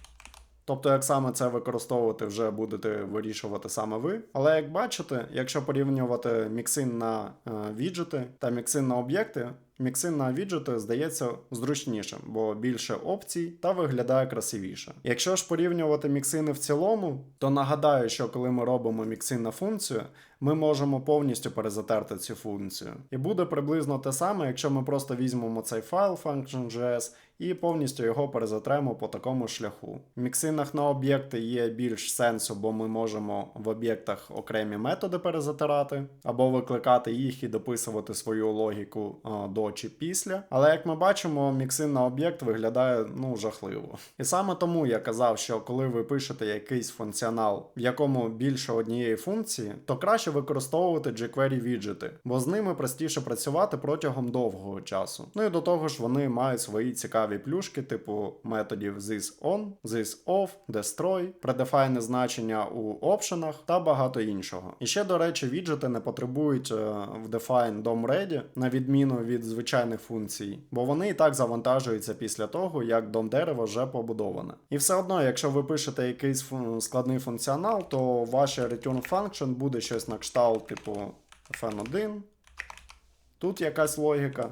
[SPEAKER 1] Тобто, як саме це використовувати, вже будете вирішувати саме ви. Але як бачите, якщо порівнювати міксин на віджити та міксин на об'єкти, міксин на віджити здається зручнішим, бо більше опцій та виглядає красивіше. Якщо ж порівнювати міксини в цілому, то нагадаю, що коли ми робимо міксин на функцію, ми можемо повністю перезатерти цю функцію. І буде приблизно те саме, якщо ми просто візьмемо цей файл function.js і повністю його перезатремо по такому шляху. В міксинах на об'єкти є більш сенсу, бо ми можемо в об'єктах окремі методи перезатирати, або викликати їх і дописувати свою логіку до чи після. Але як ми бачимо, міксин на об'єкт виглядає жахливо. І саме тому я казав, що коли ви пишете якийсь функціонал, в якому більше однієї функції, то краще використовувати jQuery віджити, бо з ними простіше працювати протягом довгого часу. Ну і до того ж вони мають свої цікаві плюшки, типу методів thisOn, thisOff, destroy, предефайне значення у опшенах та багато іншого. І ще, до речі, віджити не потребують в define DOM-ready, на відміну від звичайних функцій, бо вони і так завантажуються після того, як DOM-дерево вже побудоване. І все одно, якщо ви пишете якийсь складний функціонал, то ваш return function буде щось на кшталт, типу fn1, тут якась логіка.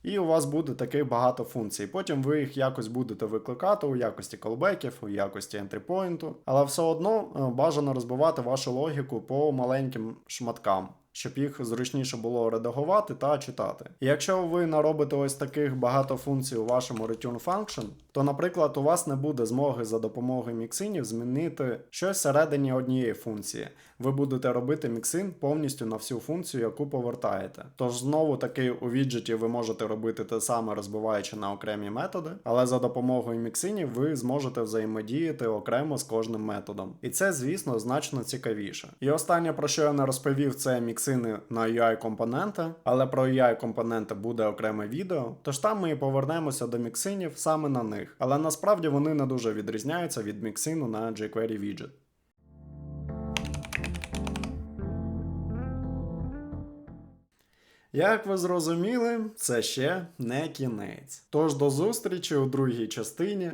[SPEAKER 1] І у вас буде таких багато функцій. Потім ви їх якось будете викликати у якості callbackів, у якості entry-point. Але все одно бажано розбивати вашу логіку по маленьким шматкам, щоб їх зручніше було редагувати та читати. І якщо ви наробите ось таких багато функцій у вашому return function, то, наприклад, у вас не буде змоги за допомогою міксинів змінити щось всередині однієї функції. Ви будете робити міксин повністю на всю функцію, яку повертаєте. Тож, знову таки, у віджеті ви можете робити те саме, розбиваючи на окремі методи, але за допомогою міксинів ви зможете взаємодіяти окремо з кожним методом. І це, звісно, значно цікавіше. І останнє, про що я не розповів, це міксини на UI-компоненти, але про UI-компоненти буде окреме відео, тож там ми і повернемося до міксинів саме на них. Але насправді вони не дуже відрізняються від міксину на jQuery Widget. Як ви зрозуміли, це ще не кінець. Тож до зустрічі у другій частині.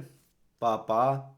[SPEAKER 1] Па-па!